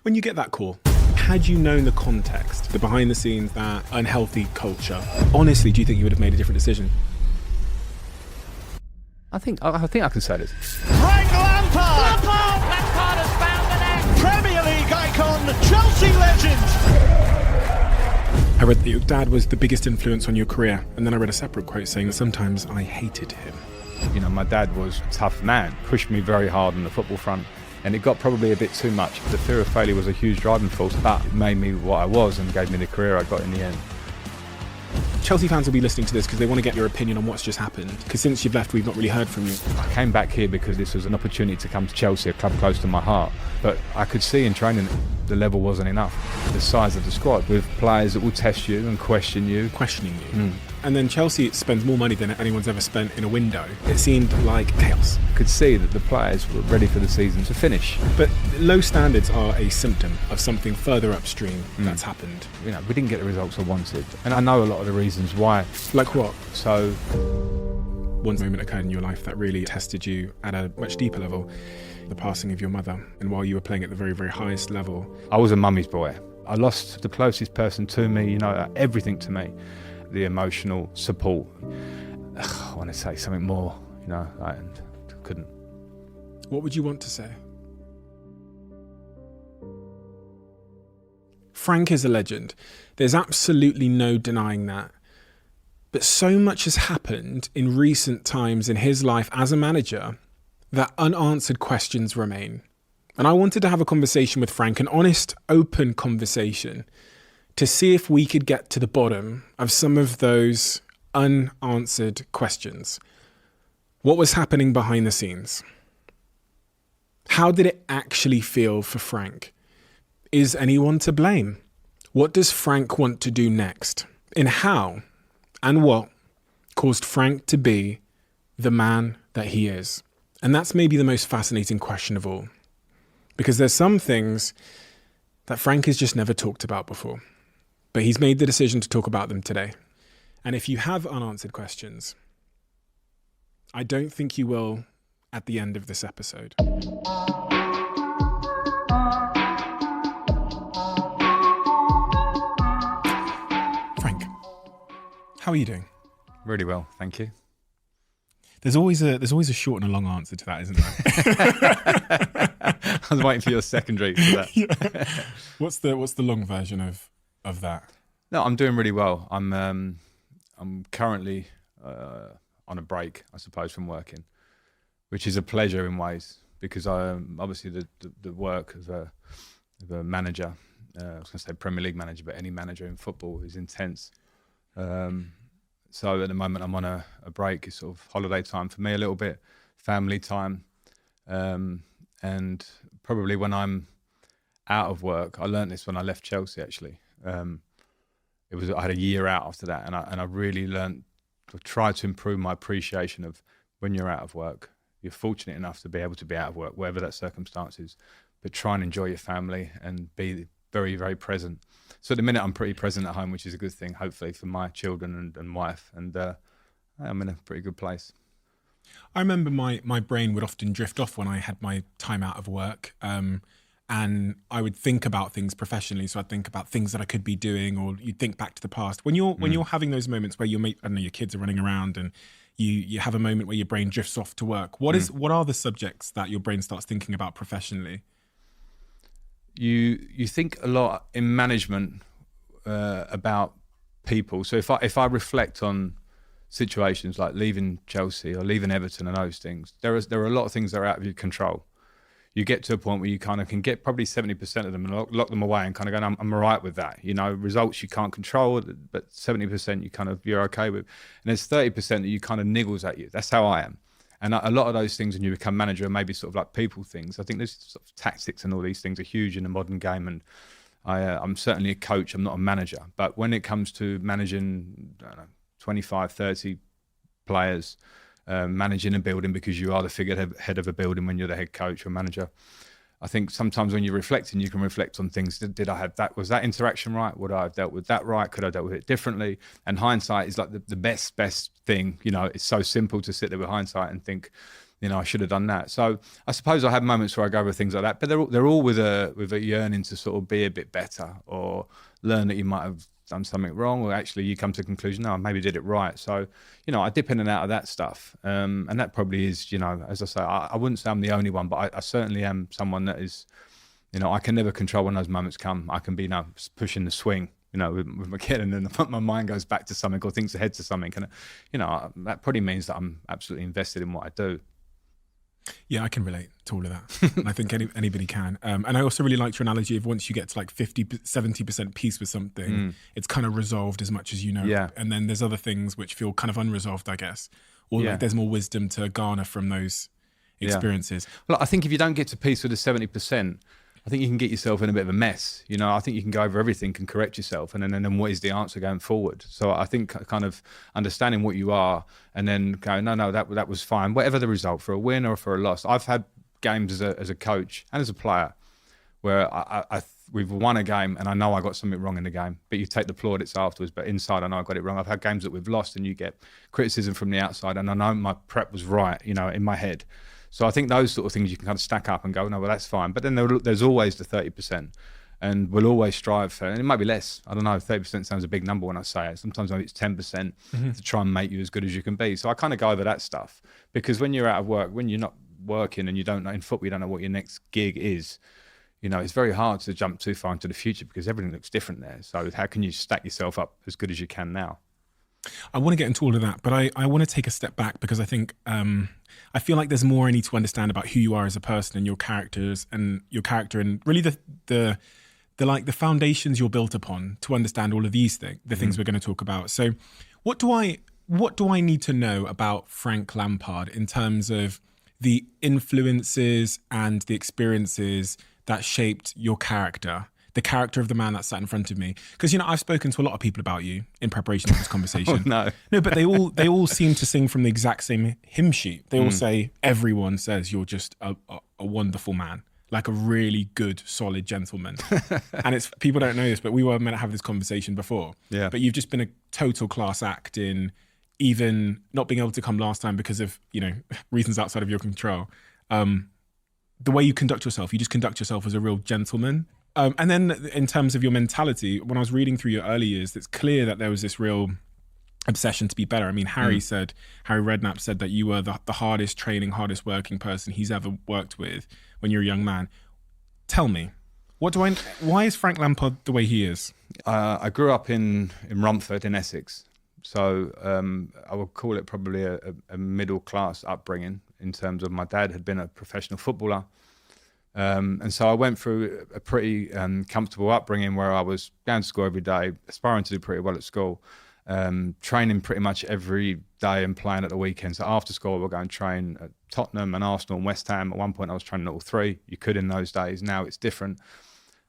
When you get that call, had you known the context, the behind the scenes, that unhealthy culture, honestly, do you think you would have made a different decision? I think I can say this. Frank Lampard! Lampard has found the net! Premier League icon, Chelsea legend! I read that your dad was the biggest influence on your career, and then I read a separate quote saying that sometimes I hated him. You know, my dad was a tough man, pushed me very hard on the football front, and it got probably a bit too much. The fear of failure was a huge driving force, but it made me what I was and gave me the career I got in the end. Chelsea fans will be listening to this because they want to get your opinion on what's just happened, because since you've left, we've not really heard from you. I came back here because this was an opportunity to come to Chelsea, a club close to my heart. But I could see in training the level wasn't enough. The size of the squad, with players that will test you and question you. Questioning you. And then Chelsea spends more money than anyone's ever spent in a window. It seemed like chaos. I could see that the players were ready for the season to finish. But low standards are a symptom of something further upstream that's happened. You know, we didn't get the results I wanted. And I know a lot of the reasons why. Like what? So, one moment occurred in your life that really tested you at a much deeper level. The passing of your mother. And while you were playing at the very, very highest level. I was a mummy's boy. I lost the closest person to me, you know, everything to me. The emotional support. I want to say something more, you know, and couldn't. What would you want to say? Frank is a legend. There's absolutely no denying that. But so much has happened in recent times in his life as a manager that unanswered questions remain. And I wanted to have a conversation with Frank, an honest, open conversation, to see if we could get to the bottom of some of those unanswered questions. What was happening behind the scenes? How did it actually feel for Frank? Is anyone to blame? What does Frank want to do next? And how and what caused Frank to be the man that he is? And that's maybe the most fascinating question of all. Because there's some things that Frank has just never talked about before. But he's made the decision to talk about them today. And if you have unanswered questions, I don't think you will at the end of this episode. Frank, how are you doing? Really well, thank you. There's always a short and a long answer to that, isn't there? I was waiting for your secondary for that. Yeah. What's the long version of that? No, I'm doing really well. I'm currently on a break, I suppose, from working, which is a pleasure in ways because I obviously the work of a manager, I was going to say Premier League manager, but any manager in football is intense. So at the moment I'm on a break. It's sort of holiday time for me a little bit, family time, and probably when I'm out of work, I learned this when I left Chelsea actually. I had a year out after that, and I really learned to try to improve my appreciation of when you're out of work. You're fortunate enough to be able to be out of work, whatever that circumstance is, but try and enjoy your family and be very, very present. So at the minute, I'm pretty present at home, which is a good thing, hopefully, for my children and wife. And I'm in a pretty good place. I remember my brain would often drift off when I had my time out of work. And I would think about things professionally. So I'd think about things that I could be doing, or you'd think back to the past. When you're having those moments where your kids are running around and you have a moment where your brain drifts off to work, what are the subjects that your brain starts thinking about professionally? You think a lot in management about people. So if I reflect on situations like leaving Chelsea or leaving Everton and those things, there are a lot of things that are out of your control. You get to a point where you kind of can get probably 70% of them and lock them away and kind of go, I'm all right with that. You know, results you can't control, but 70% you're okay with. And there's 30% that you kind of niggles at you. That's how I am. And a lot of those things when you become manager are maybe sort of like people things. I think there's sort of tactics and all these things are huge in the modern game. And I'm certainly a coach, I'm not a manager. But when it comes to managing, I don't know, 25, 30 players, managing a building, because you are the figurehead of a building when you're the head coach or manager, I think sometimes when you're reflecting, you can reflect on things. Did I have that? Was that interaction right? Would I have dealt with that right? Could I have dealt with it differently? And hindsight is like the best thing. You know, it's so simple to sit there with hindsight and think, I should have done that. So I suppose I have moments where I go over things like that, but they're all with a yearning to sort of be a bit better or learn that you might have done something wrong, or actually you come to the conclusion, no, I maybe did it right. So, I dip in and out of that stuff. And that probably is, as I say, I wouldn't say I'm the only one, but I certainly am someone that is, I can never control when those moments come. I can be, pushing the swing, with my kid, and then my mind goes back to something or thinks ahead to something. And, that probably means that I'm absolutely invested in what I do. Yeah, I can relate to all of that. And I think anybody can. And I also really liked your analogy of once you get to like 50, 70% peace with something, it's kind of resolved as much as you know. Yeah. And then there's other things which feel kind of unresolved, I guess. Or like there's more wisdom to garner from those experiences. Well, I think if you don't get to peace with the 70%, I think you can get yourself in a bit of a mess. I think you can go over everything and correct yourself, and then what is the answer going forward? So I think kind of understanding what you are, and then going, no, that was fine, whatever the result, for a win or for a loss. I've had games as a coach and as a player where we've won a game and I know I got something wrong in the game, but you take the plaudits afterwards, but inside I know I got it wrong. I've had games that we've lost and you get criticism from the outside, and I know my prep was right, in my head. So I think those sort of things you can kind of stack up and go, no, well, that's fine. But then there's always the 30%, and we'll always strive for, and it might be less. I don't know, 30% sounds a big number when I say it. Sometimes maybe it's 10% to try and make you as good as you can be. So I kind of go over that stuff, because when you're out of work, when you're not working and you don't know, in football, you don't know what your next gig is, it's very hard to jump too far into the future because everything looks different there. So how can you stack yourself up as good as you can now? I want to get into all of that, but I want to take a step back, because I think I feel like there's more I need to understand about who you are as a person and your character, and really the foundations you're built upon to understand all of these things, the things we're going to talk about. So what do I need to know about Frank Lampard in terms of the influences and the experiences that shaped your character? The character of the man that sat in front of me, because I've spoken to a lot of people about you in preparation for this conversation. No, but they all seem to sing from the exact same hymn sheet. They all say, everyone says you're just a wonderful man, like a really good, solid gentleman. And it's, people don't know this, but we were meant to have this conversation before. Yeah. But you've just been a total class act in even not being able to come last time because of reasons outside of your control. The way you conduct yourself, you just conduct yourself as a real gentleman. And then in terms of your mentality, when I was reading through your early years, it's clear that there was this real obsession to be better. I mean, Harry Redknapp said that you were the hardest training, hardest working person he's ever worked with when you're a young man. Tell me, why is Frank Lampard the way he is? I grew up in Romford in Essex. So I would call it probably a middle class upbringing, in terms of my dad had been a professional footballer. And so I went through a pretty comfortable upbringing where I was going to school every day, aspiring to do pretty well at school, training pretty much every day and playing at the weekends. So after school, I would go and train at Tottenham and Arsenal and West Ham. At one point, I was training at all three. You could in those days. Now it's different.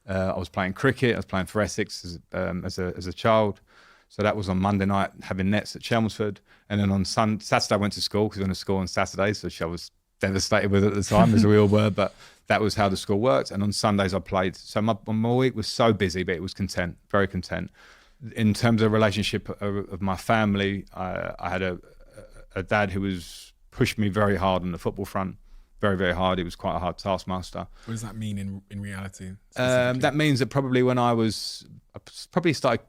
I was playing cricket. I was playing for Essex as a child. So that was on Monday night, having nets at Chelmsford. And then on Saturday, I went to school, because I went to school on Saturdays, which I was devastated with at the time, as we all were. But that was how the school worked. And on Sundays I played. So my week was so busy, but it was content, very content. In terms of relationship of my family, I had a dad who was pushed me very hard on the football front, very, very hard. He was quite a hard taskmaster. What does that mean in reality? That means that probably I probably started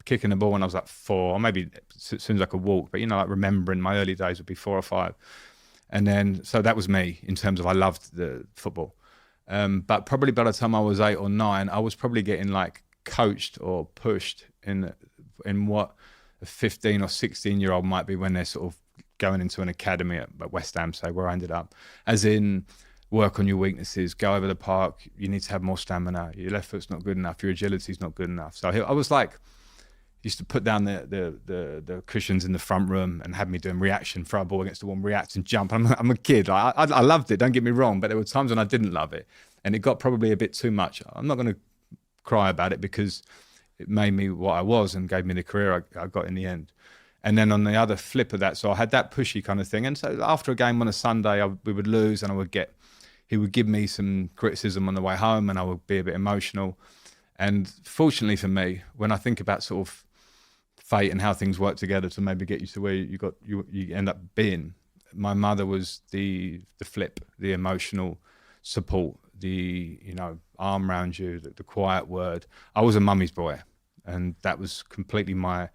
kicking the ball when I was like 4, or maybe as soon as I could walk, but like remembering my early days would be 4 or 5. And then, so that was me in terms of I loved the football. But probably by the time I was 8 or 9, I was probably getting like coached or pushed in what a 15 or 16-year-old might be when they're sort of going into an academy at West Ham, say, where I ended up. As in, work on your weaknesses, go over the park, you need to have more stamina, your left foot's not good enough, your agility's not good enough. So I was like, used to put down the cushions in the front room and have me doing reaction, throw a ball against the wall, react and jump. I'm a kid. I loved it, don't get me wrong, but there were times when I didn't love it. And it got probably a bit too much. I'm not going to cry about it, because it made me what I was and gave me the career I got in the end. And then on the other flip of that, so I had that pushy kind of thing. And so after a game on a Sunday, we would lose, and he would give me some criticism on the way home, and I would be a bit emotional. And fortunately for me, when I think about sort of fate and how things work together to maybe get you to where you end up being, my mother was the flip, the emotional support, the, you know, arm around you, the quiet word. I was a mummy's boy, and that was completely my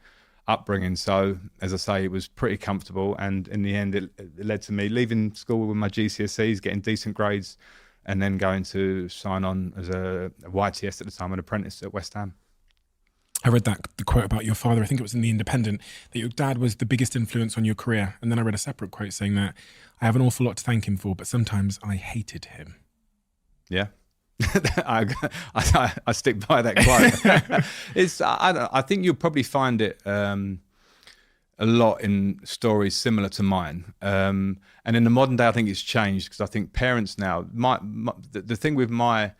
upbringing. So, as I say, it was pretty comfortable, and in the end, it led to me leaving school with my GCSEs, getting decent grades, and then going to sign on as a YTS at the time, an apprentice at West Ham. I read the quote about your father, I think it was in The Independent, that your dad was the biggest influence on your career. And then I read a separate quote saying that I have an awful lot to thank him for, but sometimes I hated him. Yeah. I stick by that quote. I think you'll probably find it a lot in stories similar to mine. And in the modern day, I think it's changed, because I think parents now, the thing with my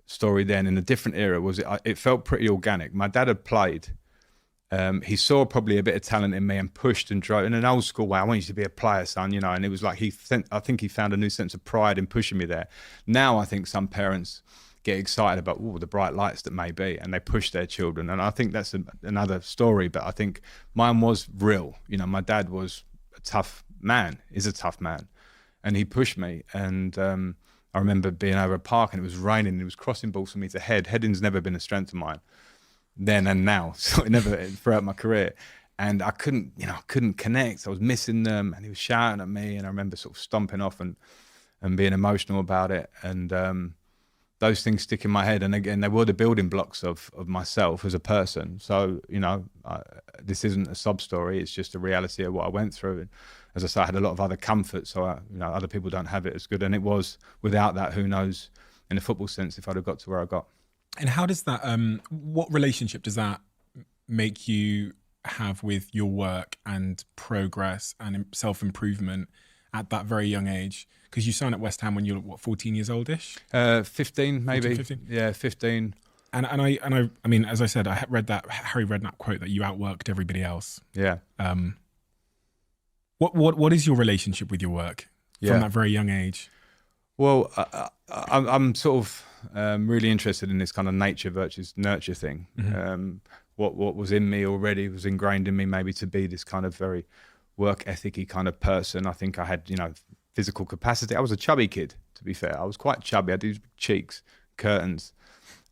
story then in a different era was it felt pretty organic. My dad had played. He saw probably a bit of talent in me and pushed and drove in an old school way. I want you to be a player, son, you know. And it was like I think he found a new sense of pride in pushing me there. Now I think some parents get excited about the bright lights that may be, and they push their children. And I think that's another story. But I think mine was real. You know, my dad was a tough man, is a tough man, and he pushed me. And I remember being over a park and it was raining and he was crossing balls for me to head. Heading's never been a strength of mine then and now, so it never throughout my career. And I couldn't connect. I was missing them, and he was shouting at me, and I remember sort of stomping off and being emotional about it. And those things stick in my head. And again, they were the building blocks of myself as a person. So, you know, this isn't a sob story. It's just a reality of what I went through. And as I say, I had a lot of other comfort, so other people don't have it as good. And it was, without that, who knows, in a football sense, if I'd have got to where I got. And how does that, what relationship does that make you have with your work and progress and self-improvement at that very young age? Because you signed at West Ham when you were, 14 years oldish? 15 maybe. 14, 15? Yeah, 15. And I mean, as I said, I read that Harry Redknapp quote that you outworked everybody else. Yeah. What is your relationship with your work from that very young age? Well, I'm sort of really interested in this kind of nature versus nurture thing. Mm-hmm. What was in me already was ingrained in me, maybe to be this kind of very work ethic-y kind of person. I think I had, physical capacity. I was a chubby kid, to be fair. I was quite chubby. I had these big cheeks, curtains,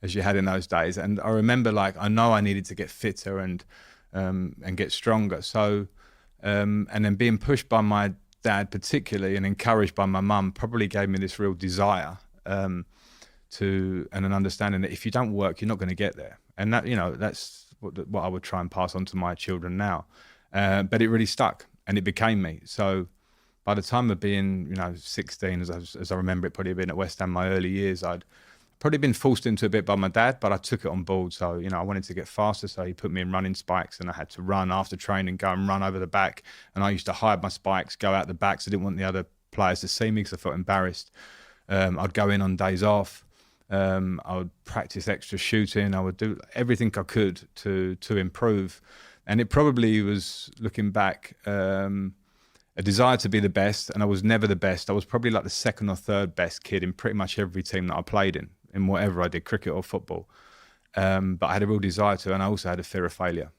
as you had in those days. And I remember, I know I needed to get fitter and get stronger. So, and then being pushed by my dad particularly and encouraged by my mum probably gave me this real desire and an understanding that if you don't work, you're not going to get there. And that, that's what I would try and pass on to my children now. But it really stuck and it became me. So by the time of being, 16, as I remember it probably being at West Ham, my early years, I'd probably been forced into a bit by my dad, but I took it on board. So, I wanted to get faster. So he put me in running spikes and I had to run after training, go and run over the back. And I used to hide my spikes, go out the back. So I didn't want the other players to see me because I felt embarrassed. I'd go in on days off. I would practice extra shooting. I would do everything I could to improve. And it probably was, looking back, a desire to be the best. And I was never the best. I was probably like the second or third best kid in pretty much every team that I played in whatever I did, cricket or football. But I had a real desire to, and I also had a fear of failure.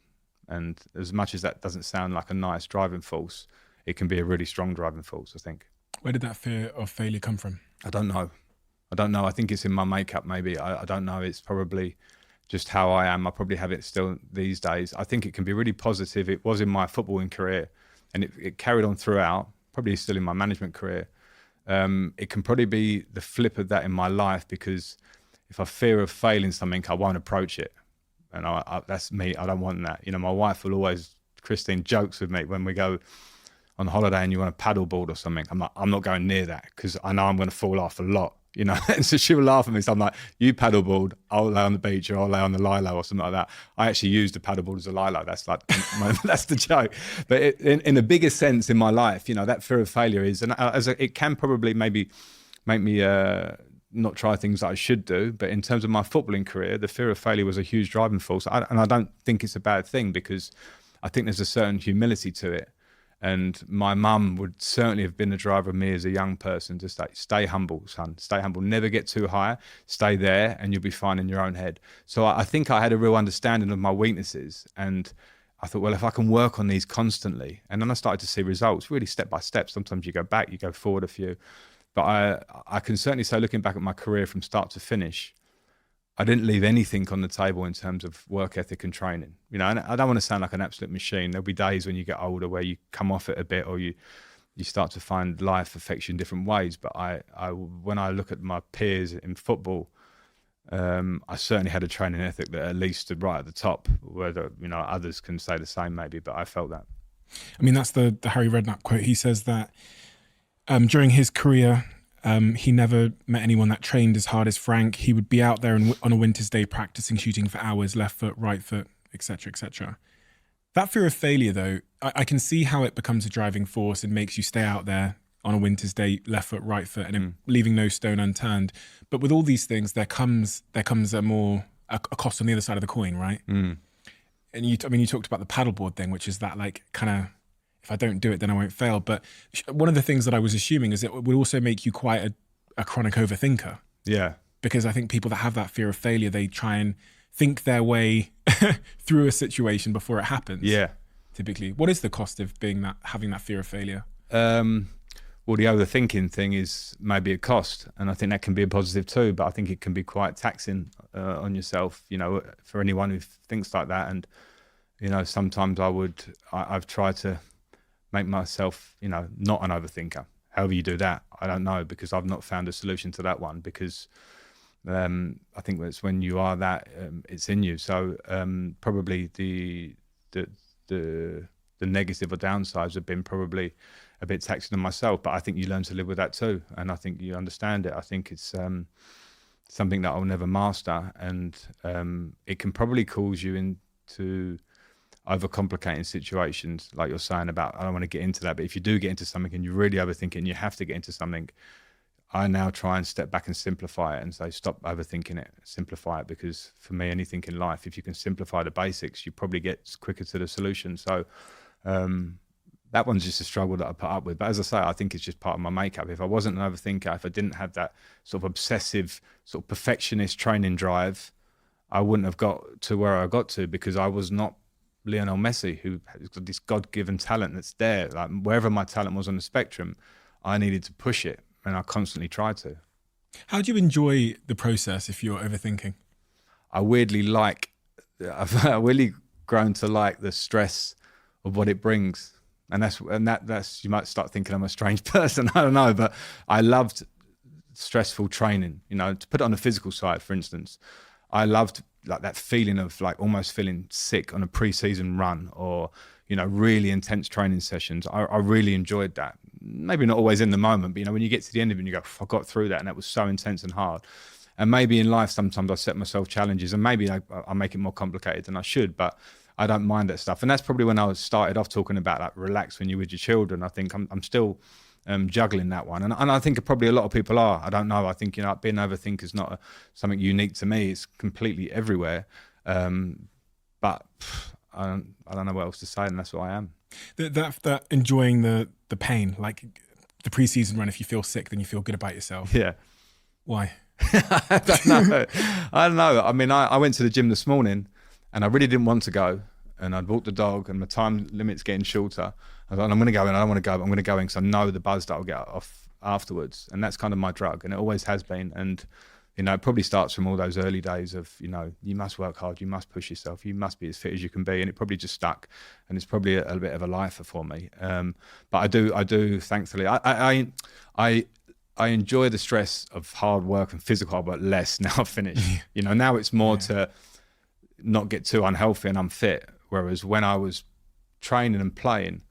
And as much as that doesn't sound like a nice driving force, it can be a really strong driving force, I think. Where did that fear of failure come from? I don't know. I think it's in my makeup, maybe. I don't know. It's probably just how I am. I probably have it still these days. I think it can be really positive. It was in my footballing career and it carried on throughout, probably still in my management career. It can probably be the flip of that in my life, because if I fear of failing something, I won't approach it. And that's me. I don't want that. My wife will always, Christine jokes with me when we go on holiday and you want a paddleboard or something. I'm not going near that because I know I'm going to fall off a lot, And so she will laugh at me. So I'm like, you paddleboard, I'll lay on the beach or I'll lay on the lilo or something like that. I actually use the paddleboard as a lilo. That's like, that's the joke. But in a bigger sense in my life, that fear of failure is, and it can probably maybe make me not try things that I should do. But in terms of my footballing career, the fear of failure was a huge driving force. And I don't think it's a bad thing, because I think there's a certain humility to it. And my mum would certainly have been the driver of me as a young person to stay humble, son. Stay humble. Never get too high. Stay there and you'll be fine in your own head. So I think I had a real understanding of my weaknesses. And I thought, well, if I can work on these constantly, and then I started to see results, really step by step. Sometimes you go back, you go forward a few. But I can certainly say, looking back at my career from start to finish, I didn't leave anything on the table in terms of work ethic and training. You know, and I don't want to sound like an absolute machine. There'll be days when you get older where you come off it a bit, or you start to find life affects you in different ways. But when I look at my peers in football, I certainly had a training ethic that at least stood right at the top. Whether, you know, others can say the same maybe, but I felt that. I mean, that's the Harry Redknapp quote. He says that during his career, he never met anyone that trained as hard as Frank. He would be out there on a winter's day practicing shooting for hours, left foot, right foot, etc., etc. That fear of failure, though, I can see how it becomes a driving force and makes you stay out there on a winter's day, left foot, right foot, and leaving no stone unturned. But with all these things, there comes a cost on the other side of the coin, right? And you talked about the paddleboard thing, which is that like kind of, if I don't do it, then I won't fail. But one of the things that I was assuming is it would also make you quite a chronic overthinker. Yeah. Because I think people that have that fear of failure, they try and think their way through a situation before it happens. Yeah. Typically. What is the cost of having that fear of failure? Well, the overthinking thing is maybe a cost, and I think that can be a positive too, but I think it can be quite taxing on yourself, you know, for anyone who thinks like that. And, you know, sometimes I've tried to make myself, you know, not an overthinker. However you do that, I don't know, because I've not found a solution to that one, because I think it's when you are that, it's in you. So probably the negative or downsides have been probably a bit taxing on myself, but I think you learn to live with that too, and I think you understand it. I think it's something that I'll never master, and it can probably cause you into overcomplicating situations, like you're saying about, I don't want to get into that, but if you do get into something and you really overthink it and you have to get into something, I now try and step back and simplify it and say, stop overthinking it, simplify it, because for me, anything in life, if you can simplify the basics, you probably get quicker to the solution. So that one's just a struggle that I put up with. But as I say, I think it's just part of my makeup. If I wasn't an overthinker, if I didn't have that sort of obsessive, sort of perfectionist training drive, I wouldn't have got to where I got to, because I was not Lionel Messi, who has got this God-given talent that's there. Like, wherever my talent was on the spectrum, I needed to push it, and I constantly tried to. How do you enjoy the process if you're overthinking? I've really grown to like the stress of what it brings. And that's you might start thinking I'm a strange person. I don't know, but I loved stressful training. You know, to put it on the physical side, for instance, I loved like that feeling of like almost feeling sick on a pre-season run, or, you know, really intense training sessions. I really enjoyed that. Maybe not always in the moment, but, you know, when you get to the end of it and you go, I got through that, and that was so intense and hard. And maybe in life, sometimes I set myself challenges, and maybe I make it more complicated than I should, but I don't mind that stuff. And that's probably when I started off talking about like relax when you're with your children. I think I'm still juggling that one. And I think probably a lot of people are. I don't know. I think, you know, being overthinker is not something unique to me. It's completely everywhere. But I don't know what else to say, and that's what I am. That enjoying the pain, like the pre-season run, if you feel sick, then you feel good about yourself. Yeah. Why? I don't know. I mean, I went to the gym this morning, and I really didn't want to go, and I'd walked the dog, and my time limit's getting shorter. I thought, I'm going to go in. I don't want to go, but I'm going to go in because I know the buzz that I'll get off afterwards, and that's kind of my drug, and it always has been. And, you know, it probably starts from all those early days of, you know, you must work hard, you must push yourself, you must be as fit as you can be, and it probably just stuck, and it's probably a bit of a lifer for me. But I do, thankfully, I enjoy the stress of hard work and physical hard work less now I've finished. You know, now it's more to not get too unhealthy and unfit. Whereas when I was training and playing,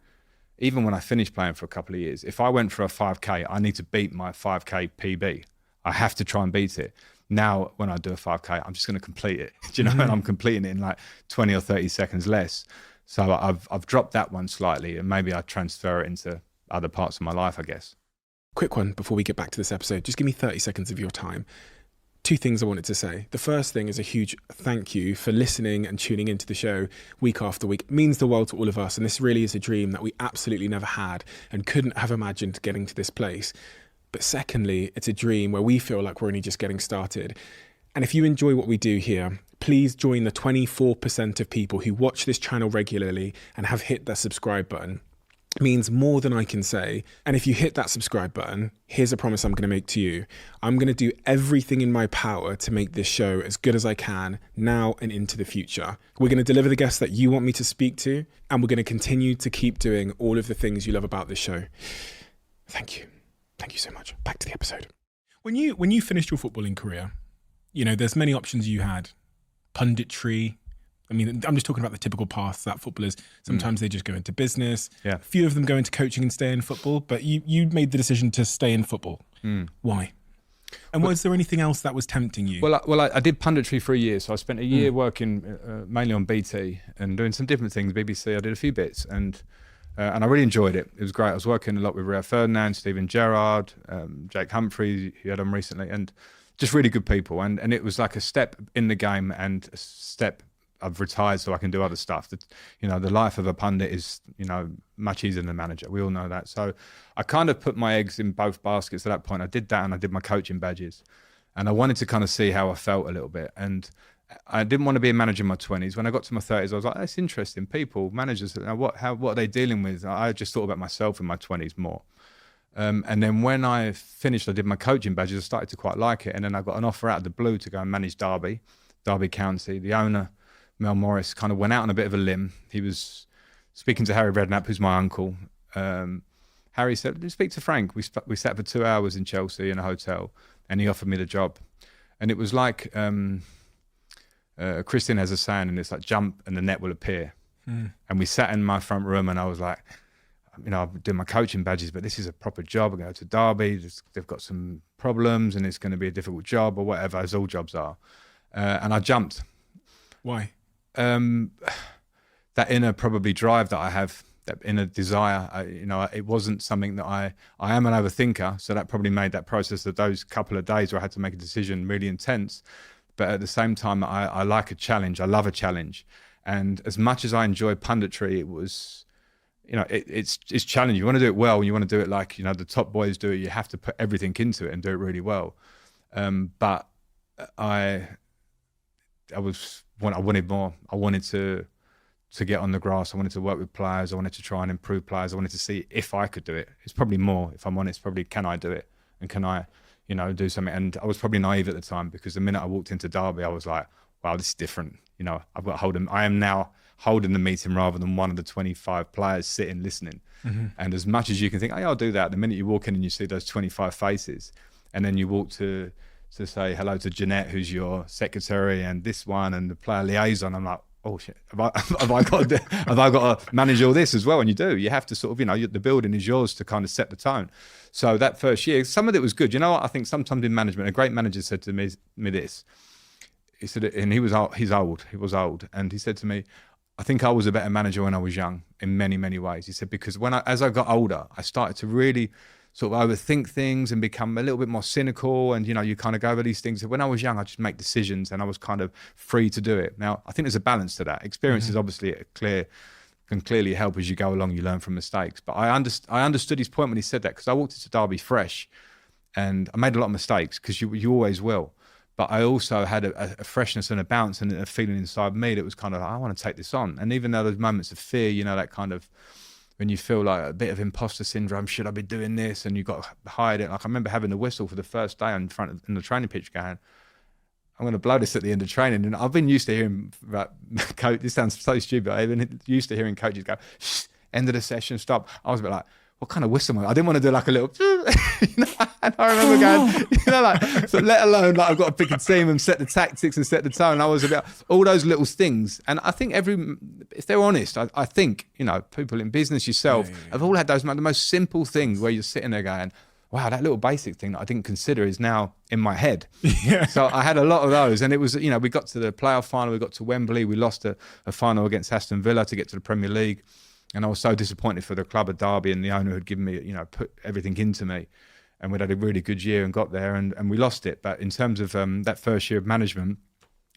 even when I finished playing for a couple of years, if I went for a 5K, I need to beat my 5K PB. I have to try and beat it. Now, when I do a 5K, I'm just going to complete it, do you know, and I'm completing it in like 20 or 30 seconds less. So I've dropped that one slightly, and maybe I transfer it into other parts of my life, I guess. Quick one before we get back to this episode. Just give me 30 seconds of your time. Two things I wanted to say. The first thing is a huge thank you for listening and tuning into the show week after week. It means the world to all of us, and this really is a dream that we absolutely never had and couldn't have imagined getting to this place. But secondly, it's a dream where we feel like we're only just getting started. And if you enjoy what we do here, please join the 24% of people who watch this channel regularly and have hit that subscribe button. It means more than I can say. And if you hit that subscribe button, here's a promise I'm going to make to you. I'm going to do everything in my power to make this show as good as I can now and into the future. We're going to deliver the guests that you want me to speak to, and we're going to continue to keep doing all of the things you love about this show. Thank you. Thank you so much. Back to the episode. When you finished your footballing career, you know, there's many options you had. Punditry. I mean, I'm just talking about the typical paths that footballers, sometimes they just go into business. Yeah. A few of them go into coaching and stay in football, but you made the decision to stay in football. Why? And was there anything else that was tempting you? Well, I did punditry for a year. So I spent a year working mainly on BT and doing some different things. BBC, I did a few bits and I really enjoyed it. It was great. I was working a lot with Rio Ferdinand, Stephen Gerrard, Jake Humphries, who had on recently, and just really good people. And it was like a step in the game and a step. I've retired so I can do other stuff. That, you know, the life of a pundit is, you know, much easier than a manager. We all know that. So I kind of put my eggs in both baskets at that point. I did that and I did my coaching badges. And I wanted to kind of see how I felt a little bit. And I didn't want to be a manager in my 20s. When I got to my 30s, I was like, that's interesting. People, managers, what are they dealing with? I just thought about myself in my 20s more. And then when I finished, I did my coaching badges. I started to quite like it. And then I got an offer out of the blue to go and manage Derby County. The owner, Mel Morris, kind of went out on a bit of a limb. He was speaking to Harry Redknapp, who's my uncle. Harry said, speak to Frank. We sat for 2 hours in Chelsea in a hotel and he offered me the job. And it was like, Christian has a saying and it's like, jump and the net will appear. And we sat in my front room and I was like, you know, I'm doing my coaching badges, but this is a proper job. I go to Derby, they've got some problems and it's going to be a difficult job or whatever, as all jobs are. And I jumped. Why? That inner probably drive that I have, that inner desire, it wasn't something that I am an overthinker. So that probably made that process of those couple of days where I had to make a decision really intense. But at the same time, I like a challenge. I love a challenge. And as much as I enjoy punditry, it was, you know, it's challenging. You want to do it well. You want to do it like, you know, the top boys do it. You have to put everything into it and do it really well. But I wanted more. I wanted to get on the grass. I wanted to work with players. I wanted to try and improve players. I wanted to see if I could do it. It's probably more, if I'm honest, probably can I do it? And can I, you know, do something? And I was probably naive at the time because the minute I walked into Derby, I was like, wow, this is different. You know, I've got to hold them. I am now holding the meeting rather than one of the 25 players sitting listening. And as much as you can think, oh, yeah, I'll do that. The minute you walk in and you see those 25 faces and then you walk to say hello to Jeanette, who's your secretary, and this one, and the player liaison. I'm like, oh shit, have I got to manage all this as well? And you do. You have to sort of, you know, the building is yours to kind of set the tone. So that first year, some of it was good. You know what? I think sometimes in management, a great manager said to me this. He said, and he was old, and he said to me, I think I was a better manager when I was young in many, many ways. He said, because as I got older, I started to really sort of overthink things and become a little bit more cynical. And, you know, you kind of go over these things. When I was young, I just make decisions and I was kind of free to do it. Now, I think there's a balance to that. Experience is obviously can clearly help as you go along. You learn from mistakes. But I understood his point when he said that, because I walked into Derby fresh and I made a lot of mistakes, because you always will. But I also had a freshness and a bounce and a feeling inside me that was kind of like, I want to take this on. And even though there's moments of fear, you know, that kind of, when you feel like a bit of imposter syndrome, should I be doing this? And you've got to hide it. Like I remember having the whistle for the first day in the training pitch going, I'm going to blow this at the end of training. And I've been used to hearing about coach. This sounds so stupid. I've been used to hearing coaches go, shh, end of the session, stop. I was a bit like, what kind of whistle am I? I didn't want to do like a little, you know, and I remember going, you know, like, so let alone like I've got to pick a team and set the tactics and set the tone. I was about all those little things. And I think if they're honest, I think, you know, people in business, yourself, have all had those, the most simple things where you're sitting there going, wow, that little basic thing that I didn't consider is now in my head. Yeah. So I had a lot of those. And it was, you know, we got to the playoff final, we got to Wembley, we lost a final against Aston Villa to get to the Premier League. And I was so disappointed for the club at Derby, and the owner had given me, you know, put everything into me. And we'd had a really good year and got there and we lost it. But in terms of that first year of management,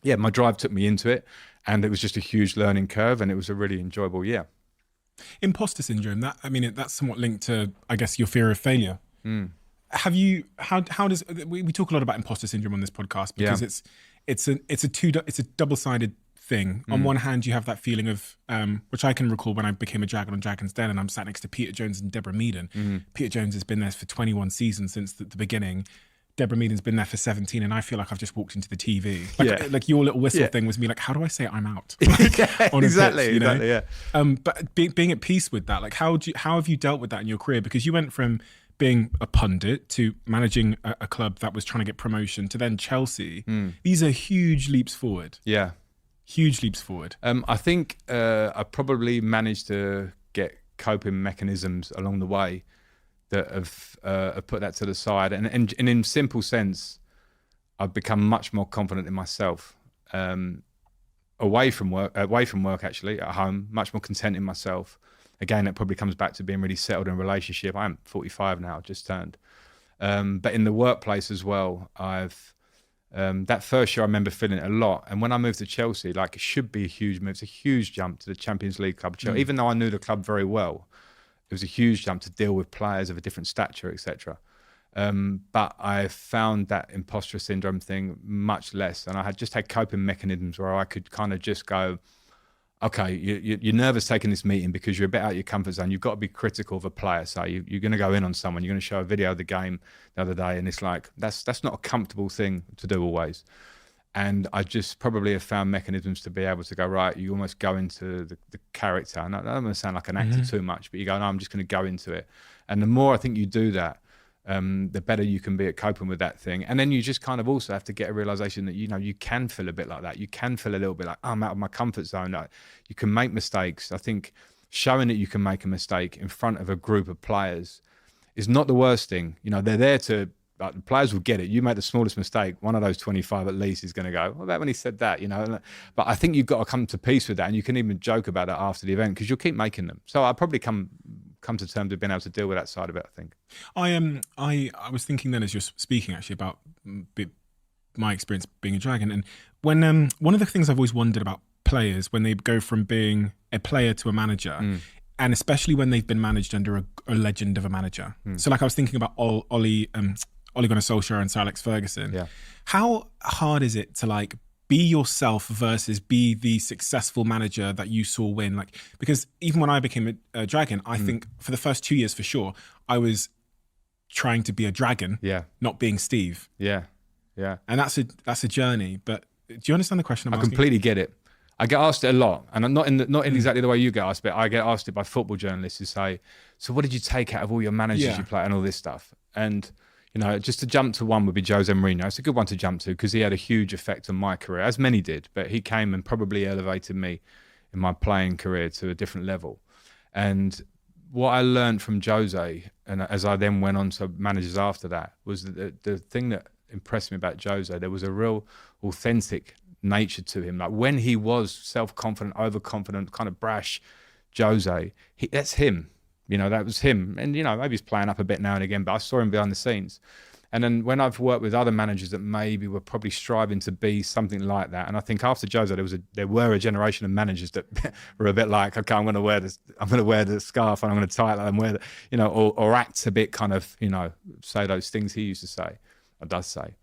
yeah, my drive took me into it. And it was just a huge learning curve, and it was a really enjoyable year. Imposter syndrome, that's somewhat linked to, I guess, your fear of failure. Have you, how does, we talk a lot about imposter syndrome on this podcast because it's a double-sided thing. On one hand, you have that feeling of, which I can recall when I became a Dragon on Dragon's Den and I'm sat next to Peter Jones and Deborah Meaden. Peter Jones has been there for 21 seasons since the beginning. Deborah Meaden's been there for 17, and I feel like I've just walked into the TV. Like your little whistle thing was me like, how do I say I'm out? Like, on exactly, pitch, you know? exactly, yeah. But being at peace with that, like how have you dealt with that in your career? Because you went from being a pundit to managing a club that was trying to get promotion to then Chelsea. These are huge leaps forward. Yeah. Huge leaps forward. I think I probably managed to get coping mechanisms along the way that have put that to the side. And in simple sense, I've become much more confident in myself. Away from work actually, at home, much more content in myself. Again, that probably comes back to being really settled in a relationship. I'm 45 now, just turned. But in the workplace as well, I've that first year I remember feeling it a lot. And when I moved to Chelsea, like it should be a huge move. It's a huge jump to the Champions League club. Even though I knew the club very well, it was a huge jump to deal with players of a different stature, etc. But I found that imposter syndrome thing much less. And I had coping mechanisms where I could kind of just go, okay, you're nervous taking this meeting because you're a bit out of your comfort zone. You've got to be critical of a player. So you're going to go in on someone. You're going to show a video of the game the other day. And it's like, that's not a comfortable thing to do always. And I just probably have found mechanisms to be able to go, right, you almost go into the character. And that doesn't sound like an actor too much, but you go, no, I'm just going to go into it. And the more I think you do that, the better you can be at coping with that thing. And then you just kind of also have to get a realization that, you know, you can feel a bit like that. You can feel a little bit like, I'm out of my comfort zone. You can make mistakes. I think showing that you can make a mistake in front of a group of players is not the worst thing. You know, they're there to, like, the players will get it. You make the smallest mistake, one of those 25 at least is going to go, what about when he said that, you know? But I think you've got to come to peace with that, and you can even joke about it after the event because you'll keep making them. So I'll probably come to terms with being able to deal with that side of it, I think. I was thinking then as you're speaking actually about my experience being a Dragon, and when one of the things I've always wondered about players when they go from being a player to a manager, and especially when they've been managed under a legend of a manager. So like I was thinking about Ole Gunnar Solskjaer and Sir Alex Ferguson. Yeah. How hard is it to like be yourself versus be the successful manager that you saw win? Like, because even when I became a Dragon, I think for the first 2 years for sure, I was trying to be a Dragon, not being Steve. Yeah. And that's a journey. But do you understand the question I'm asking? I completely get it. I get asked it a lot, and I'm not in exactly the way you get asked, but I get asked it by football journalists who say, so what did you take out of all your managers you play and all this stuff? And, you know, just to jump to one would be Jose Mourinho. It's a good one to jump to because he had a huge effect on my career, as many did, but he came and probably elevated me in my playing career to a different level. And what I learned from Jose, and as I then went on to managers after that, was that the thing that impressed me about Jose, there was a real authentic nature to him. Like when he was self-confident, overconfident, kind of brash Jose, that's him. You know, that was him. And, you know, maybe he's playing up a bit now and again, but I saw him behind the scenes. And then when I've worked with other managers that maybe were probably striving to be something like that, and I think after Jose, there were a generation of managers that were a bit like, okay, I'm going to wear the scarf and I'm going to tie it and wear the, you know, or act a bit kind of, you know, say those things he used to say, or does say.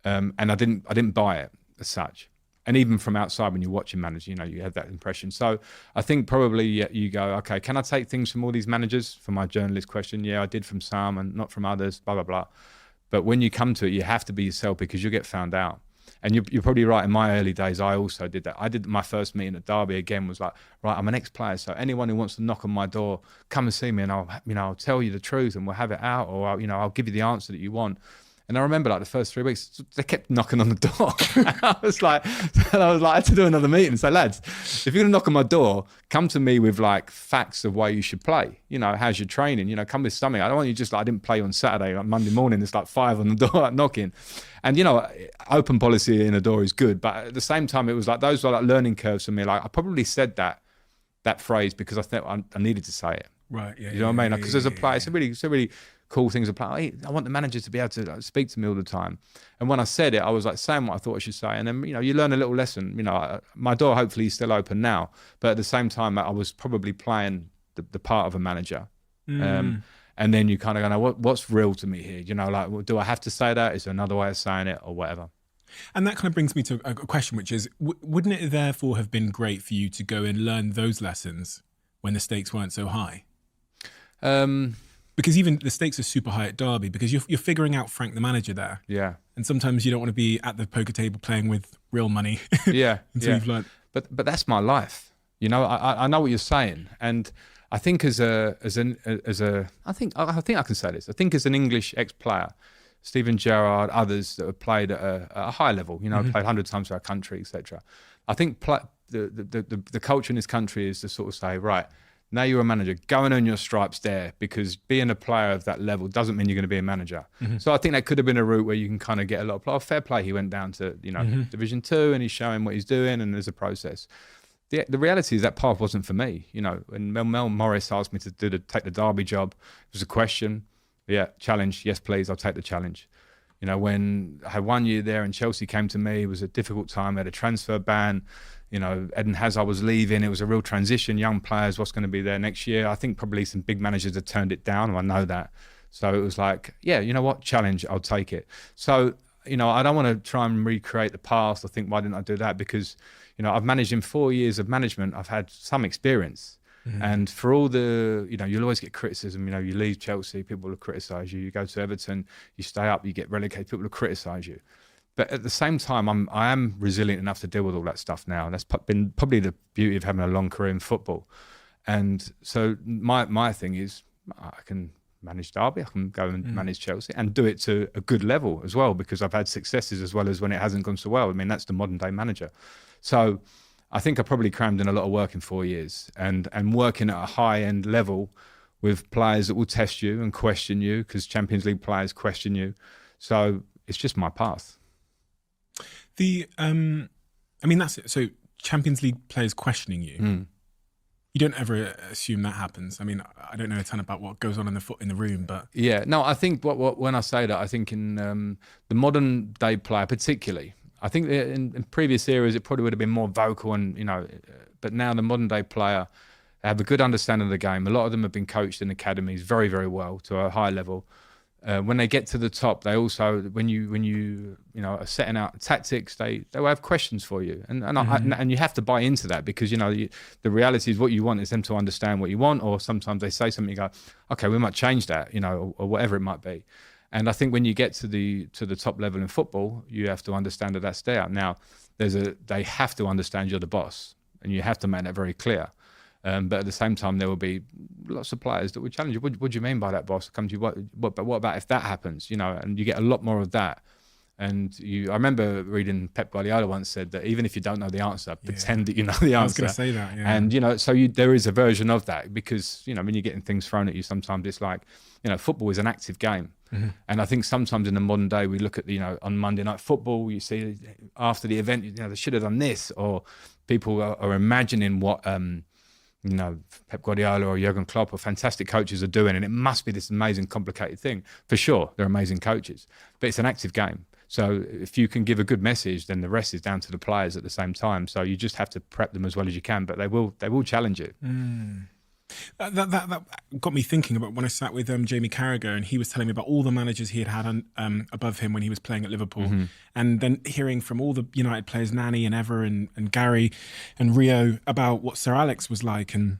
And I didn't buy it as such. And even from outside, when you're watching managers, you know, you have that impression. So I think probably you go, okay, can I take things from all these managers? For my journalist question, yeah, I did from some and not from others, blah, blah, blah. But when you come to it, you have to be yourself because you'll get found out. And you're probably right. In my early days, I also did that. I did my first meeting at Derby again was like, right, I'm an ex-player. So anyone who wants to knock on my door, come and see me and I'll tell you the truth and we'll have it out, or I'll give you the answer that you want. And I remember like the first 3 weeks, they kept knocking on the door. I was like, I had to do another meeting. So lads, if you're gonna knock on my door, come to me with like facts of why you should play. You know, how's your training? You know, come with something. I don't want you just like, I didn't play on Saturday, like Monday morning, there's like 5 on the door like, knocking. And you know, open policy in a door is good. But at the same time, it was like, those were like learning curves for me. Like I probably said that phrase because I thought I needed to say it. Right, yeah. You know what I mean? Because as a player, it's a really cool thing to play. I want the manager to be able to speak to me all the time. And when I said it, I was like saying what I thought I should say. And then, you know, you learn a little lesson. You know, my door hopefully is still open now. But at the same time, I was probably playing the part of a manager. And then you kind of go, what's real to me here? You know, like, well, do I have to say that? Is there another way of saying it or whatever? And that kind of brings me to a question, which is, wouldn't it therefore have been great for you to go and learn those lessons when the stakes weren't so high? Because even the stakes are super high at Derby, because you're figuring out Frank the manager there. Yeah. And sometimes you don't want to be at the poker table playing with real money. Yeah. until you've learned. But that's my life. You know, I know what you're saying, and I think I think I can say this. I think as an English ex-player, Steven Gerrard, others that have played at a high level, you know, played 100 times for our country, etc. I think the culture in this country is to sort of say, right, now you're a manager, go and earn your stripes there, because being a player of that level doesn't mean you're going to be a manager. So I think that could have been a route where you can kind of get a lot of play. Fair play, he went down to, you know, Division 2 and he's showing what he's doing, and there's a process. The reality is that path wasn't for me. You know, when Mel Morris asked me to take the Derby job, it was a question. Yeah, challenge. Yes, please, I'll take the challenge. You know, when I had 1 year there and Chelsea came to me, it was a difficult time. I had a transfer ban. You know, Eden Hazard was leaving. It was a real transition. Young players, what's going to be there next year? I think probably some big managers have turned it down, and I know that. So it was like, yeah, you know what? Challenge, I'll take it. So, you know, I don't want to try and recreate the past or think, why didn't I do that? Because, you know, I've managed in 4 years of management. I've had some experience. And for all the, you know, you'll always get criticism. You know, you leave Chelsea, people will criticise you. You go to Everton, you stay up, you get relegated, people will criticise you. But at the same time, I am resilient enough to deal with all that stuff now. And that's been probably the beauty of having a long career in football. And so my thing is, I can manage Derby, I can go and manage Chelsea and do it to a good level as well, because I've had successes as well as when it hasn't gone so well. I mean, that's the modern day manager. So I think I probably crammed in a lot of work in 4 years, and working at a high end level with players that will test you and question you, because Champions League players question you. So it's just my path. I mean, that's it. So Champions League players questioning you. You don't ever assume that happens. I mean, I don't know a ton about what goes on in the room, but yeah, no, I think when I say that, I think in the modern day player particularly, I think in previous eras it probably would have been more vocal, and you know, but now the modern day player have a good understanding of the game. A lot of them have been coached in academies very, very well to a high level. When they get to the top, they also, when you know, are setting out tactics, they will have questions for you, and you have to buy into that, because you know the reality is what you want is them to understand what you want, or sometimes they say something, you go, okay, we might change that, you know, or whatever it might be. And I think when you get to the top level in football, you have to understand that that's there. Now, they have to understand you're the boss, and you have to make that very clear. But at the same time, there will be lots of players that will challenge you. What do you mean by that, boss? Come to you. What about if that happens? You know, and you get a lot more of that. And I remember reading Pep Guardiola once said that even if you don't know the answer, pretend that you know the answer. I was going to say that. Yeah. And you know, so there is a version of that, because you know when you're getting things thrown at you, sometimes it's like, you know, football is an active game. And I think sometimes in the modern day, we look at, you know, on Monday Night Football, you see after the event, you know, they should have done this, or people are imagining what. You know, Pep Guardiola or Jurgen Klopp or fantastic coaches are doing, and it must be this amazing, complicated thing. For sure, they're amazing coaches, but it's an active game. So if you can give a good message, then the rest is down to the players at the same time. So you just have to prep them as well as you can, but they will challenge you. That got me thinking about when I sat with Jamie Carragher, and he was telling me about all the managers he had had above him when he was playing at Liverpool, and then hearing from all the United players, Nani and Ever and Gary and Rio, about what Sir Alex was like, and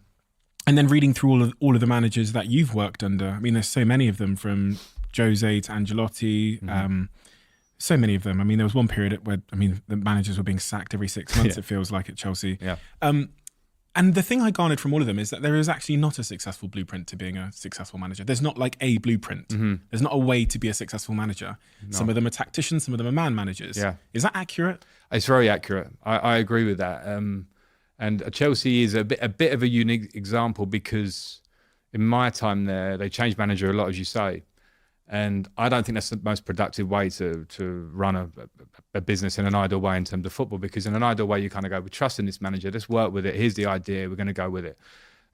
then reading through all of the managers that you've worked under. I mean, there's so many of them, from Jose to Ancelotti. So many of them. I mean, there was one period where the managers were being sacked every 6 months. It feels like at Chelsea. Yeah. And the thing I garnered from all of them is that there is actually not a successful blueprint to being a successful manager. There's not like a blueprint. There's not a way to be a successful manager. No. Some of them are tacticians, some of them are man managers. Yeah. Is that accurate? It's very accurate. I agree with that. And Chelsea is a bit of a unique example, because in my time there, they changed manager a lot, as you say. And I don't think that's the most productive way to run a business in an ideal way in terms of football, because in an ideal way, you kind of go, we trust in this manager, let's work with it. Here's the idea, we're going to go with it.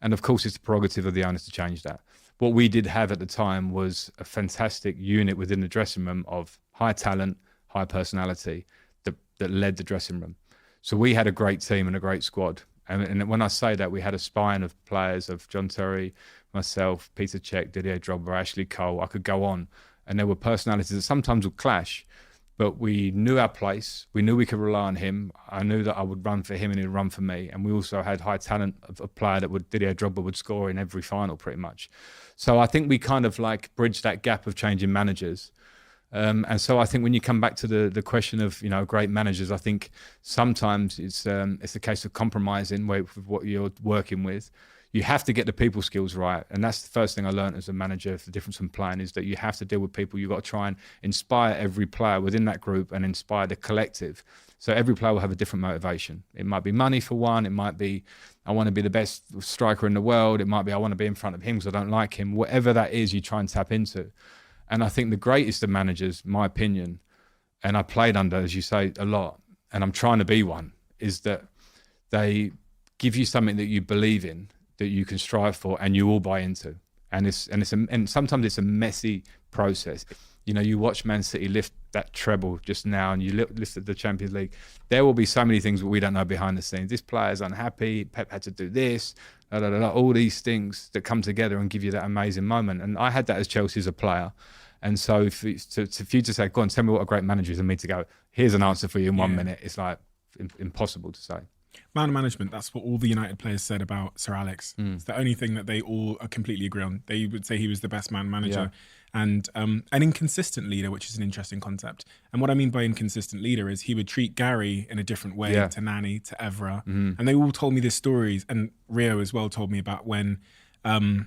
And of course, it's the prerogative of the owners to change that. What we did have at the time was a fantastic unit within the dressing room of high talent, high personality that led the dressing room. So we had a great team and a great squad. And when I say that, we had a spine of players of John Terry, myself, Peter Cech, Didier Drogba, Ashley Cole. I could go on. And there were personalities that sometimes would clash. but we knew our place. We knew we could rely on him. I knew that I would run for him and he'd run for me. And we also had high talent of a player that Didier Drogba would score in every final pretty much. So I think we kind of like bridged that gap of changing managers. And so I think when you come back to the question of, great managers, I think sometimes it's a case of compromising with what you're working with. You have to get the people skills right. And that's the first thing I learned as a manager. The difference from playing is that you have to deal with people. You've got to try and inspire every player within that group and inspire the collective. So every player will have a different motivation. It might be money for one. It might be, I want to be the best striker in the world. It might be, I want to be in front of him because I don't like him. Whatever that is, you try and tap into. And I think the greatest of managers, my opinion, and I played under, as you say, a lot, and I'm trying to be one, is that they give you something that you believe in, that you can strive for, and you all buy into. And sometimes it's a messy process. You watch Man City lift that treble just now, and you lifted the Champions League. There will be so many things that we don't know behind the scenes. This player's unhappy. Pep had to do this. All these things that come together and give you that amazing moment. And I had that as Chelsea as a player. And so for you to say, go on, tell me what a great manager is, and me to go, here's an answer for you in 1 minute, it's like impossible to say. Man management, that's what all the United players said about Sir Alex. It's the only thing that they all completely agree on. They would say he was the best man manager and an inconsistent leader, which is an interesting concept. And what I mean by inconsistent leader is he would treat Gary in a different way to Nani, to Evra. And they all told me these stories, and Rio as well told me about when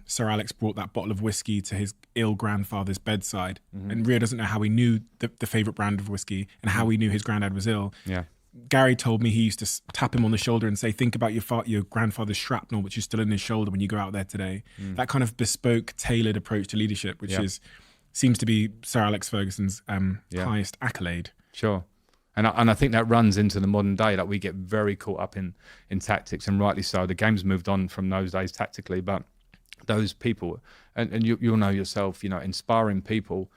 Sir Alex brought that bottle of whiskey to his ill grandfather's bedside. And Rio doesn't know how he knew the favourite brand of whiskey and how he knew his granddad was ill. Gary told me he used to tap him on the shoulder and say, think about your grandfather's shrapnel, which is still in his shoulder when you go out there today. That kind of bespoke, tailored approach to leadership, which seems to be Sir Alex Ferguson's highest accolade. Sure. And I think that runs into the modern day. Like, we get very caught up in tactics, and rightly so. The game's moved on from those days tactically, but those people, and you'll know yourself, inspiring people,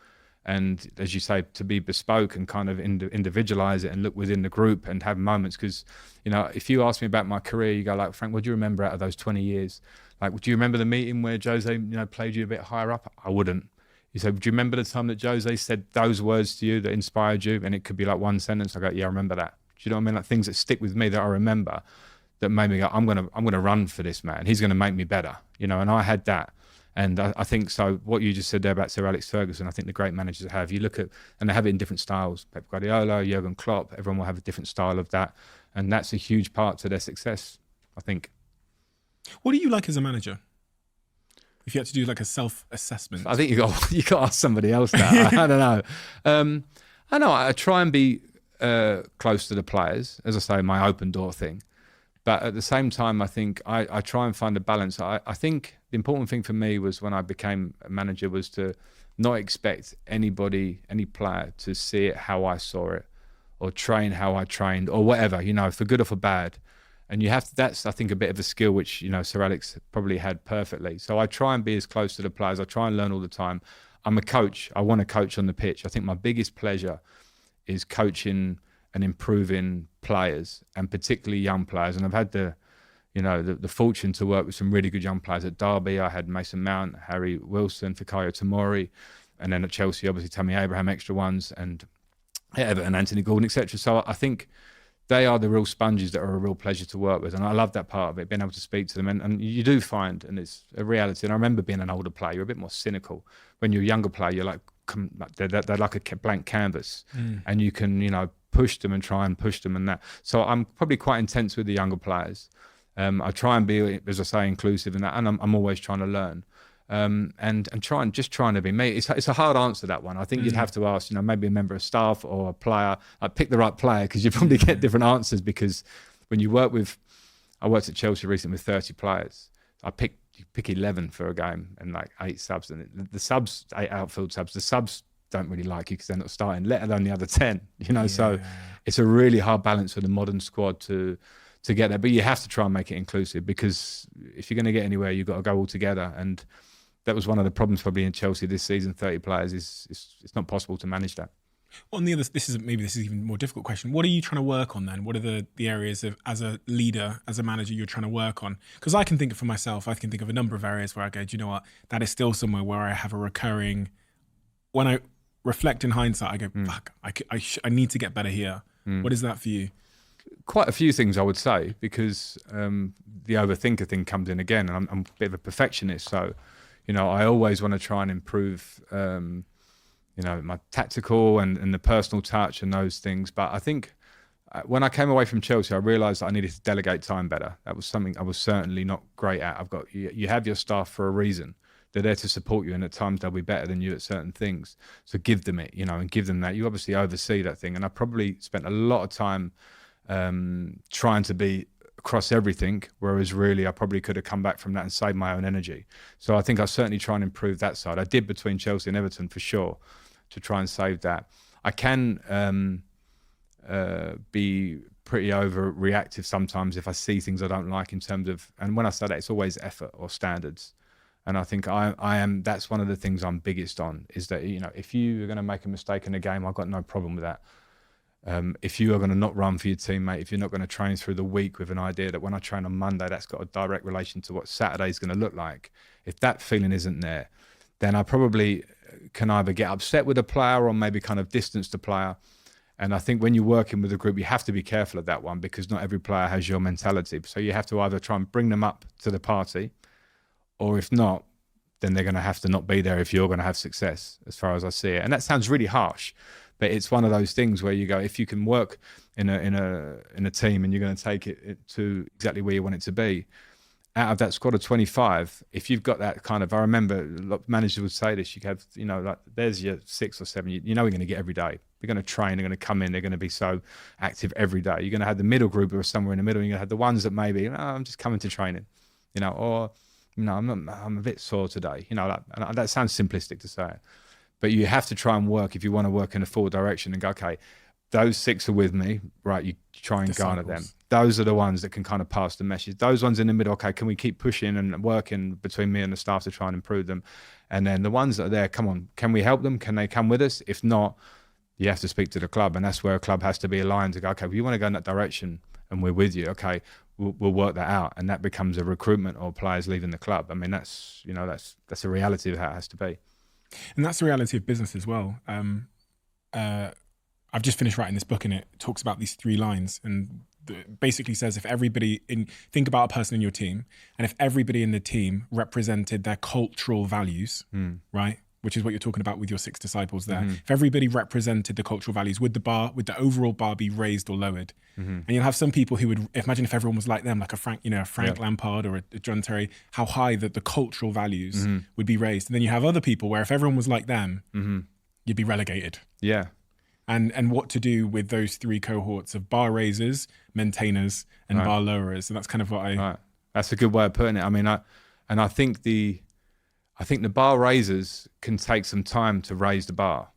and as you say, to be bespoke and kind of individualize it and look within the group and have moments. Because, if you ask me about my career, you go like, Frank, what do you remember out of those 20 years? Like, do you remember the meeting where Jose, played you a bit higher up? I wouldn't. You said, do you remember the time that Jose said those words to you that inspired you? And it could be like one sentence. I go, yeah, I remember that. Do you know what I mean? Like, things that stick with me that I remember that made me go, I'm gonna run for this man. He's gonna make me better. And I had that. And I think so. What you just said there about Sir Alex Ferguson, I think the great managers have. You look at, and they have it in different styles. Pep Guardiola, Jurgen Klopp, everyone will have a different style of that, and that's a huge part to their success, I think. What do you like as a manager? If you had to do like a self-assessment, I think you got to ask somebody else that. I don't know. I try and be close to the players, as I say, my open door thing. But at the same time, I think I try and find a balance. I think the important thing for me was when I became a manager was to not expect any player to see it how I saw it, or train how I trained, or whatever, for good or for bad. And you have to, that's, I think, a bit of a skill which, Sir Alex probably had perfectly. So I try and be as close to the players. I try and learn all the time. I'm a coach. I want to coach on the pitch. I think my biggest pleasure is coaching and improving players, and particularly young players. And I've had the fortune to work with some really good young players. At Derby, I had Mason Mount, Harry Wilson, Fikayo Tomori, and then at Chelsea, obviously Tammy Abraham, extra ones, and Everton, Anthony Gordon, etc. So I think they are the real sponges that are a real pleasure to work with, and I love that part of it, being able to speak to them. And you do find, and it's a reality, and I remember being an older player, you're a bit more cynical. When you're a younger player, you're like, they're like a blank canvas, and you can, push them and try and push them and that. So I'm probably quite intense with the younger players. I try and be, as I say, inclusive in that, and I'm always trying to learn. And trying to be me. It's a hard answer, that one. I think you'd have to ask, maybe a member of staff or a player. I'd pick the right player, because you probably get different answers. Because when you work with, I worked at Chelsea recently with 30 players. You pick 11 for a game and like 8 subs, and the subs, 8 outfield subs. The subs don't really like you because they're not starting, let alone the other 10. So it's a really hard balance for the modern squad to get there. But you have to try and make it inclusive, because if you're going to get anywhere, you've got to go all together. And that was one of the problems probably in Chelsea this season. 30 players it's not possible to manage that. On the other, this is even a more difficult question. What are you trying to work on then? What are the areas of, as a leader, as a manager, you're trying to work on? Because I can think for myself, I can think of a number of areas where I go, do you know what? That is still somewhere where I have a recurring, when I reflect in hindsight, I go, fuck, I need to get better here. What is that for you? Quite a few things, I would say, because the overthinker thing comes in again, and I'm a bit of a perfectionist, so I always want to try and improve my tactical and the personal touch and those things. But I think when I came away from Chelsea, I realised that I needed to delegate time better. That was something I was certainly not great at. You have your staff for a reason. They're there to support you, and at times they'll be better than you at certain things. So give them it, and give them that. You obviously oversee that thing. And I probably spent a lot of time trying to be across everything, whereas really I probably could have come back from that and saved my own energy. So I think I certainly try and improve that side. I did between Chelsea and Everton for sure, to try and save that. I can be pretty overreactive sometimes if I see things I don't like in terms of, and when I say that, it's always effort or standards. And I think I am, that's one of the things I'm biggest on, is that, if you are going to make a mistake in a game, I've got no problem with that. If you are going to not run for your teammate, if you're not going to train through the week with an idea that when I train on Monday, that's got a direct relation to what Saturday is going to look like, if that feeling isn't there, then I probably can either get upset with a player or maybe kind of distance the player. And I think when you're working with a group, you have to be careful of that one, because not every player has your mentality. So you have to either try and bring them up to the party, or if not, then they're going to have to not be there if you're going to have success, as far as I see it. And that sounds really harsh, but it's one of those things where you go, if you can work in a team and you're going to take it to exactly where you want it to be, out of that squad of 25, if you've got that kind of, I remember managers would say this, you have, like there's your 6 or 7, you're going to get every day. They're going to train, they're going to come in, they're going to be so active every day. You're going to have the middle group who are somewhere in the middle, and you're going to have the ones that maybe, I'm just coming to training, or, I'm a bit sore today, and that sounds simplistic to say it. But you have to try and work, if you want to work in a forward direction, and go, okay, those 6 are with me, right? You try and garner them. Those are the ones that can kind of pass the message. Those ones in the middle, okay, can we keep pushing and working between me and the staff to try and improve them? And then the ones that are there, come on, can we help them? Can they come with us? If not, you have to speak to the club, and that's where a club has to be aligned to go, okay, well, you want to go in that direction and we're with you, okay, we'll work that out. And that becomes a recruitment or players leaving the club. I mean, that's a reality of how it has to be. And that's the reality of business as well. I've just finished writing this book, and it talks about these 3 lines, and basically says, if everybody think about a person in your team, and if everybody in the team represented their cultural values, right, which is what you're talking about with your 6 disciples there. If everybody represented the cultural values, would the overall bar be raised or lowered? And you'll have some people who would imagine, if everyone was like them, like a Frank Lampard or a John Terry, how high that the cultural values would be raised. And then you have other people where if everyone was like them, you'd be relegated. Yeah. And what to do with those 3 cohorts of bar raisers, maintainers, and bar lowerers. And that's kind of what I... Right. That's a good way of putting it. I mean, I think the bar raisers can take some time to raise the bar,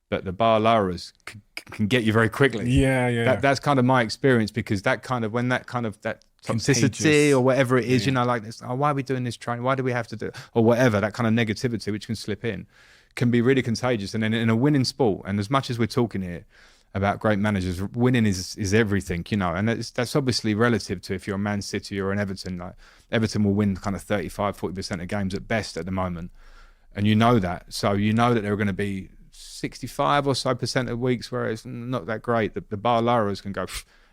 but the bar lowerers can get you very quickly. Yeah. That's kind of my experience, because that toxicity Contagious. or whatever it is, like this, why are we doing this training? Why do we have to do it? Or whatever, that kind of negativity which can slip in, can be really contagious. And then in a winning sport, and as much as we're talking here about great managers, winning is everything, and that's obviously relative to if you're a Man City or an Everton. Like Everton will win kind of 35-40% of games at best at the moment, and that. So that there are going to be 65 or so % of weeks where it's not that great. The bar lowerers can go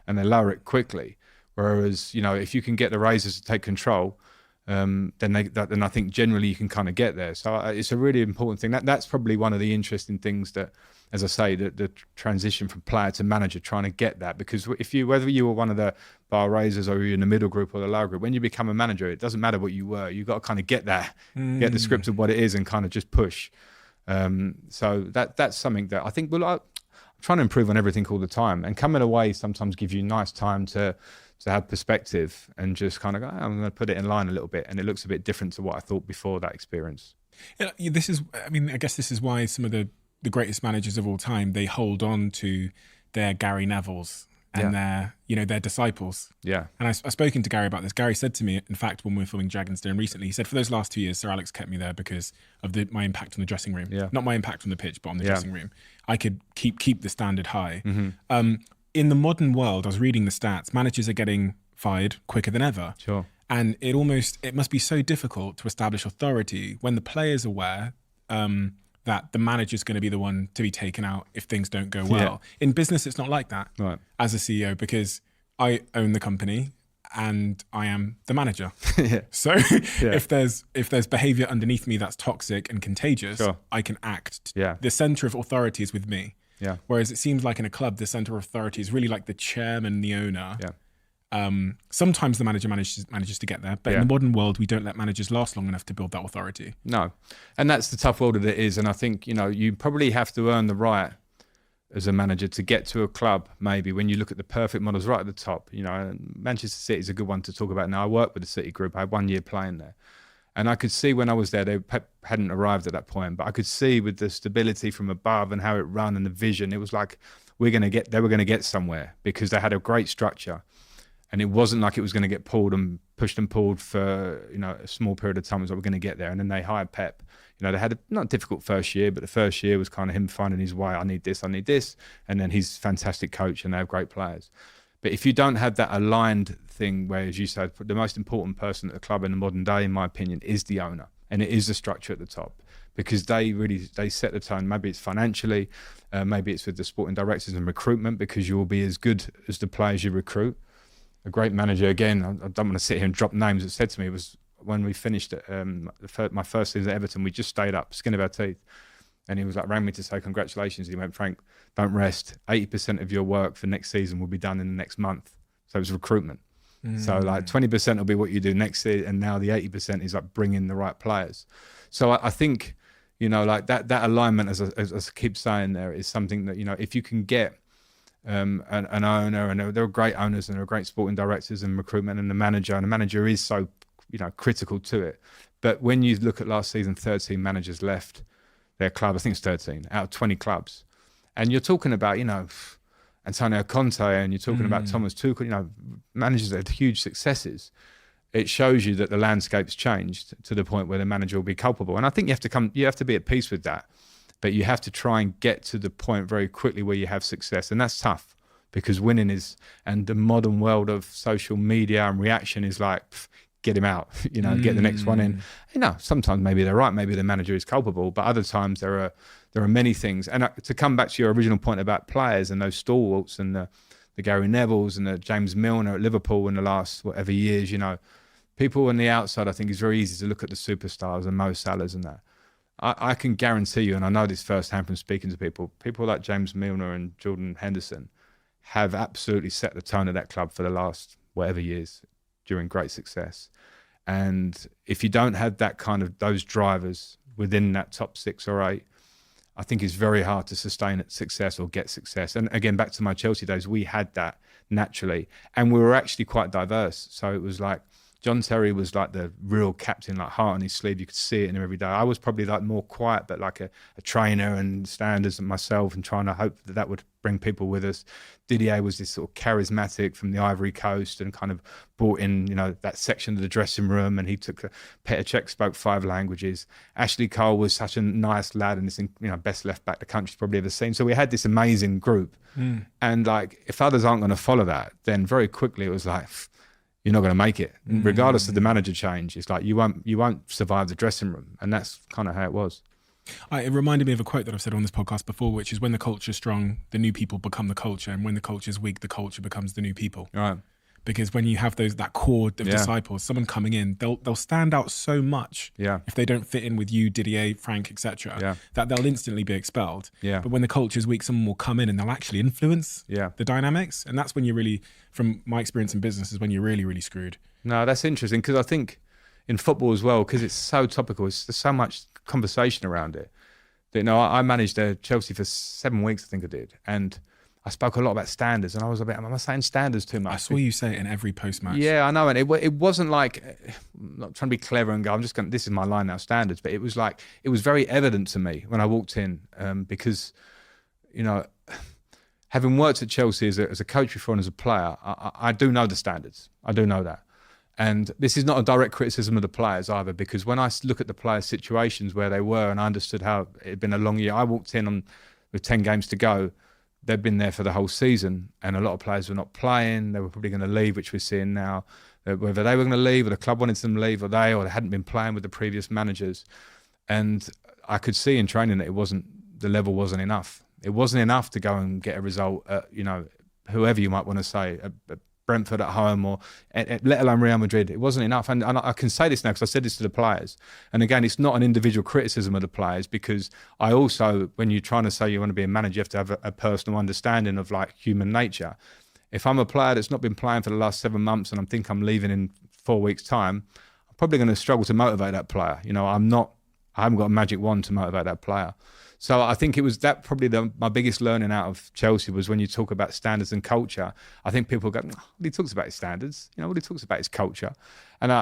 and they lower it quickly. Whereas if you can get the raisers to take control, then I think generally you can kind of get there. So it's a really important thing. That's probably one of the interesting things that, as I say, the transition from player to manager, trying to get that, because whether you were one of the bar raisers or you're in the middle group or the lower group, when you become a manager, it doesn't matter what you were. You've got to kind of get that, get the script of what it is, and kind of just push. So that's something that I think I'm trying to improve on everything all the time, and coming away sometimes gives you nice time to have perspective and just kind of go, I'm going to put it in line a little bit, and it looks a bit different to what I thought before that experience. I guess this is why some of the greatest managers of all time, they hold on to their Gary Nevilles and their disciples. Yeah. And I've spoken to Gary about this. Gary said to me, in fact, when we were filming Dragon's Den recently, he said, for those last 2 years, Sir Alex kept me there because of my impact on the dressing room. Yeah. Not my impact on the pitch, but on the dressing room. I could keep the standard high. In the modern world, I was reading the stats, managers are getting fired quicker than ever. Sure. And it must be so difficult to establish authority when the players are aware that the manager's going to be the one to be taken out if things don't go well. In business, it's not like that as a CEO, because I own the company and I am the manager. So if there's behavior underneath me that's toxic and contagious, I can act. The center of authority is with me. Whereas it seems like in a club, the center of authority is really like the chairman, the owner. Sometimes the manager manages to get there, but in the modern world, we don't let managers last long enough to build that authority. No, and that's the tough world that it is. And I think, you probably have to earn the right as a manager to get to a club, maybe when you look at the perfect models right at the top. Manchester City is a good one to talk about now. I worked with the City group. I had 1 year playing there. And I could see when I was there, they hadn't arrived at that point, but I could see with the stability from above and how it ran and the vision, it was like they were going to get somewhere because they had a great structure. And it wasn't like it was going to get pulled and pushed and pulled for a small period of time. It was like, we're going to get there. And then they hired Pep. They had a not difficult first year, but the first year was kind of him finding his way. I need this. And then he's a fantastic coach and they have great players. But if you don't have that aligned thing where, as you said, the most important person at the club in the modern day, in my opinion, is the owner. And it is the structure at the top, because they set the tone. Maybe it's financially, maybe it's with the sporting directors and recruitment, because you will be as good as the players you recruit. A great manager, again, I don't want to sit here and drop names, that said to me, was when we finished my first season at Everton, we just stayed up, skin of our teeth. And he was like, rang me to say congratulations. He went, Frank, don't rest. 80% of your work for next season will be done in the next month. So it was recruitment. So like 20% will be what you do next year. And now the 80% is like bringing the right players. So I think, like that alignment, as I keep saying there, is something that, if you can get an owner, and there are great owners and there are great sporting directors and recruitment, and the manager is so, critical to it. But when you look at last season, 13 managers left their club. I think it's 13 out of 20 clubs. And you're talking about, Antonio Conte, and you're talking about Thomas Tuchel, managers that had huge successes. It shows you that the landscape's changed to the point where the manager will be culpable. And I think you have to be at peace with that. But you have to try and get to the point very quickly where you have success. And that's tough, because winning is, and the modern world of social media and reaction is like, get him out, get the next one in. Sometimes maybe they're right, maybe the manager is culpable, but other times there are many things. And to come back to your original point about players and those stalwarts and the Gary Nevilles and the James Milner at Liverpool in the last whatever years, people on the outside, I think it's very easy to look at the superstars and Mo Salahs and that. I can guarantee you, and I know this firsthand from speaking to people like James Milner and Jordan Henderson have absolutely set the tone of that club for the last whatever years during great success. And if you don't have that kind of those drivers within that top 6 or 8, I think it's very hard to sustain success or get success. And again, back to my Chelsea days, we had that naturally, and we were actually quite diverse. So it was like John Terry was like the real captain, like heart on his sleeve. You could see it in him every day. I was probably like more quiet, but like a trainer and standards and myself, and trying to hope that would bring people with us. Didier was this sort of charismatic from the Ivory Coast and kind of brought in, that section of the dressing room, and he took Petr Cech spoke 5 languages. Ashley Cole was such a nice lad, and this, best left back the country's probably ever seen. So we had this amazing group. And like, if others aren't going to follow that, then very quickly it was like, you're not going to make it, regardless of the manager change. It's like you won't survive the dressing room, and that's kind of how it was. It reminded me of a quote that I've said on this podcast before, which is, when the culture's strong, the new people become the culture, and when the culture's weak, the culture becomes the new people. Right. Because when you have that core of disciples, someone coming in, they'll stand out so much if they don't fit in with you, Didier, Frank, etc., that they'll instantly be expelled. But when the culture's weak, someone will come in and they'll actually influence the dynamics. And that's when you're really, from my experience in business, is when you're really, really screwed. No, that's interesting, because I think in football as well, because it's so topical, there's so much conversation around it. That, I managed Chelsea for 7 weeks, I think I did. And I spoke a lot about standards, and I was am I saying standards too much? I saw you say it in every post-match. Yeah, I know, and it wasn't like, I'm not trying to be clever and go, this is my line now, standards, but it was like, it was very evident to me when I walked in, because, having worked at Chelsea as a coach before and as a player, I do know the standards. I do know that. And this is not a direct criticism of the players either, because when I look at the players' situations where they were, and I understood how it had been a long year, I walked in with 10 games to go. They'd been there for the whole season, and a lot of players were not playing. They were probably going to leave, which we're seeing now. Whether they were going to leave, or the club wanted them to leave, or they hadn't been playing with the previous managers. And I could see in training that the level wasn't enough. It wasn't enough to go and get a result at, whoever you might want to say, at Brentford at home or let alone Real Madrid. It wasn't enough. And I can say this now because I said this to the players. And again, it's not an individual criticism of the players, because I also, when you're trying to say you want to be a manager, you have to have a personal understanding of like human nature. If I'm a player that's not been playing for the last 7 months and I think I'm leaving in 4 weeks' time, I'm probably going to struggle to motivate that player. I haven't got a magic wand to motivate that player. So I think it was that probably my biggest learning out of Chelsea was when you talk about standards and culture. I think people go, well, he talks about his standards, what he talks about his culture. And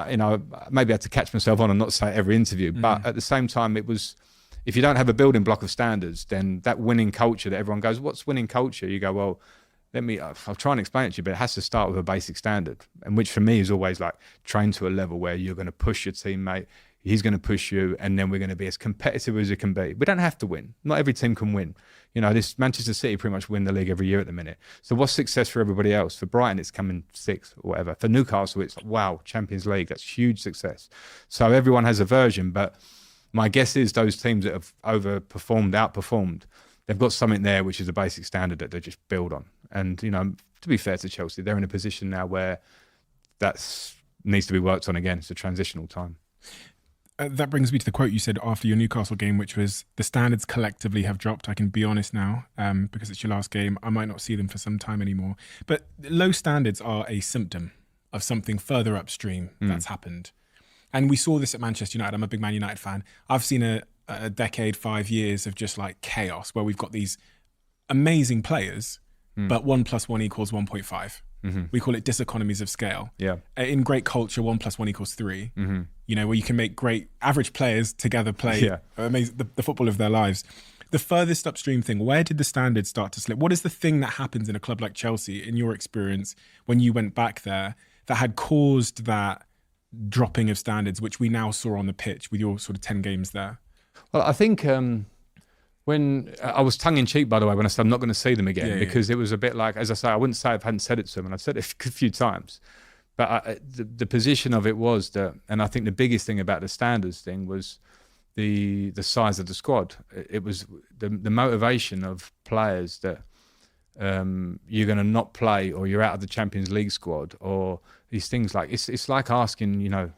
maybe I had to catch myself on and not say it every interview. But at the same time, it was, if you don't have a building block of standards, then that winning culture that everyone goes, what's winning culture? You go, well, I'll try and explain it to you, but it has to start with a basic standard. And which for me is always like train to a level where you're going to push your teammate, he's going to push you, and then we're going to be as competitive as it can be. We don't have to win. Not every team can win. This Manchester City pretty much win the league every year at the minute. So what's success for everybody else? For Brighton, it's coming 6th or whatever. For Newcastle, it's like, wow, Champions League. That's huge success. So everyone has a version, but my guess is those teams that have outperformed, they've got something there which is a basic standard that they just build on. And, to be fair to Chelsea, they're in a position now where that needs to be worked on again. It's a transitional time. That brings me to the quote you said after your Newcastle game, which was, the standards collectively have dropped. I can be honest now, because it's your last game. I might not see them for some time anymore. But low standards are a symptom of something further upstream that's happened. And we saw this at Manchester United. I'm a big Man United fan. I've seen a decade, 5 years of just like chaos where we've got these amazing players, but 1 + 1 = 1.5. We call it diseconomies of scale. Yeah. In great culture, 1 + 1 = 3. Where you can make great average players together play amazing, the football of their lives. The furthest upstream thing, where did the standards start to slip? What is the thing that happens in a club like Chelsea, in your experience, when you went back there, that had caused that dropping of standards, which we now saw on the pitch with your sort of 10 games there? Well, I think when I was tongue-in-cheek, by the way, when I said I'm not going to see them again, because it was a bit like, as I say, I wouldn't say I hadn't said it to them, and I've said it a few times. But the position of it was that, and I think the biggest thing about the standards thing was the size of the squad. It was the motivation of players that you're going to not play, or you're out of the Champions League squad, or these things like, it's like asking,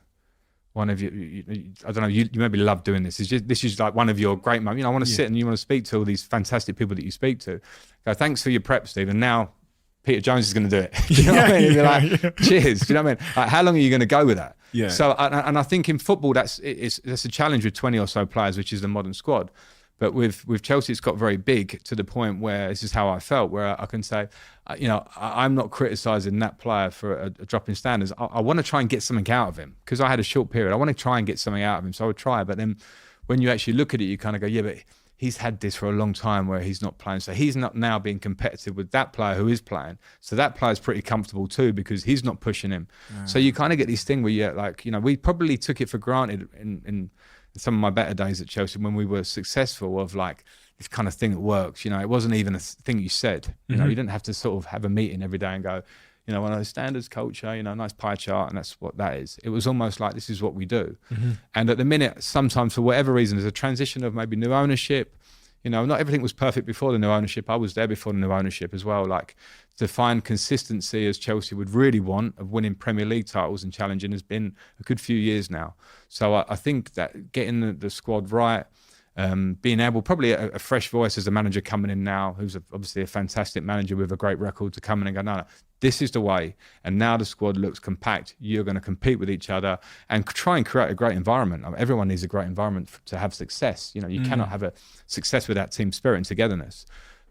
one of you, I don't know, you maybe love doing this. This is like one of your great moments. I want to sit and you want to speak to all these fantastic people that you speak to. Go, thanks for your prep, Steve. And now Peter Jones is going to do it. You know what I mean? You're like, cheers. Do you know what I mean? Like, how long are you going to go with that? Yeah. So, and I think in football, that's a challenge with 20 or so players, which is the modern squad. But with Chelsea, it's got very big to the point where this is how I felt, where I can say, I'm not criticising that player for a drop in standards. I want to try and get something out of him, because I had a short period. I want to try and get something out of him, so I would try. But then when you actually look at it, you kind of go, yeah, but he's had this for a long time where he's not playing. So he's not now being competitive with that player who is playing. So that player's pretty comfortable too, because he's not pushing him. Yeah. So you kind of get this thing where you're like, we probably took it for granted in some of my better days at Chelsea when we were successful, of like this kind of thing that works. It wasn't even a thing you said. You didn't have to sort of have a meeting every day and go, one of the standards culture, nice pie chart, and that's what that is. It was almost like, this is what we do. And at the minute, sometimes for whatever reason, there's a transition of maybe new ownership. Not everything was perfect before the new ownership. I was there before the new ownership as well. Like, to find consistency, as Chelsea would really want, of winning Premier League titles and challenging, has been a good few years now. So I think that getting the squad right, being able, probably a fresh voice as a manager coming in now, who's obviously a fantastic manager with a great record, to come in and go, no, this is the way. And now the squad looks compact. You're going to compete with each other and try and create a great environment. Everyone needs a great environment to have success. You cannot have a success without team spirit and togetherness.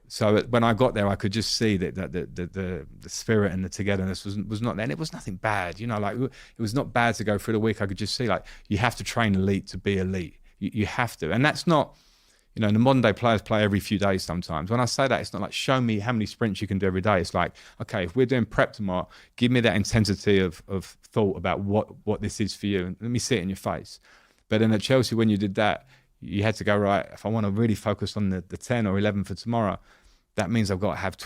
So when I got there, I could just see that the spirit and the togetherness was not there. And it was nothing bad. It was not bad to go through the week. I could just see, like, you have to train elite to be elite. You have to. And that's not, the modern day players play every few days sometimes. When I say that, it's not like, show me how many sprints you can do every day. It's like, okay, if we're doing prep tomorrow, give me that intensity of thought about what this is for you, and let me see it in your face. But then at Chelsea, when you did that, you had to go, right, if I want to really focus on the 10 or 11 for tomorrow, that means I've got to have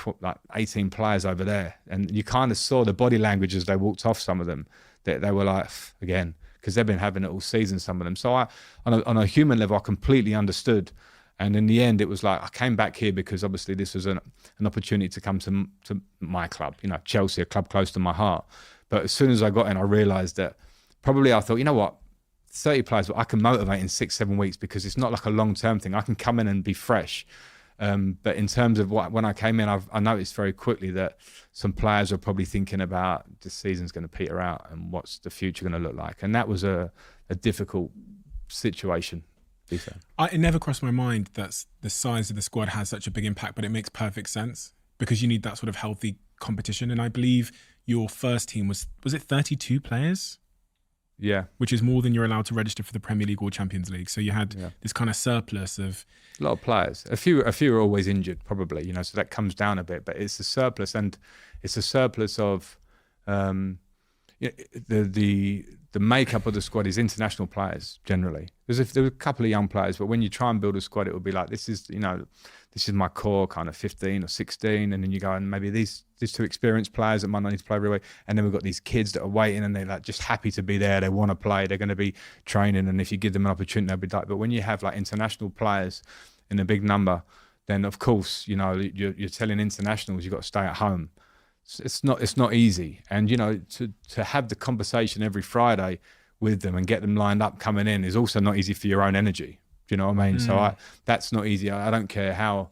18 players over there. And you kind of saw the body language as they walked off, some of them, that they were like, again, because they've been having it all season, some of them. So on a human level, I completely understood. And in the end, it was like I came back here because obviously this was an opportunity to come to my club, Chelsea, a club close to my heart. But as soon as I got in, I realised that probably I thought, you know what, 30 players, I can motivate in 6-7 weeks because it's not like a long-term thing. I can come in and be fresh. But in terms of when I came in, I noticed very quickly that some players were probably thinking about this season's going to peter out and what's the future going to look like. And that was a difficult situation. It never crossed my mind that the size of the squad has such a big impact, but it makes perfect sense because you need that sort of healthy competition. And I believe your first team was it 32 players? Yeah. Which is more than you're allowed to register for the Premier League or Champions League. So you had this kind of surplus of... A lot of players. A few are always injured, probably, so that comes down a bit. But it's a surplus, and it's a surplus of... the makeup of the squad is international players generally. There were a couple of young players, but when you try and build a squad, it would be like this is my core kind of 15 or 16, and then you go and maybe these two experienced players that might not need to play every week, and then we've got these kids that are waiting and they're like just happy to be there. They want to play. They're going to be training, and if you give them an opportunity, they'll be like. But when you have like international players in a big number, then of course you're telling internationals you've got to stay at home. It's not easy, and to have the conversation every Friday with them and get them lined up coming in is also not easy for your own energy. Do you know what I mean? So that's not easy. I don't care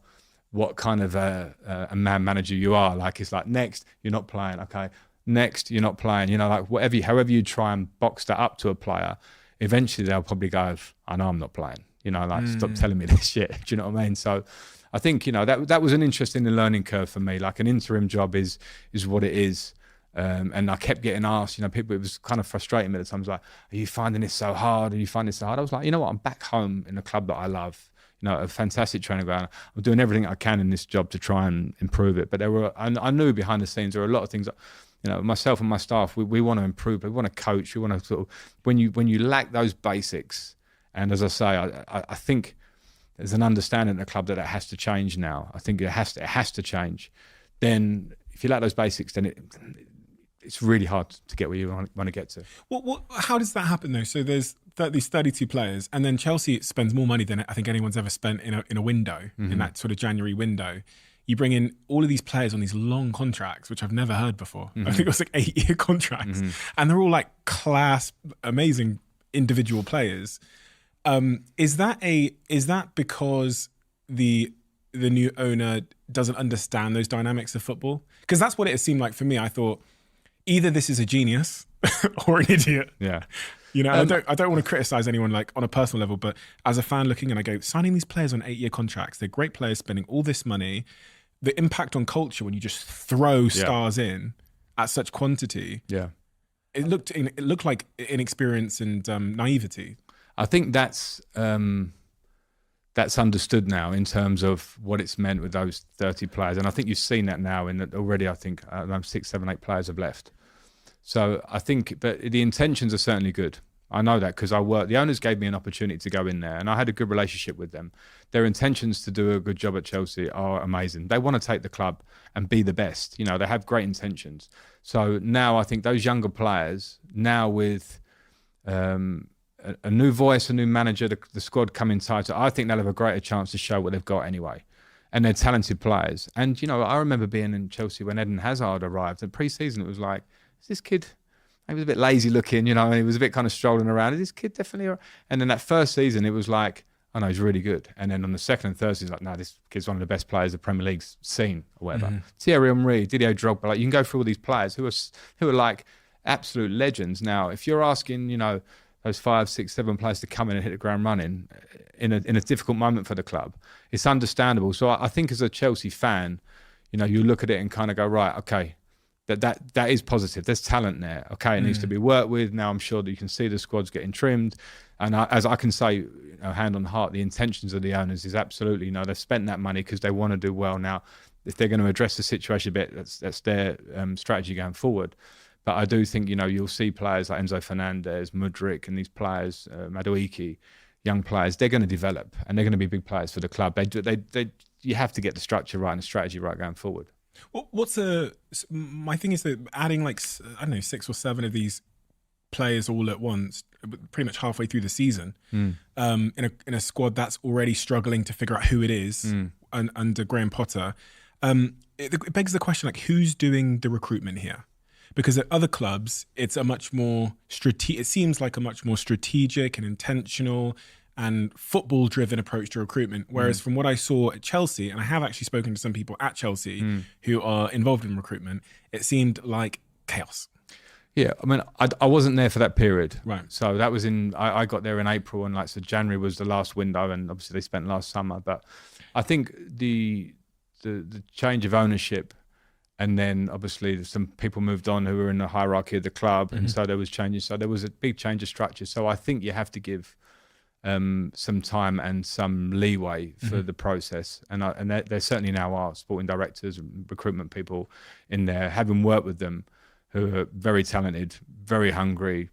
what kind of a man manager you are. Like it's like next you're not playing, okay. Next you're not playing. Like however you try and box that up to a player, eventually they'll probably go, I know I'm not playing. Stop telling me this shit. Do you know what I mean? So I think that was an interesting learning curve for me. Like an interim job is what it is, and I kept getting asked. People, it was kind of frustrating me at times. Like, are you finding this so hard? Are you finding this so hard? I was like, you know what? I'm back home in a club that I love. A fantastic training ground. I'm doing everything I can in this job to try and improve it. But I knew behind the scenes there were a lot of things that, myself and my staff, we want to improve. We want to coach. We want to sort of when you lack those basics. And as I say, I think there's an understanding in the club that it has to change now. I think it has to change. Then if you lack those basics, then it's really hard to get where you want to get to. How does that happen though? So there's these 32 players, and then Chelsea spends more money than I think anyone's ever spent in a window, in that sort of January window. You bring in all of these players on these long contracts, which I've never heard before. I think it was like 8-year contracts, and they're all like class, amazing individual players. Is that because the new owner doesn't understand those dynamics of football? Because that's what it seemed like for me. I thought either this is a genius or an idiot. Yeah. I don't want to criticize anyone like on a personal level, but as a fan looking and I go, signing these players on 8-year contracts, they're great players spending all this money. The impact on culture when you just throw stars in at such quantity. Yeah. It looked like inexperience and naivety. I think that's understood now in terms of what it's meant with those 30 players. And I think you've seen that now in that already. I think 6, 7, 8 players have left. So I think, but the intentions are certainly good. I know that because the owners gave me an opportunity to go in there and I had a good relationship with them. Their intentions to do a good job at Chelsea are amazing. They want to take the club and be the best. They have great intentions. So now I think those younger players, now with a new voice, a new manager, the squad coming tighter, I think they'll have a greater chance to show what they've got anyway. And they're talented players. And, I remember being in Chelsea when Eden Hazard arrived. And pre-season, it was like, is this kid, he was a bit lazy looking, and he was a bit kind of strolling around. Is this kid definitely... And then that first season, it was like, oh no, he's really good. And then on the second and third season, like, no, this kid's one of the best players the Premier League's seen or whatever. Thierry Henry, Didier Drogba, like, you can go through all these players who are like absolute legends. Now, if you're asking, those 5, 6, 7 players to come in and hit the ground running in a difficult moment for the club, it's understandable. So I think as a Chelsea fan, you look at it and kind of go, right, okay, that is positive. There's talent there. Okay, it needs to be worked with. Now I'm sure that you can see the squad's getting trimmed. And as I can say, hand on heart, the intentions of the owners is absolutely, they've spent that money because they want to do well. Now, if they're going to address the situation a bit, that's their strategy going forward. But I do think, you'll see players like Enzo Fernandez, Mudryk, and these players, Madueke, young players, they're going to develop and they're going to be big players for the club. You have to get the structure right and the strategy right going forward. My thing is that adding 6 or 7 of these players all at once, pretty much halfway through the season, in a squad that's already struggling to figure out who it is under Graham Potter. It begs the question, like, who's doing the recruitment here? Because at other clubs, it's a much more it seems like a much more strategic and intentional and football-driven approach to recruitment. Whereas from what I saw at Chelsea, and I have actually spoken to some people at Chelsea who are involved in recruitment, it seemed like chaos. Yeah, I mean, I wasn't there for that period. Right. So that was I got there in April, and so January was the last window, and obviously they spent last summer. But I think the change of ownership, and then obviously some people moved on who were in the hierarchy of the club, and so there was changes. So there was a big change of structure. So I think you have to give some time and some leeway for the process. And there certainly now are sporting directors and recruitment people in there, having worked with them, who are very talented, very hungry,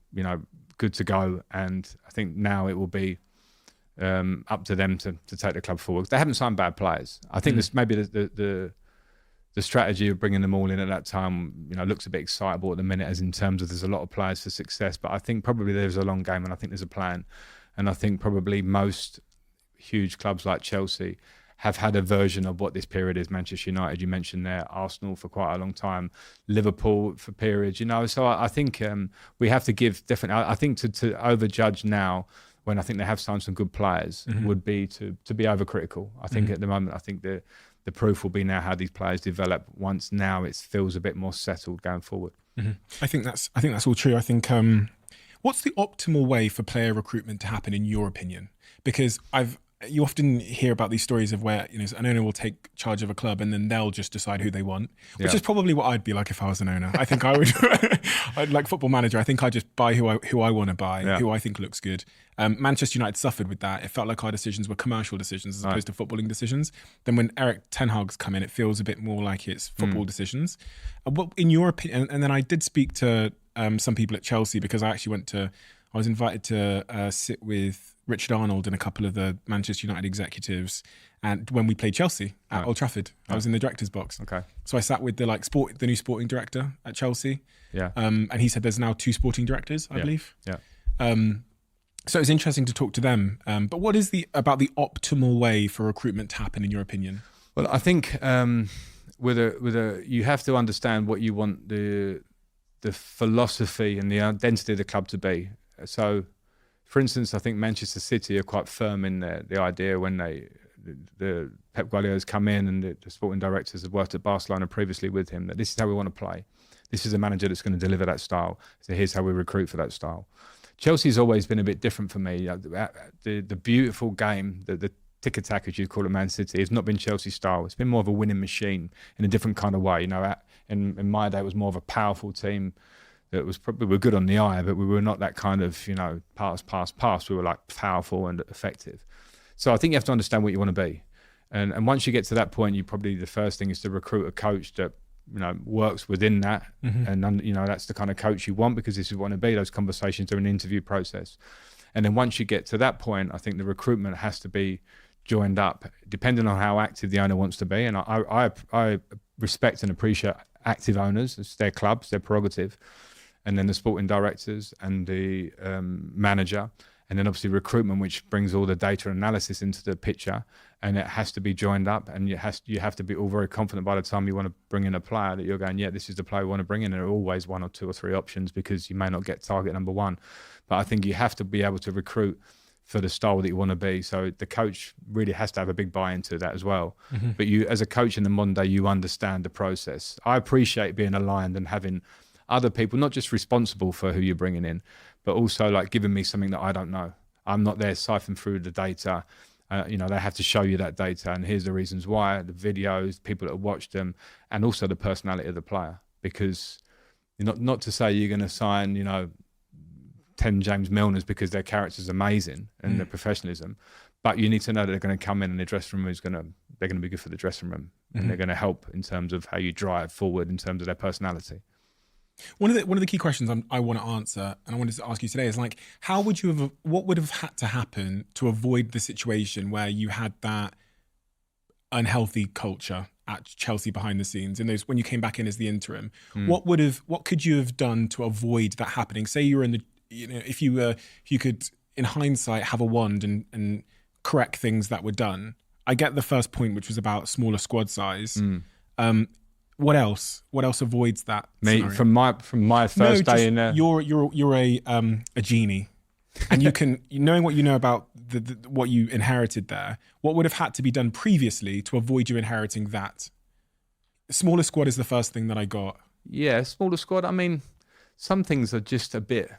good to go. And I think now it will be up to them to take the club forward. They haven't signed bad players. I think this maybe the strategy of bringing them all in at that time, looks a bit excitable at the minute, as in terms of there's a lot of players for success. But I think probably there's a long game, and I think there's a plan. And I think probably most huge clubs like Chelsea have had a version of what this period is. Manchester United, you mentioned there, Arsenal for quite a long time, Liverpool for periods, So I think we have to give definitely. I think to overjudge now, when I think they have signed some good players, would be to be overcritical. I think at the moment, I think the proof will be now how these players develop once now it feels a bit more settled going forward. I think that's all true. I think what's the optimal way for player recruitment to happen in your opinion? Because you often hear about these stories of where an owner will take charge of a club and then they'll just decide who they want, which is probably what I'd be like if I was an owner. I think I would, I'd like Football Manager. I think I'd just buy who I want to buy, who I think looks good. Manchester United suffered with that. It felt like our decisions were commercial decisions as opposed to footballing decisions. Then when Eric Ten Hag's come in, it feels a bit more like it's football decisions. What, in your opinion? And then I did speak to some people at Chelsea, because I was invited to sit with Richard Arnold and a couple of the Manchester United executives, and when we played Chelsea at Old Trafford, I was in the director's box. Okay. So I sat with the new sporting director at Chelsea. Yeah. And he said there's now 2 sporting directors, I believe. Yeah. So it was interesting to talk to them. But what is about the optimal way for recruitment to happen in your opinion? Well, I think you have to understand what you want the philosophy and the identity of the club to be. So, for instance, I think Manchester City are quite firm in the idea when the Pep Guardiola's come in, and the sporting directors have worked at Barcelona previously with him, that this is how we want to play. This is a manager that's going to deliver that style. So here's how we recruit for that style. Chelsea's always been a bit different for me. The beautiful game, the tick-attack, as you call it, Man City, has not been Chelsea style. It's been more of a winning machine in a different kind of way. In my day, it was more of a powerful team that was probably, we were good on the eye, but we were not that kind of, pass. We were like powerful and effective. So I think you have to understand what you want to be. And once you get to that point, the first thing is to recruit a coach that, works within that. And, that's the kind of coach you want, because this is what you want to be. Those conversations are an interview process. And then once you get to that point, I think the recruitment has to be joined up, depending on how active the owner wants to be. And I respect and appreciate active owners. It's their clubs, their prerogative. And then the sporting directors and the manager, and then obviously recruitment, which brings all the data analysis into the picture, and it has to be joined up, and you have to be all very confident by the time you want to bring in a player that you're going, this is the player we want to bring in. There are always 1 or 2 or 3 options, because you may not get target number 1, but I think you have to be able to recruit for the style that you want to be. So the coach really has to have a big buy into that as well. But you, as a coach in the modern day, you understand the process. I appreciate being aligned and having other people, not just responsible for who you're bringing in, but also like giving me something that I don't know. I'm not there siphon through the data. They have to show you that data, and here's the reasons why, the videos, people that have watched them, and also the personality of the player. Because not to say you're going to sign, 10 James Milners because their character's amazing and their professionalism, but you need to know that they're going to come in and the dressing room they're going to be good for the dressing room, and they're going to help in terms of how you drive forward in terms of their personality. One of the key questions I want to answer, and I wanted to ask you today, is like, what would have had to happen to avoid the situation where you had that unhealthy culture at Chelsea behind the scenes, and when you came back in as the interim? What could you have done to avoid that happening? Say you were if you could, in hindsight, have a wand and correct things that were done. I get the first point, which was about smaller squad size. What else? What else avoids that? Me scenario? from my first day in there. You're a genie, and you can, knowing what you know about what you inherited there. What would have had to be done previously to avoid you inheriting that? Smaller squad is the first thing that I got. Yeah, smaller squad. I mean, some things are just a bit,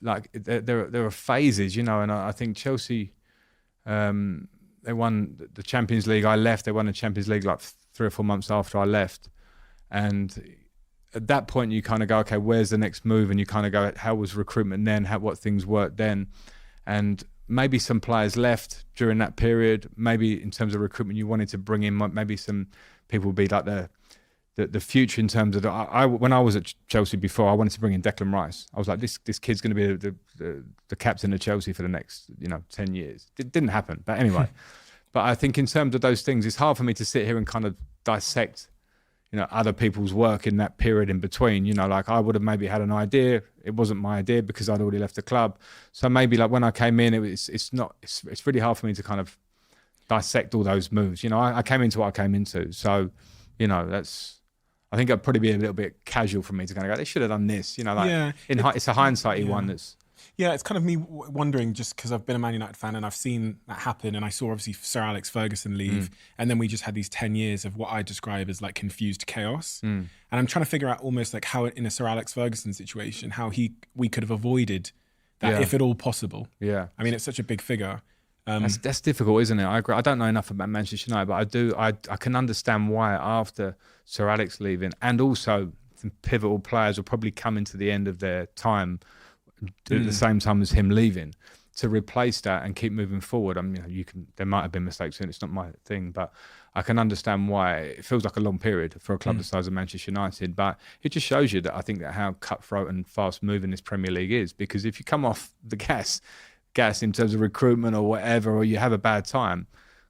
like there are phases, and I think Chelsea, they won the Champions League. I left. They won the Champions League like 3 or 4 months after I left, and at that point you kind of go, okay, where's the next move? And you kind of go, how was recruitment then? What things worked then? And maybe some players left during that period. Maybe in terms of recruitment, you wanted to bring in maybe some people would be like the future in terms of when I was at Chelsea before, I wanted to bring in Declan Rice. I was like, this kid's going to be the captain of Chelsea for the next 10 years. It didn't happen, but anyway. But I think in terms of those things, it's hard for me to sit here and kind of dissect other people's work in that period in between. Like I would have maybe had an idea. It wasn't my idea because I'd already left the club. So maybe like when I came in, it's really hard for me to kind of dissect all those moves. I came into what I came into. So, I think it'd probably be a little bit casual for me to kind of go, they should have done this. It's a hindsighty one that's. Yeah, it's kind of me wondering, just because I've been a Man United fan and I've seen that happen, and I saw obviously Sir Alex Ferguson leave, and then we just had these 10 years of what I describe as like confused chaos. And I'm trying to figure out almost like how in a Sir Alex Ferguson situation, how we could have avoided that if at all possible. Yeah. I mean, it's such a big figure. That's difficult, isn't it? I agree. I don't know enough about Manchester United, but I can understand why after Sir Alex leaving, and also some pivotal players will probably come into the end of their time at the same time as him leaving, to replace that and keep moving forward. I mean, there might have been mistakes and it's not my thing, but I can understand why it feels like a long period for a club the size of Manchester United. But it just shows you that I think that how cutthroat and fast moving this Premier League is, because if you come off the gas in terms of recruitment or whatever, or you have a bad time,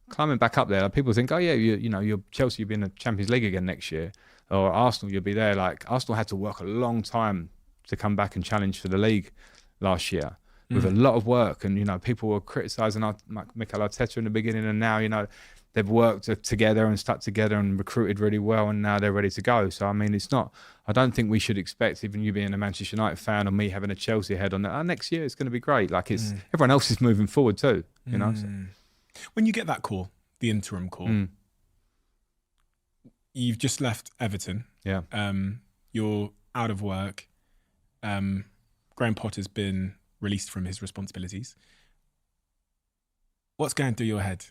climbing back up there, like people think, oh yeah, you're Chelsea, you'll be in the Champions League again next year, or Arsenal, you'll be there. Like Arsenal had to work a long time to come back and challenge for the league last year with a lot of work, and people were criticising Mikel Arteta in the beginning, and now they've worked together and stuck together and recruited really well, and now they're ready to go. So I mean, I don't think we should expect, even you being a Manchester United fan or me having a Chelsea head on that, next year it's going to be great. Like everyone else is moving forward too, So. When you get that call, the interim call, you've just left Everton. Yeah. You're out of work. Graham Potter's been released from his responsibilities. What's going through your head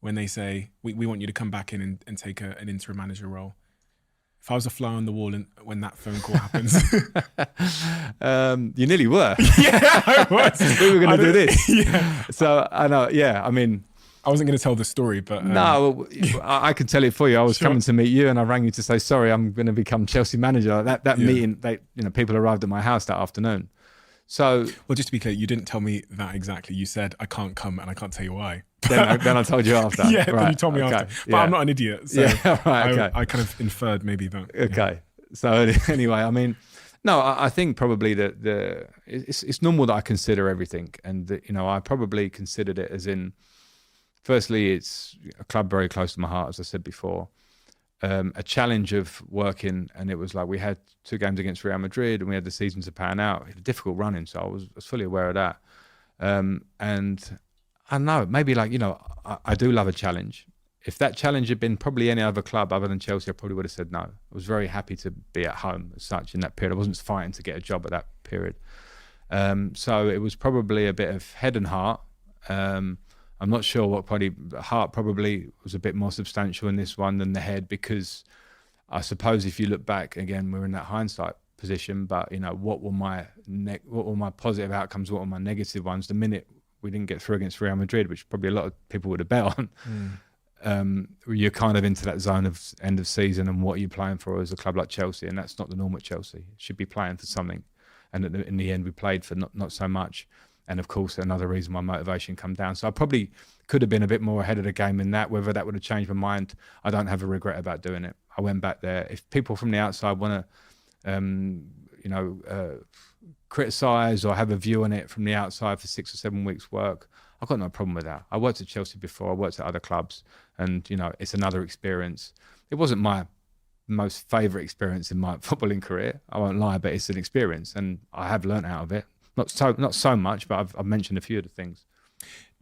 when they say, we want you to come back in and take an interim manager role? If I was a fly on the wall when that phone call happens. You nearly were. Yeah, I was. We were going to do this. Yeah. So I know, I mean. I wasn't going to tell the story, but... No, I can tell it for you. I was coming to meet you and I rang you to say, sorry, I'm going to become Chelsea manager. That meeting, people arrived at my house that afternoon. So... Well, just to be clear, you didn't tell me that exactly. You said, I can't come and I can't tell you why. Then I told you after. Yeah, right. Then you told me after. But I'm not an idiot. So right, okay. I kind of inferred maybe that. Okay. So anyway, I mean... No, I think probably that it's normal that I consider everything. And, I probably considered it as in... Firstly, it's a club very close to my heart, as I said before. A challenge of working, and it was like we had 2 games against Real Madrid, and we had the season to pan out. It was a difficult running, so I was fully aware of that. And I don't know, maybe I do love a challenge. If that challenge had been probably any other club other than Chelsea, I probably would have said no. I was very happy to be at home as such in that period. I wasn't fighting to get a job at that period. So it was probably a bit of head and heart. I'm not sure the heart probably was a bit more substantial in this one than the head, because I suppose if you look back, again, we're in that hindsight position, but what were my positive outcomes, what were my negative ones? The minute we didn't get through against Real Madrid, which probably a lot of people would have bet on, you're kind of into that zone of end of season and what are you playing for as a club like Chelsea, and that's not the norm at Chelsea. You should be playing for something, and in the end we played for not so much. And of course, another reason my motivation come down. So I probably could have been a bit more ahead of the game in that. Whether that would have changed my mind, I don't have a regret about doing it. I went back there. If people from the outside want to, criticise or have a view on it from the outside for 6 or 7 weeks' work, I've got no problem with that. I worked at Chelsea before. I worked at other clubs, and it's another experience. It wasn't my most favourite experience in my footballing career. I won't lie, but it's an experience, and I have learnt out of it. Not so much, but I've mentioned a few of the things.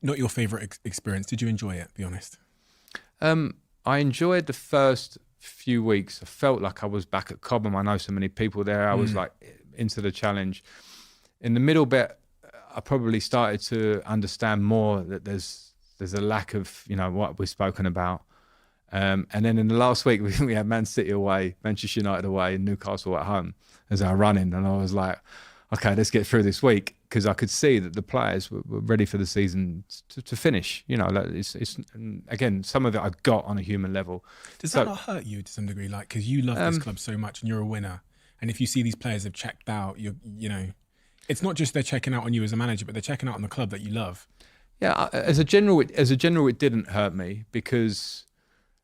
Not your favourite experience. Did you enjoy it? Be honest. I enjoyed the first few weeks. I felt like I was back at Cobham. I know so many people there. I was like into the challenge. In the middle bit, I probably started to understand more that there's a lack of what we've spoken about. And then in the last week, we had Man City away, Manchester United away, and Newcastle at home as our run-in. And I was like, okay, let's get through this week, because I could see that the players were ready for the season to finish. It's again, some of it I got on a human level. Does that not hurt you to some degree? Like, because you love this club so much and you're a winner. And if you see these players have checked out, it's not just they're checking out on you as a manager, but they're checking out on the club that you love. Yeah, as a general, it didn't hurt me, because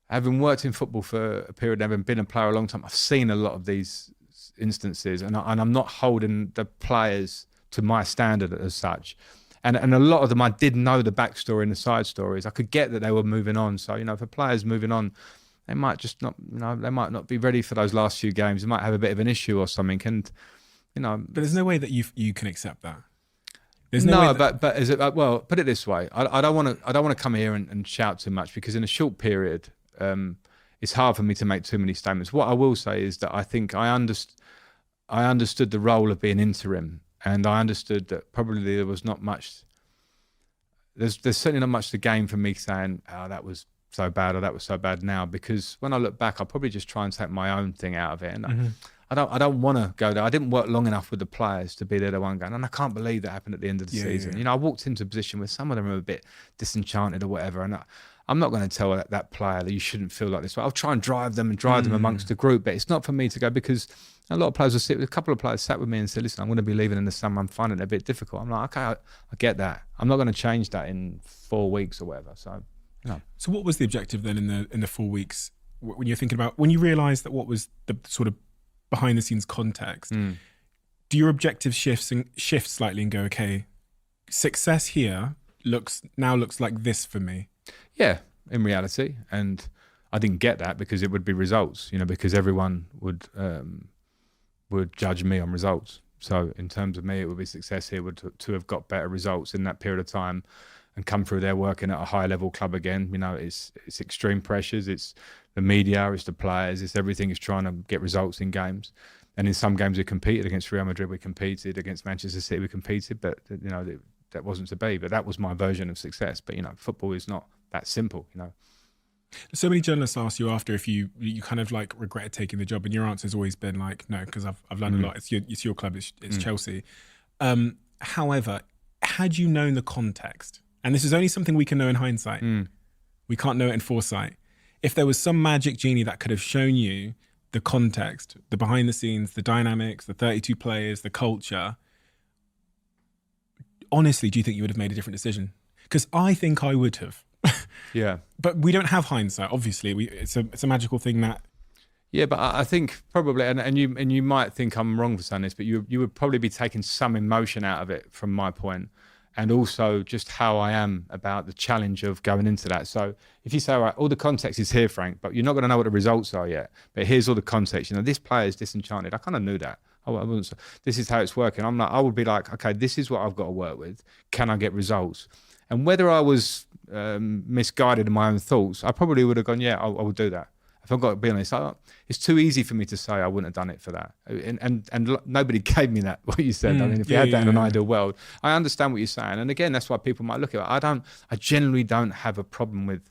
having worked in football for a period, having been a player a long time, I've seen a lot of these instances, and I'm not holding the players to my standard as such. And a lot of them, I did know the backstory and the side stories. I could get that they were moving on. So, if a player's moving on, they might just not, they might not be ready for those last few games. They might have a bit of an issue or something. And, But there's no way that you can accept that. There's but is it, well, put it this way. I don't want to come here and shout too much, because in a short period, it's hard for me to make too many statements. What I will say is that I think I understood the role of being interim, and I understood that probably there was not much. There's certainly not much to gain from me saying, "Oh, that was so bad," or "That was so bad." Now, because when I look back, I'll probably just try and take my own thing out of it, and I don't want to go there. I didn't work long enough with the players to be there the one going, and I can't believe that happened at the end of the season. Yeah. I walked into a position where some of them were a bit disenchanted or whatever, and I'm not going to tell that player that you shouldn't feel like this. I'll try and drive them amongst the group, but it's not for me to go, because a lot of players a couple of players sat with me and said, "Listen, I'm going to be leaving in the summer. I'm finding it a bit difficult." I'm like, okay, I get that. I'm not going to change that in 4 weeks or whatever. So, no. So what was the objective then in the 4 weeks when you're thinking about, when you realised that what was the sort of behind the scenes context? Do your objective shift slightly and go, okay, success here looks like this for me? Yeah, in reality, and I didn't get that because it would be results, because everyone would judge me on results. So in terms of me, it would be success here to have got better results in that period of time and come through there working at a high level club again. It's extreme pressures, it's the media, it's the players, it's everything is trying to get results in games. And in some games we competed against Real Madrid, we competed against Manchester City, we competed, but that wasn't to be. But that was my version of success. But football is not that simple. So many journalists ask you after if you kind of like regretted taking the job, and your answer's always been like, no, because I've learned a lot. It's your club, it's Chelsea. However, had you known the context, and this is only something we can know in hindsight, we can't know it in foresight. If there was some magic genie that could have shown you the context, the behind the scenes, the dynamics, the 32 players, the culture, honestly, do you think you would have made a different decision? Because I think I would have. Yeah. But we don't have hindsight, obviously. It's a magical thing that... Yeah, but I think probably, and you might think I'm wrong for saying this, but you would probably be taking some emotion out of it from my point, and also just how I am about the challenge of going into that. So if you say, all right, all the context is here, Frank, but you're not going to know what the results are yet, but here's all the context. This player is disenchanted. I kind of knew that. This is how it's working. I would be like, okay, this is what I've got to work with. Can I get results? And whether I was misguided in my own thoughts, I probably would have gone, yeah, I will do that. If I've got to be honest, it's too easy for me to say I wouldn't have done it for that. And nobody gave me that, what you said. If we had that in an ideal world, I understand what you're saying. And again, that's why people might look at it. I generally don't have a problem with,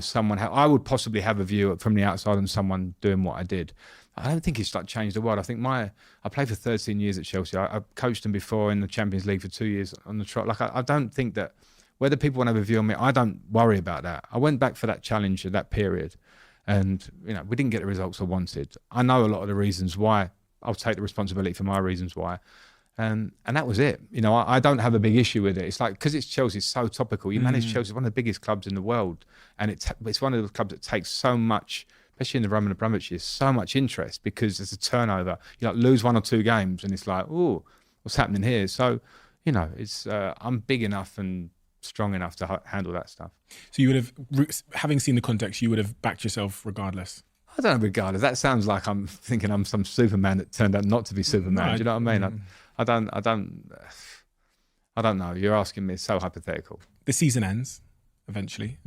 someone. I would possibly have a view from the outside on someone doing what I did. I don't think it's changed the world. I think I played for 13 years at Chelsea. I coached them before in the Champions League for 2 years on the trot. I don't think that whether people want to have a view on me, I don't worry about that. I went back for that challenge at that period, and we didn't get the results I wanted. I know a lot of the reasons why. I'll take the responsibility for my reasons why. And that was it. I don't have a big issue with it. It's like, because it's Chelsea, it's so topical. You manage Chelsea, one of the biggest clubs in the world, and it's one of the clubs that takes so much, especially in the Roman Abramovich years, so much interest, because there's a turnover. You lose 1 or 2 games, and it's like, oh, what's happening here. So, you know, it's I'm big enough and strong enough to handle that stuff. So you would have, having seen the context, you would have backed yourself regardless. I don't know, regardless. That sounds like I'm thinking I'm some Superman that turned out not to be Superman. No, Do you know what I mean? I don't know. You're asking me. It's so hypothetical. The season ends eventually.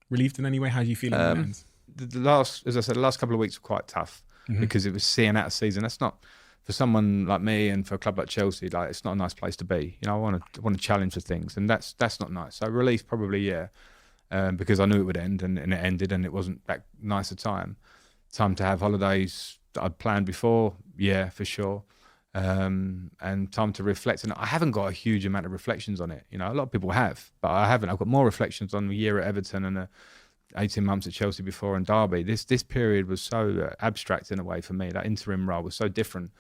Relieved in any way? How do you feel when it ends? The last, as I said, the last couple of weeks were quite tough because it was seeing out a season. That's not for someone like me and for a club like Chelsea. Like, it's not a nice place to be. You know, I want to challenge the things, and that's not nice. So relief, probably, yeah, because I knew it would end, and it ended, and it wasn't that nice a time. Time to have holidays that I'd planned before, yeah, for sure. And time to reflect. And I haven't got a huge amount of reflections on it. You know, a lot of people have, but I haven't. I've got more reflections on the year at Everton and 18 months at Chelsea before and Derby. This period was so abstract in a way for me. That interim role was so different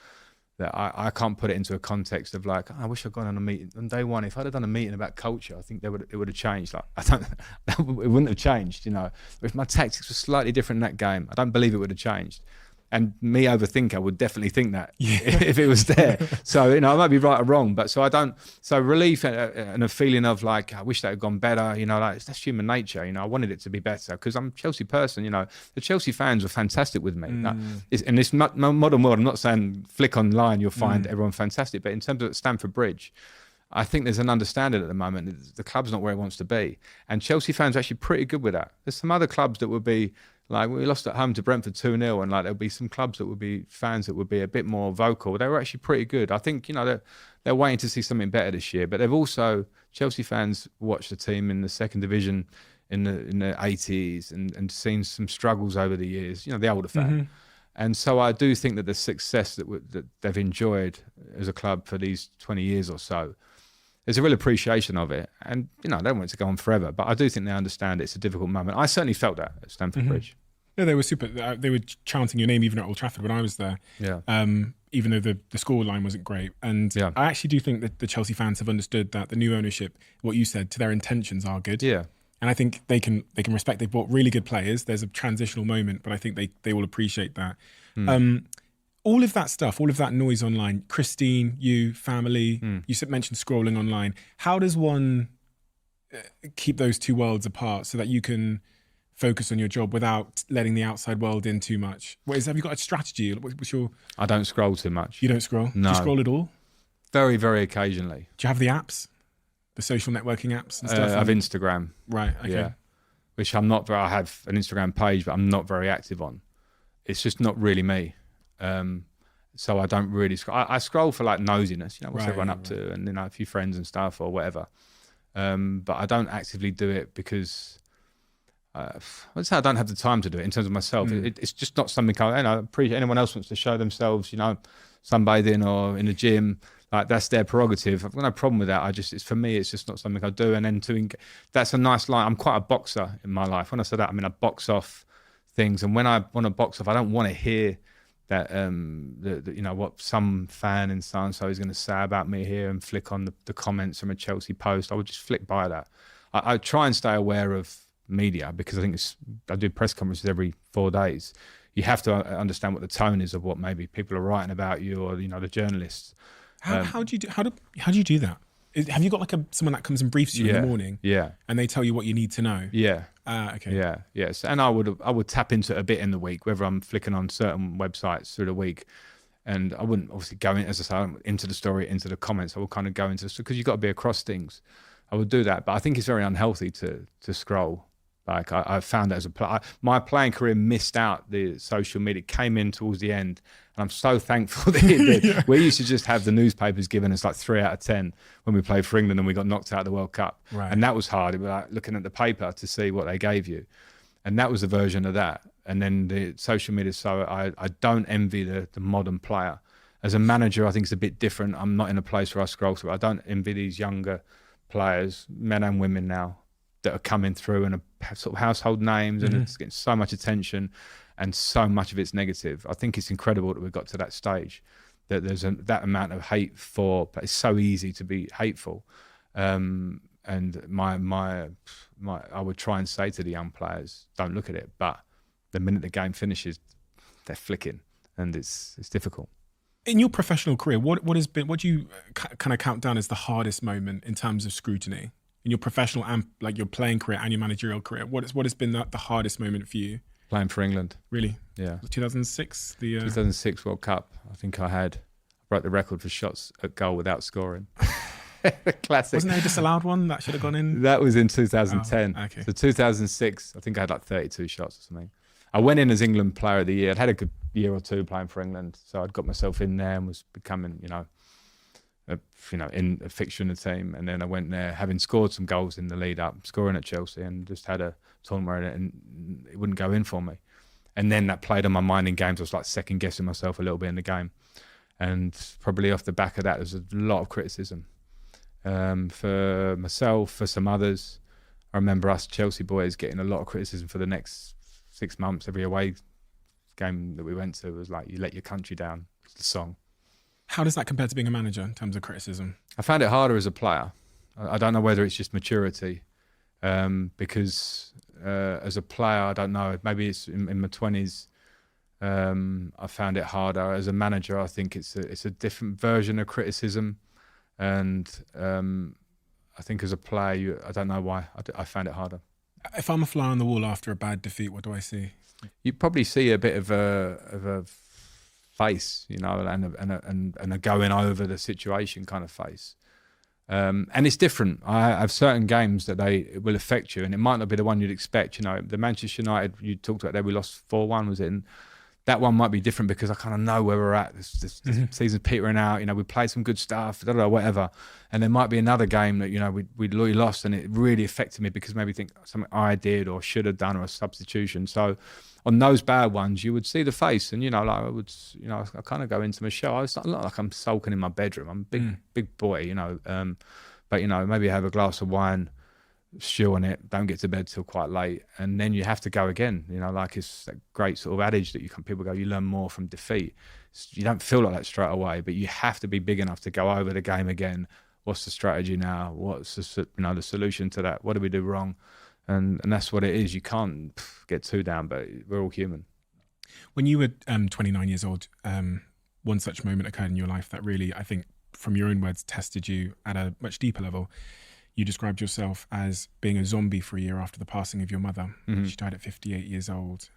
that I can't put it into a context of like, oh, I wish I'd gone on a meeting on day one. If I'd have done a meeting about culture, I think it would have changed. Like, it wouldn't have changed, you know. If my tactics were slightly different in that game, I don't believe it would have changed. And me, overthinker, would definitely think that if it was there. So, you know, I might be right or wrong, but so relief and a feeling of like, I wish that had gone better, you know, like that's human nature. You know, I wanted it to be better because I'm a Chelsea person, you know. The Chelsea fans were fantastic with me. Like, in this modern world, I'm not saying flick online, you'll find everyone fantastic, but in terms of Stamford Bridge, I think there's an understanding at the moment that the club's not where it wants to be. And Chelsea fans are actually pretty good with that. There's some other clubs that would be, like, we lost at home to Brentford 2-0, and like there'll be some clubs that would be fans that would be a bit more vocal. They were actually pretty good. I think, you know, they're waiting to see something better this year. But they've also, Chelsea fans watched the team in the second division in the 80s and seen some struggles over the years, you know, the older fan. And so I do think that the success that they've enjoyed as a club for these 20 years or so, there's a real appreciation of it. And, you know, they don't want it to go on forever, but I do think they understand it's a difficult moment. I certainly felt that at Stamford Bridge. No, they were super. They were chanting your name even at Old Trafford when I was there. Yeah. Even though the score line wasn't great. And I actually do think that the Chelsea fans have understood that the new ownership, what you said, to their intentions are good. Yeah. And I think they can respect. They've bought really good players. There's a transitional moment, but I think they will appreciate that. All of that stuff, all of that noise online, Christine, you, family, you mentioned scrolling online. How does one keep those two worlds apart so that you can focus on your job without letting the outside world in too much? Have you got a strategy? What's your... I don't scroll too much. You don't scroll? No. Do you scroll at all? Very, very occasionally. Do you have the apps? The social networking apps and stuff? I have Instagram. Right, okay. Yeah. Which I have an Instagram page, but I'm not very active on. It's just not really me. So I don't really scroll. I scroll for like nosiness, you know, what's everyone up to, and, you know, a few friends and stuff or whatever. But I don't actively do it because I'd say I don't have the time to do it in terms of myself. It's just not something I appreciate. Anyone else wants to show themselves, you know, sunbathing or in the gym, like that's their prerogative. I've got no problem with that. For me, it's just not something I do. And then that's a nice line. I'm quite a boxer in my life. When I say that, I mean I box off things. And when I want to box off, I don't want to hear that you know what some fan in so and so is going to say about me here and flick on the comments from a Chelsea post. I would just flick by that. I try and stay aware of media because I think I do press conferences every 4 days. You have to understand what the tone is of what maybe people are writing about you, or, you know, the journalists. How do you do that? Have you got like someone that comes and briefs you in the morning? Yeah. And they tell you what you need to know? Yeah. Okay. Yeah. Yes. And I would tap into it a bit in the week, whether I'm flicking on certain websites through the week. And I wouldn't obviously go in, as I say, into the story, into the comments. I would kind of go into, because you've got to be across things. I would do that. But I think it's very unhealthy to scroll. Like I found that as a player, my playing career missed out the social media. It came in towards the end, and I'm so thankful that it did. We used to just have the newspapers giving us like 3 out of 10 when we played for England and we got knocked out of the World Cup. Right. And that was hard. It was like looking at the paper to see what they gave you. And that was a version of that. And then the social media. So I don't envy the modern player. As a manager, I think it's a bit different. I'm not in a place where I scroll through. I don't envy these younger players, men and women now, that are coming through and are sort of household names, and it's getting so much attention and so much of it's negative. I think it's incredible that we've got to that stage, that there's that amount of hate but it's so easy to be hateful. And I would try and say to the young players, don't look at it. But the minute the game finishes, they're flicking, and it's difficult. In your professional career, what has been, what do you kind of count down as the hardest moment in terms of scrutiny in your professional and like your playing career and your managerial career? What has been the hardest moment for you? Playing for England. Really? Yeah. 2006? 2006 World Cup. I think I broke the record for shots at goal without scoring. Classic. Wasn't there a disallowed one that should have gone in? That was in 2010. Oh, okay. So 2006, I think I had like 32 shots or something. I went in as England Player of the Year. I'd had a good year or two playing for England, so I'd got myself in there and was becoming, in a fixture in the team. And then I went there, having scored some goals in the lead up, scoring at Chelsea, and just had a tournament and it wouldn't go in for me. And then that played on my mind in games. I was like second guessing myself a little bit in the game, and probably off the back of that, there's a lot of criticism for myself, for some others. I remember us Chelsea boys getting a lot of criticism for the next 6 months. Every away game that we went to was like, "You let your country down." It's the song. How does that compare to being a manager in terms of criticism? I found it harder as a player. I don't know whether it's just maturity, because as a player, I don't know. Maybe it's in my 20s. I found it harder. As a manager, I think it's a different version of criticism, and I think as a player, I don't know why. I found it harder. If I'm a fly on the wall after a bad defeat, what do I see? You probably see a bit of a face, and a going over the situation kind of face. And it's different. I have certain games that it will affect you, and it might not be the one you'd expect. The Manchester United you talked about there, we lost 4-1, was it? And that one might be different because I kind of know where we're at. This season's petering out. We played some good stuff, whatever. And there might be another game that we lost, and it really affected me because maybe think something I did or should have done or a substitution. So on those bad ones, you would see the face, and I kind of go into my show. It's not like I'm sulking in my bedroom. I'm a big boy, but maybe have a glass of wine, stew on it, don't get to bed till quite late, and then you have to go again. Like it's that great sort of adage that people go, you learn more from defeat. You don't feel like that straight away, but you have to be big enough to go over the game again. What's the strategy now? What's the solution to that? What do we do wrong? And that's what it is. You can't get too down, but we're all human. When you were 29 years old, one such moment occurred in your life that really, I think, from your own words, tested you at a much deeper level. You described yourself as being a zombie for a year after the passing of your mother. Mm-hmm. She died at 58 years old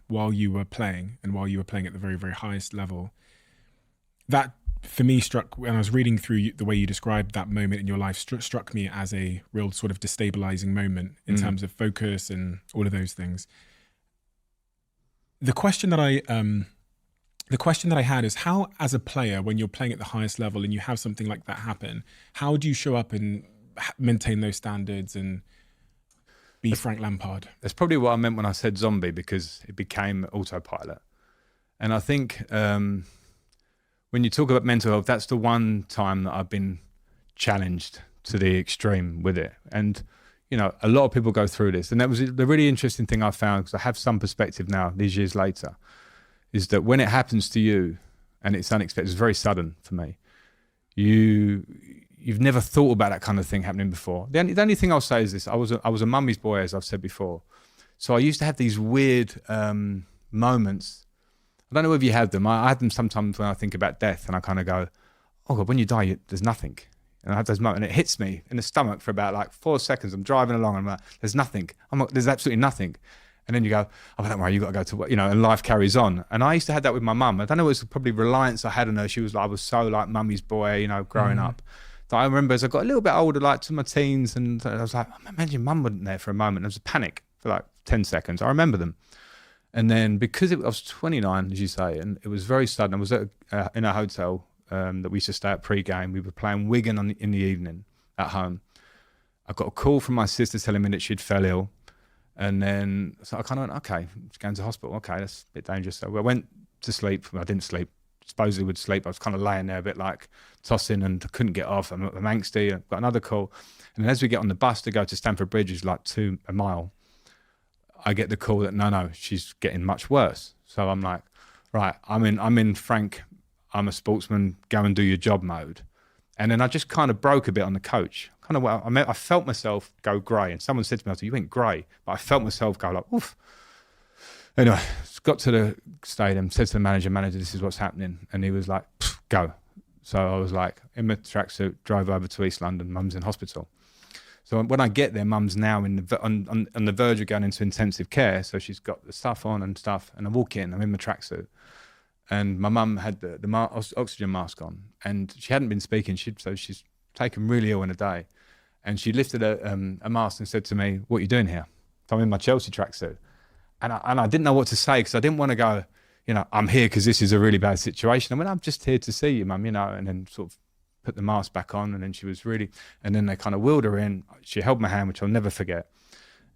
while you were playing, and while you were playing at the very, very highest level. That, for me, struck, when I was reading through the way you described that moment in your life, struck me as a real sort of destabilizing moment in terms of focus and all of those things. The question that I had is how, as a player, when you're playing at the highest level and you have something like that happen, how do you show up and maintain those standards and be Frank Lampard? That's probably what I meant when I said zombie, because it became autopilot. And I think when you talk about mental health, that's the one time that I've been challenged to the extreme with it. And, a lot of people go through this. And that was the really interesting thing I found, because I have some perspective now, these years later, is that when it happens to you and it's unexpected, it's very sudden for me. You've never thought about that kind of thing happening before. The only thing I'll say is this: I was a mummy's boy, as I've said before. So I used to have these weird moments. I don't know if you had them. I had them sometimes when I think about death, and I kind of go, "Oh God, when you die, there's nothing." And I have those moments, and it hits me in the stomach for about like 4 seconds. I'm driving along, and I'm like, "There's nothing." There's absolutely nothing. And then you go, "Oh, don't worry, you got to go to work," and life carries on. And I used to have that with my mum. I don't know, it was probably reliance I had on her. I was so like mummy's boy, growing up. That I remember as I got a little bit older, like to my teens, and I was like, imagine mum wasn't there for a moment. There was a panic for like 10 seconds. I remember them. And then because I was 29, as you say, and it was very sudden. I was in a hotel that we used to stay at pre-game. We were playing Wigan in the evening at home. I got a call from my sister telling me that she'd fell ill. And then so I kind of went, okay, she's going to hospital. Okay, that's a bit dangerous. So I went to sleep. I didn't sleep. Supposedly would sleep. I was kind of laying there a bit like tossing and couldn't get off. I'm angsty. I got another call. And then as we get on the bus to go to Stamford Bridge, which is like a mile, I get the call that no, she's getting much worse. So I'm like, right, I'm in Frank, I'm a sportsman, go and do your job mode. And then I just kind of broke a bit on the coach. I felt myself go grey. And someone said to me, I said, "You went grey." But I felt myself go like, oof. Anyway, got to the stadium, said to the manager, "This is what's happening." And he was like, go. So I was like, in my tracksuit, drove over to East London. Mum's in hospital. So when I get there, Mum's now on the verge of going into intensive care. So she's got the stuff on and stuff. And I walk in, I'm in my tracksuit. And my mum had the oxygen mask on. And she hadn't been speaking, so she's taken really ill in a day. And she lifted a mask and said to me, "What are you doing here?" So I'm in my Chelsea tracksuit. And I didn't know what to say because I didn't want to go, I'm here because this is a really bad situation. I went, "I'm just here to see you, Mum," and then sort of put the mask back on. And then she was really, and then they kind of wheeled her in. She held my hand, which I'll never forget.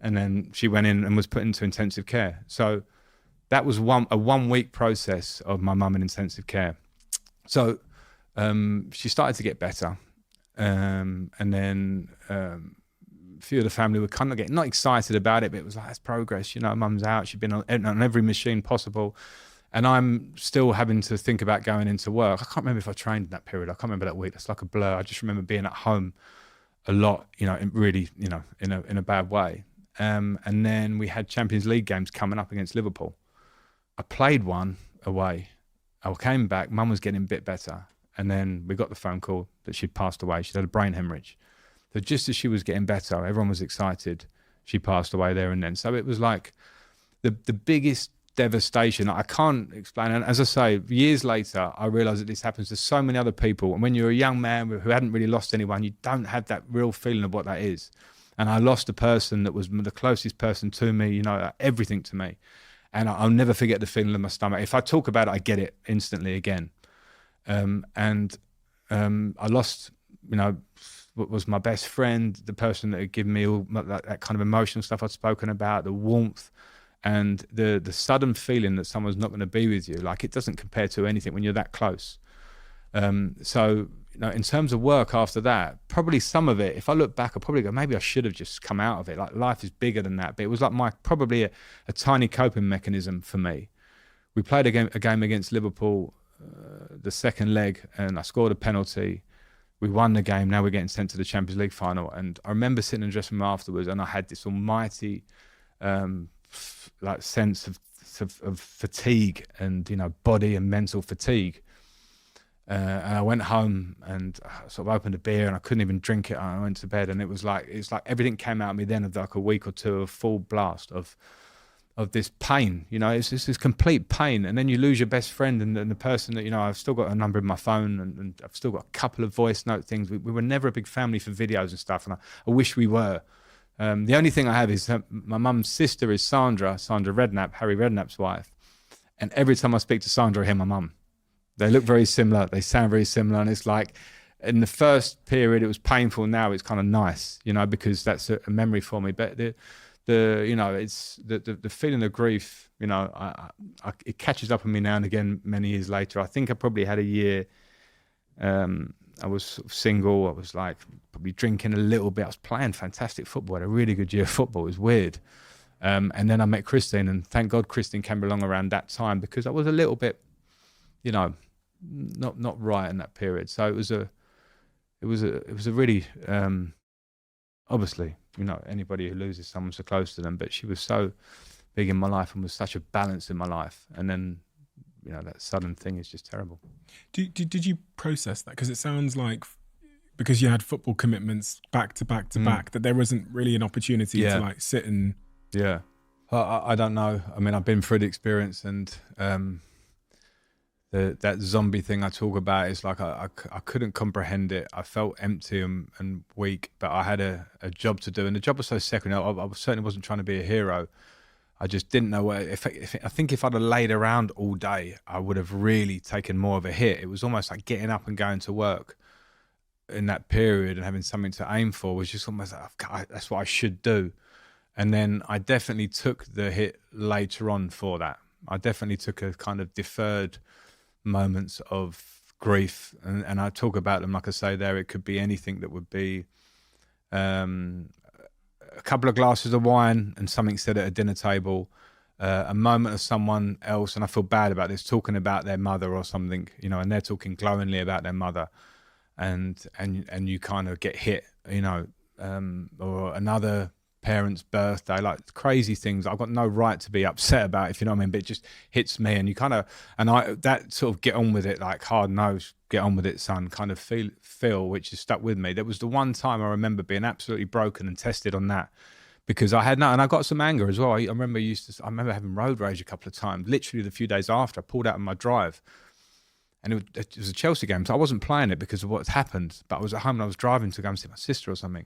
And then she went in and was put into intensive care. So that was a 1 week process of my mum in intensive care. So she started to get better. And then a few of the family were kind of getting, not excited about it, but it was like, that's progress. Mum's out. She'd been on every machine possible. And I'm still having to think about going into work. I can't remember if I trained in that period. I can't remember that week. That's like a blur. I just remember being at home a lot, really, in a bad way. And then we had Champions League games coming up against Liverpool. I played one away. I came back. Mum was getting a bit better. And then we got the phone call that she'd passed away. She'd had a brain hemorrhage. So just as she was getting better, everyone was excited. She passed away there and then. So it was like the biggest devastation. I can't explain. And as I say, years later, I realised that this happens to so many other people. And when you're a young man who hadn't really lost anyone, you don't have that real feeling of what that is. And I lost a person that was the closest person to me, everything to me. And I'll never forget the feeling in my stomach. If I talk about it, I get it instantly again. I lost, what was my best friend, the person that had given me all that kind of emotional stuff I'd spoken about, the warmth, and the sudden feeling that someone's not going to be with you. Like, it doesn't compare to anything when you're that close. So in terms of work after that, probably some of it, if I look back, I probably go, maybe I should have just come out of it. Like, life is bigger than that. But it was like probably a tiny coping mechanism for me. We played a game against Liverpool, the second leg, and I scored a penalty. We won the game. Now we're getting sent to the Champions League final. And I remember sitting in the dressing room afterwards, and I had this almighty sense of fatigue and body and mental fatigue. And I went home and sort of opened a beer, and I couldn't even drink it. And I went to bed, and it's like everything came out of me then of like a week or two of full blast of this pain. It's this complete pain. And then you lose your best friend and the person that I've still got a number in my phone, and I've still got a couple of voice note things. We were never a big family for videos and stuff, and I wish we were. The only thing I have is my mum's sister is Sandra Redknapp, Harry Redknapp's wife. And every time I speak to Sandra, I hear my mum. They look very similar. They sound very similar. And it's like, in the first period, it was painful. Now it's kind of nice, because that's a memory for me. But it's the feeling of grief, it catches up on me now and again many years later. I think I probably had a year, I was sort of single. I was like probably drinking a little bit. I was playing fantastic football. I had a really good year of football. It was weird. And then I met Christine, and thank God Christine came along around that time, because I was a little bit, not right in that period. So it was a really, obviously, anybody who loses someone so close to them, but she was so big in my life and was such a balance in my life. And then, that sudden thing is just terrible. Did you process that? Because it sounds like, because you had football commitments back to back to back, that there wasn't really an opportunity to like sit and... Yeah. I don't know. I mean, I've been through the experience, and that zombie thing I talk about is like, I couldn't comprehend it. I felt empty and weak, but I had a job to do, and the job was so secondary. I certainly wasn't trying to be a hero. I just didn't know where. I think if I'd have laid around all day, I would have really taken more of a hit. It was almost like getting up and going to work in that period and having something to aim for was just almost like, that's what I should do. And then I definitely took the hit later on for that. I definitely took a kind of deferred moments of grief, and I talk about them, like I say there. It could be anything that would be a couple of glasses of wine and something said at a dinner table, a moment of someone else, and I feel bad about this, talking about their mother or something, and they're talking glowingly about their mother, and you kind of get hit, or another parents' birthday, like crazy things I've got no right to be upset about, if you know what I mean, but it just hits me, and you kind of, and I, that sort of get on with it, like hard nose, get on with it, son, kind of feel, which has stuck with me. There was the one time I remember being absolutely broken and tested on that, because I had no, and I got some anger as well. I remember having road rage a couple of times, literally the few days after I pulled out on my drive. And it was a Chelsea game, so I wasn't playing it because of what's happened, but I was at home and I was driving to go and see my sister or something.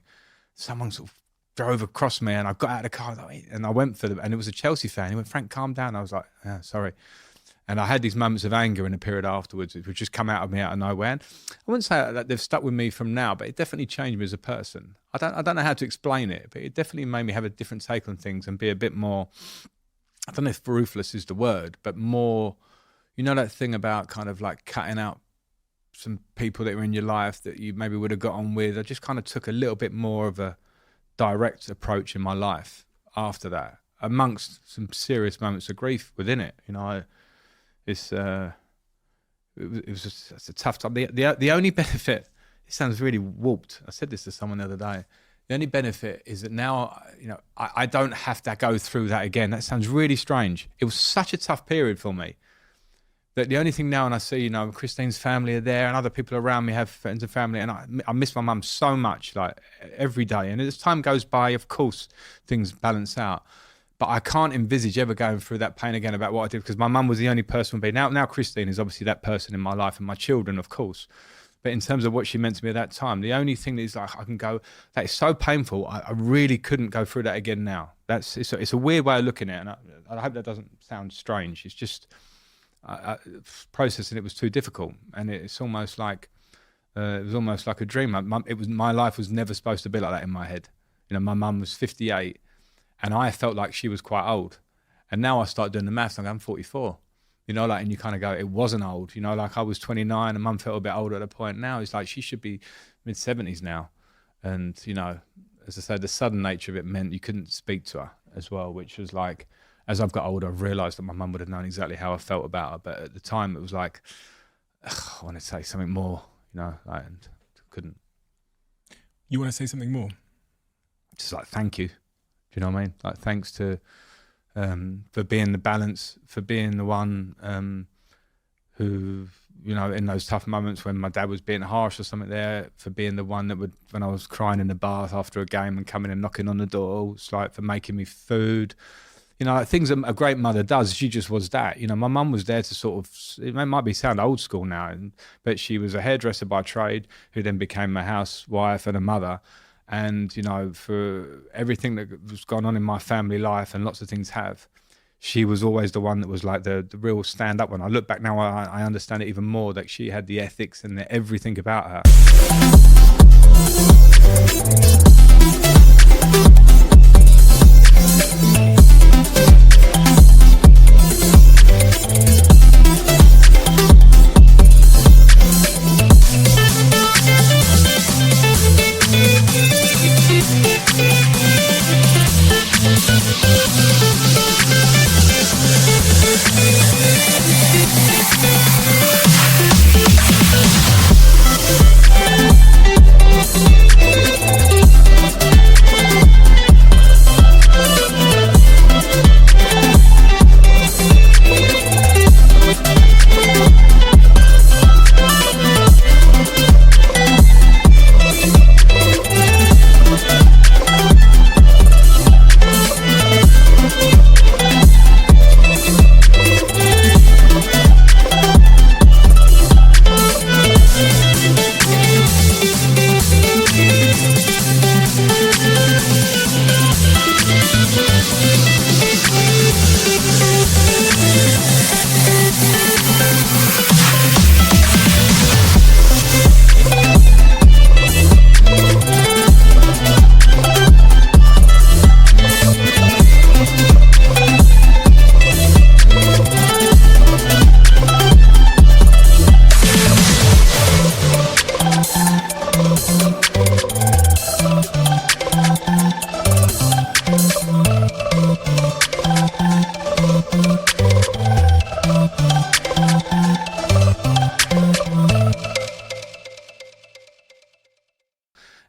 Someone sort of drove across me, and I got out of the car, and I went for them, and it was a Chelsea fan. He went, "Frank, calm down." I was like, "Yeah, sorry." And I had these moments of anger in a period afterwards, which would just come out of me out of nowhere. And I wouldn't say that they've stuck with me from now, but it definitely changed me as a person. I don't know how to explain it, but it definitely made me have a different take on things and be a bit more, I don't know if ruthless is the word, but more, you know, that thing about kind of like cutting out some people that were in your life that you maybe would have got on with. I just kind of took a little bit more of a direct approach in my life after that, amongst some serious moments of grief within it. You know, it was just a tough time. The only benefit, it sounds really warped. I said this to someone the other day. The only benefit is that now, you know, I don't have to go through that again. That sounds really strange. It was such a tough period for me that the only thing now, and I see, you know, Christine's family are there and other people around me have friends and family, and I miss my mum so much, like every day. And as time goes by, of course, things balance out. But I can't envisage ever going through that pain again about what I did, because my mum was the only person. Now Christine is obviously that person in my life, and my children, of course. But in terms of what she meant to me at that time, the only thing that is like, I can go, that is so painful, I really couldn't go through that again now. It's a weird way of looking at it, and I hope that doesn't sound strange. It's just processing it was too difficult, and it's almost like it was almost like a dream. My life was never supposed to be like that in my head. You know, my mum was 58, and I felt like she was quite old. And now I start doing the maths, I'm 44. You know, like, and you kind of go, it wasn't old. You know, like I was 29 and mum felt a bit older at a point. Now it's like she should be mid-70s now. And, you know, as I said, the sudden nature of it meant you couldn't speak to her as well, which was like, as I've got older, I've realised that my mum would have known exactly how I felt about her. But at the time, it was like, I want to say something more, you know, like, and couldn't. You want to say something more? Just like, thank you. Do you know what I mean? Like, thanks to... for being the balance, for being the one who, you know, in those tough moments when my dad was being harsh or something there, for being the one that would, when I was crying in the bath after a game and coming and knocking on the door, it's like for making me food. You know, like things a great mother does, she just was that. You know, my mum was there to sort of, it might sound old school now, but she was a hairdresser by trade who then became a housewife and a mother. And, you know, for everything that was gone on in my family life, and lots of things have, she was always the one that was like the real stand-up one. I look back now, I understand it even more, that she had the ethics and everything about her.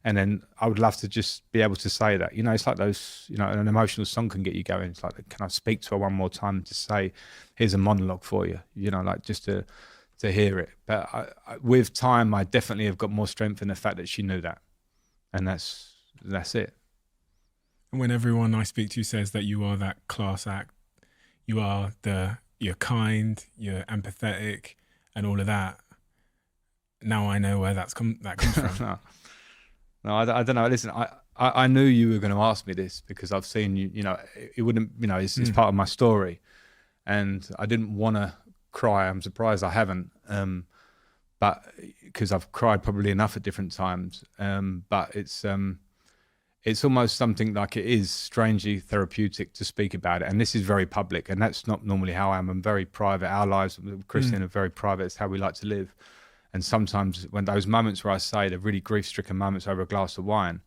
And then I would love to just be able to say that, it's like those, an emotional song can get you going. It's like, can I speak to her one more time to say, here's a monologue for you, like just to hear it. But with time, I definitely have got more strength in the fact that she knew that. And that's it. And when everyone I speak to says that you are that class act, you're kind, you're empathetic and all of that, now I know where that comes from. No, I don't know. Listen, I knew you were going to ask me this because I've seen you. It wouldn't. It's part of my story, and I didn't want to cry. I'm surprised I haven't, but because I've cried probably enough at different times. But it's almost something like it is strangely therapeutic to speak about it, and this is very public, and that's not normally how I am. I'm very private. Our lives, Christian, are very private. It's how we like to live. And sometimes when those moments where I say the really grief-stricken moments over a glass of wine,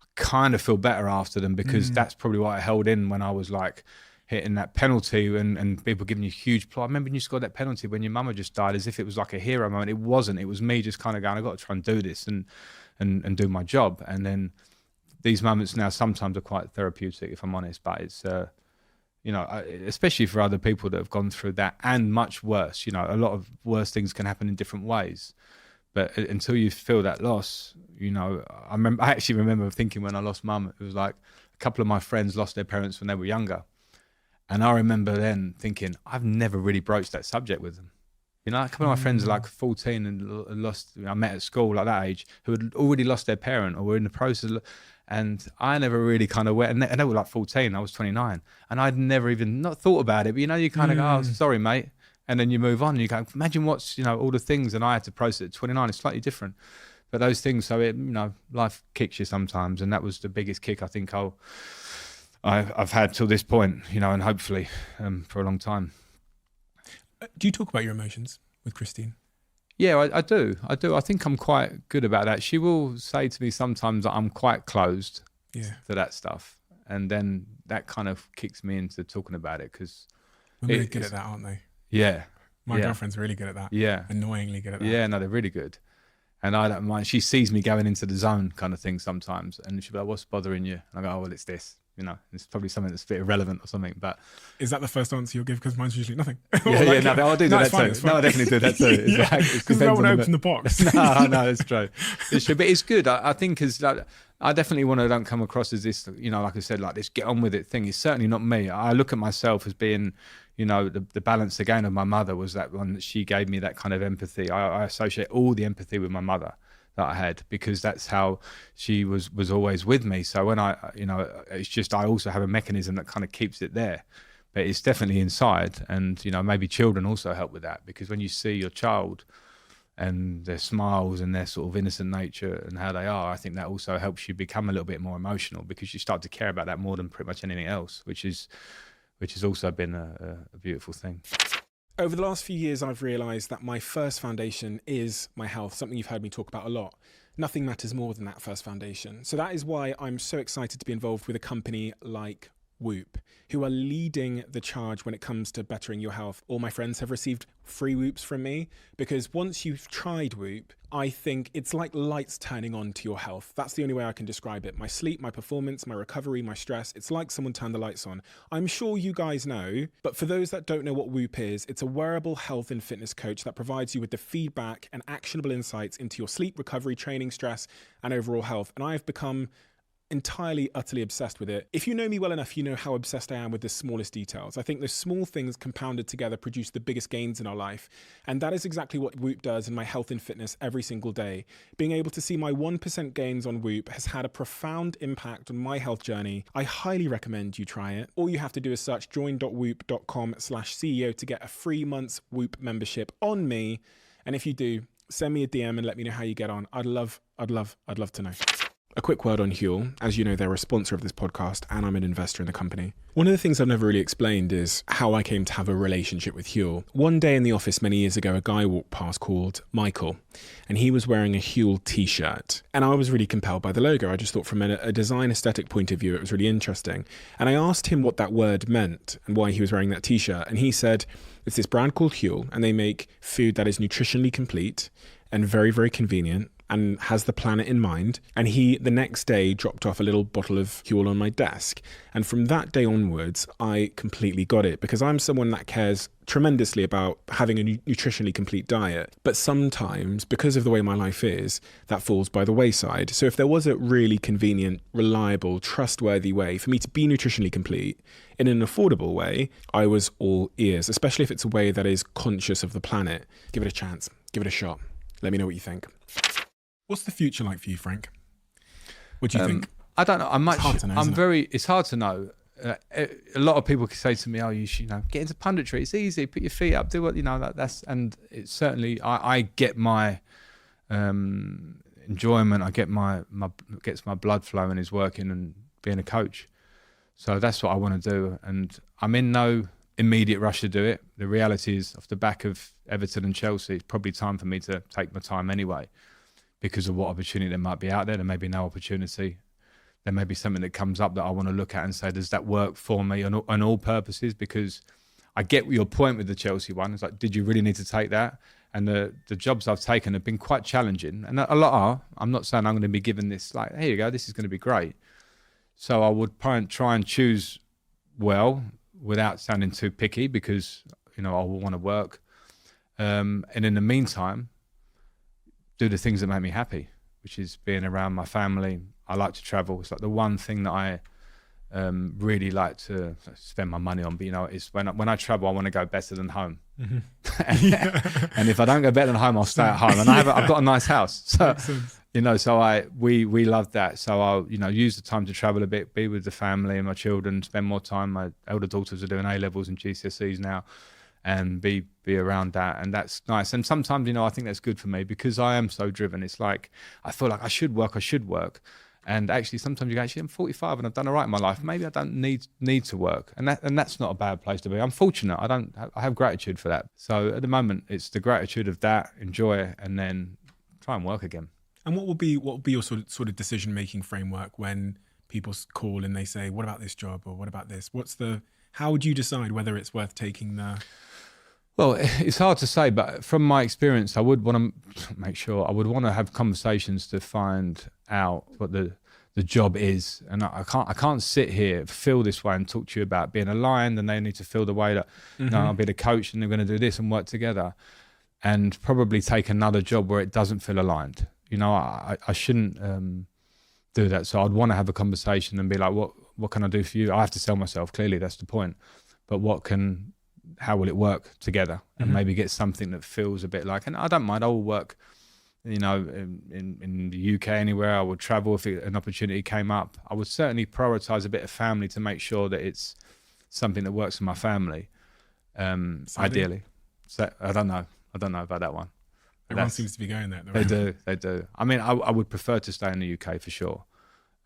I kind of feel better after them because that's probably what I held in when I was like hitting that penalty and people giving you huge plot. I remember when you scored that penalty when your mama just died as if it was like a hero moment. It wasn't. It was me just kind of going, I've got to try and do this and do my job. And then these moments now sometimes are quite therapeutic, if I'm honest, but it's... especially for other people that have gone through that and much worse, a lot of worse things can happen in different ways. But until you feel that loss, I actually remember thinking when I lost mum, it was like a couple of my friends lost their parents when they were younger. And I remember then thinking, I've never really broached that subject with them. A couple of my friends are like 14 and lost, I met at school like that age, who had already lost their parent or were in the process of, and I never really kind of went, and they were like 14, I was 29, and I'd never even not thought about it, but you kind of go, oh, sorry, mate, and then you move on, and you go, imagine what's, all the things, and I had to process at 29, it's slightly different, but those things, so it, life kicks you sometimes, and that was the biggest kick I think I've had till this point, and hopefully for a long time. Do you talk about your emotions with Christine? Yeah, I do. I think I'm quite good about that. She will say to me sometimes that I'm quite closed to that stuff. And then that kind of kicks me into talking about it because... We're really good at that, aren't they? Yeah. My girlfriend's really good at that. Yeah. Annoyingly good at that. Yeah, no, they're really good. And I don't mind. She sees me going into the zone kind of thing sometimes. And she'll be like, what's bothering you? And I go, oh, well, it's this. It's probably something that's a bit irrelevant or something, but... Is that the first answer you'll give? Because mine's usually nothing. I'll do that too. No, I definitely do that too. Because no one opens the box. no, that's true. It's true. But it's good. I think I definitely don't come across as this, like I said, like this get on with it thing. It's certainly not me. I look at myself as being, the balance again of my mother was that one that she gave me that kind of empathy. I associate all the empathy with my mother that I had because that's how she was always with me. So when it's just I also have a mechanism that kind of keeps it there, but it's definitely inside. And maybe children also help with that because when you see your child and their smiles and their sort of innocent nature and how they are, I think that also helps you become a little bit more emotional because you start to care about that more than pretty much anything else, which has also been a beautiful thing. Over the last few years, I've realised that my first foundation is my health, something you've heard me talk about a lot. Nothing matters more than that first foundation. So that is why I'm so excited to be involved with a company like Whoop, who are leading the charge when it comes to bettering your health. All my friends have received free Whoops from me because once you've tried Whoop, I think it's like lights turning on to your health. That's the only way I can describe it. My sleep, my performance, my recovery, my stress, it's like someone turned the lights on. I'm sure you guys know, but for those that don't know what Whoop is, it's a wearable health and fitness coach that provides you with the feedback and actionable insights into your sleep, recovery, training, stress, and overall health. And I've become entirely, utterly obsessed with it. If you know me well enough, you know how obsessed I am with the smallest details. I think those small things compounded together produce the biggest gains in our life. And that is exactly what Whoop does in my health and fitness every single day. Being able to see my 1% gains on Whoop has had a profound impact on my health journey. I highly recommend you try it. All you have to do is search join.whoop.com/CEO to get a free month's Whoop membership on me. And if you do, send me a DM and let me know how you get on. I'd love to know. A quick word on Huel. As you know, they're a sponsor of this podcast and I'm an investor in the company. One of the things I've never really explained is how I came to have a relationship with Huel. One day in the office many years ago, a guy walked past called Michael and he was wearing a Huel t-shirt. And I was really compelled by the logo. I just thought from a design aesthetic point of view, it was really interesting. And I asked him what that word meant and why he was wearing that t-shirt. And he said, it's this brand called Huel and they make food that is nutritionally complete and very, very convenient, and has the planet in mind. And he, the next day, dropped off a little bottle of fuel on my desk. And from that day onwards, I completely got it, because I'm someone that cares tremendously about having a nutritionally complete diet. But sometimes, because of the way my life is, that falls by the wayside. So if there was a really convenient, reliable, trustworthy way for me to be nutritionally complete in an affordable way, I was all ears, especially if it's a way that is conscious of the planet. Give it a chance. Give it a shot. Let me know what you think. What's the future like for you, Frank? What do you think? I don't know. It's hard to know, It's hard to know. A lot of people say to me, "Oh, you should, get into punditry. It's easy. Put your feet up. Do what that's." And it's certainly, I get my enjoyment. I get gets my blood flowing is working and being a coach. So that's what I want to do. And I'm in no immediate rush to do it. The reality is, off the back of Everton and Chelsea, it's probably time for me to take my time anyway, because of what opportunity there might be out there. There may be no opportunity. There may be something that comes up that I want to look at and say, does that work for me on all purposes? Because I get your point with the Chelsea one. It's like, did you really need to take that? And the jobs I've taken have been quite challenging. And a lot are. I'm not saying I'm going to be given this, like, here you go, this is going to be great. So I would try and choose well without sounding too picky, because, I will want to work. And in the meantime, do the things that make me happy, which is being around my family. I like to travel. It's like the one thing that I really like to spend my money on. But it's when I travel, I want to go better than home. Mm-hmm. And if I don't go better than home, I'll stay at home. And I've got a nice house, so we love that. So I'll use the time to travel a bit, be with the family and my children, spend more time. My elder daughters are doing A levels and GCSEs now, and be around that, and that's nice. And sometimes I think that's good for me, because I am so driven. It's like I feel like I should work. And actually, sometimes you go, I'm 45 and I've done all right in my life. Maybe I don't need to work, and that's not a bad place to be. I'm fortunate. I have gratitude for that. So at the moment, it's the gratitude of that, enjoy it, and then try and work again. And what will be your sort of decision making framework when people call and they say, "What about this job?" or "What about this?" How would you decide whether it's worth taking the? Well, it's hard to say, but from my experience, I would want to have conversations to find out what the job is. And I can't sit here, feel this way and talk to you about being aligned, and they need to feel the way that, I'll be the coach and they're going to do this and work together, and probably take another job where it doesn't feel aligned. I shouldn't do that. So I'd want to have a conversation and be like, what can I do for you? I have to sell myself, clearly, that's the point. But how will it work together, and maybe get something that feels a bit like, and I don't mind, I will work, in the UK, anywhere. I would travel if an opportunity came up. I would certainly prioritize a bit of family to make sure that it's something that works for my family, ideally. So I don't know about that one. Everyone seems to be going there. They do. I mean, I would prefer to stay in the UK for sure.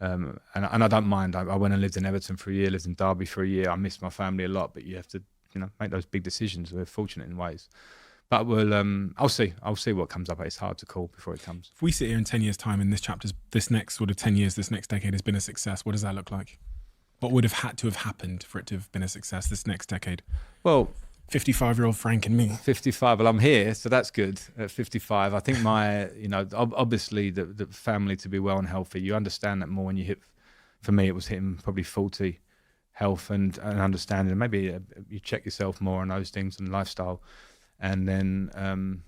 And I don't mind. I went and lived in Everton for a year, lived in Derby for a year. I miss my family a lot, but you have to make those big decisions. We're fortunate in ways, but I'll see what comes up. It's hard to call before it comes. If we sit here in 10 years' time and this next sort of 10 years, this next decade has been a success, what does that look like? What would have had to have happened for it to have been a success this next decade? Well, 55-year-old Frank and me. 55. Well, I'm here, so that's good. At 55, I think obviously the family to be well and healthy. You understand that more when you hit. For me, it was hitting probably 40. Health and understanding, maybe you check yourself more on those things and lifestyle, and then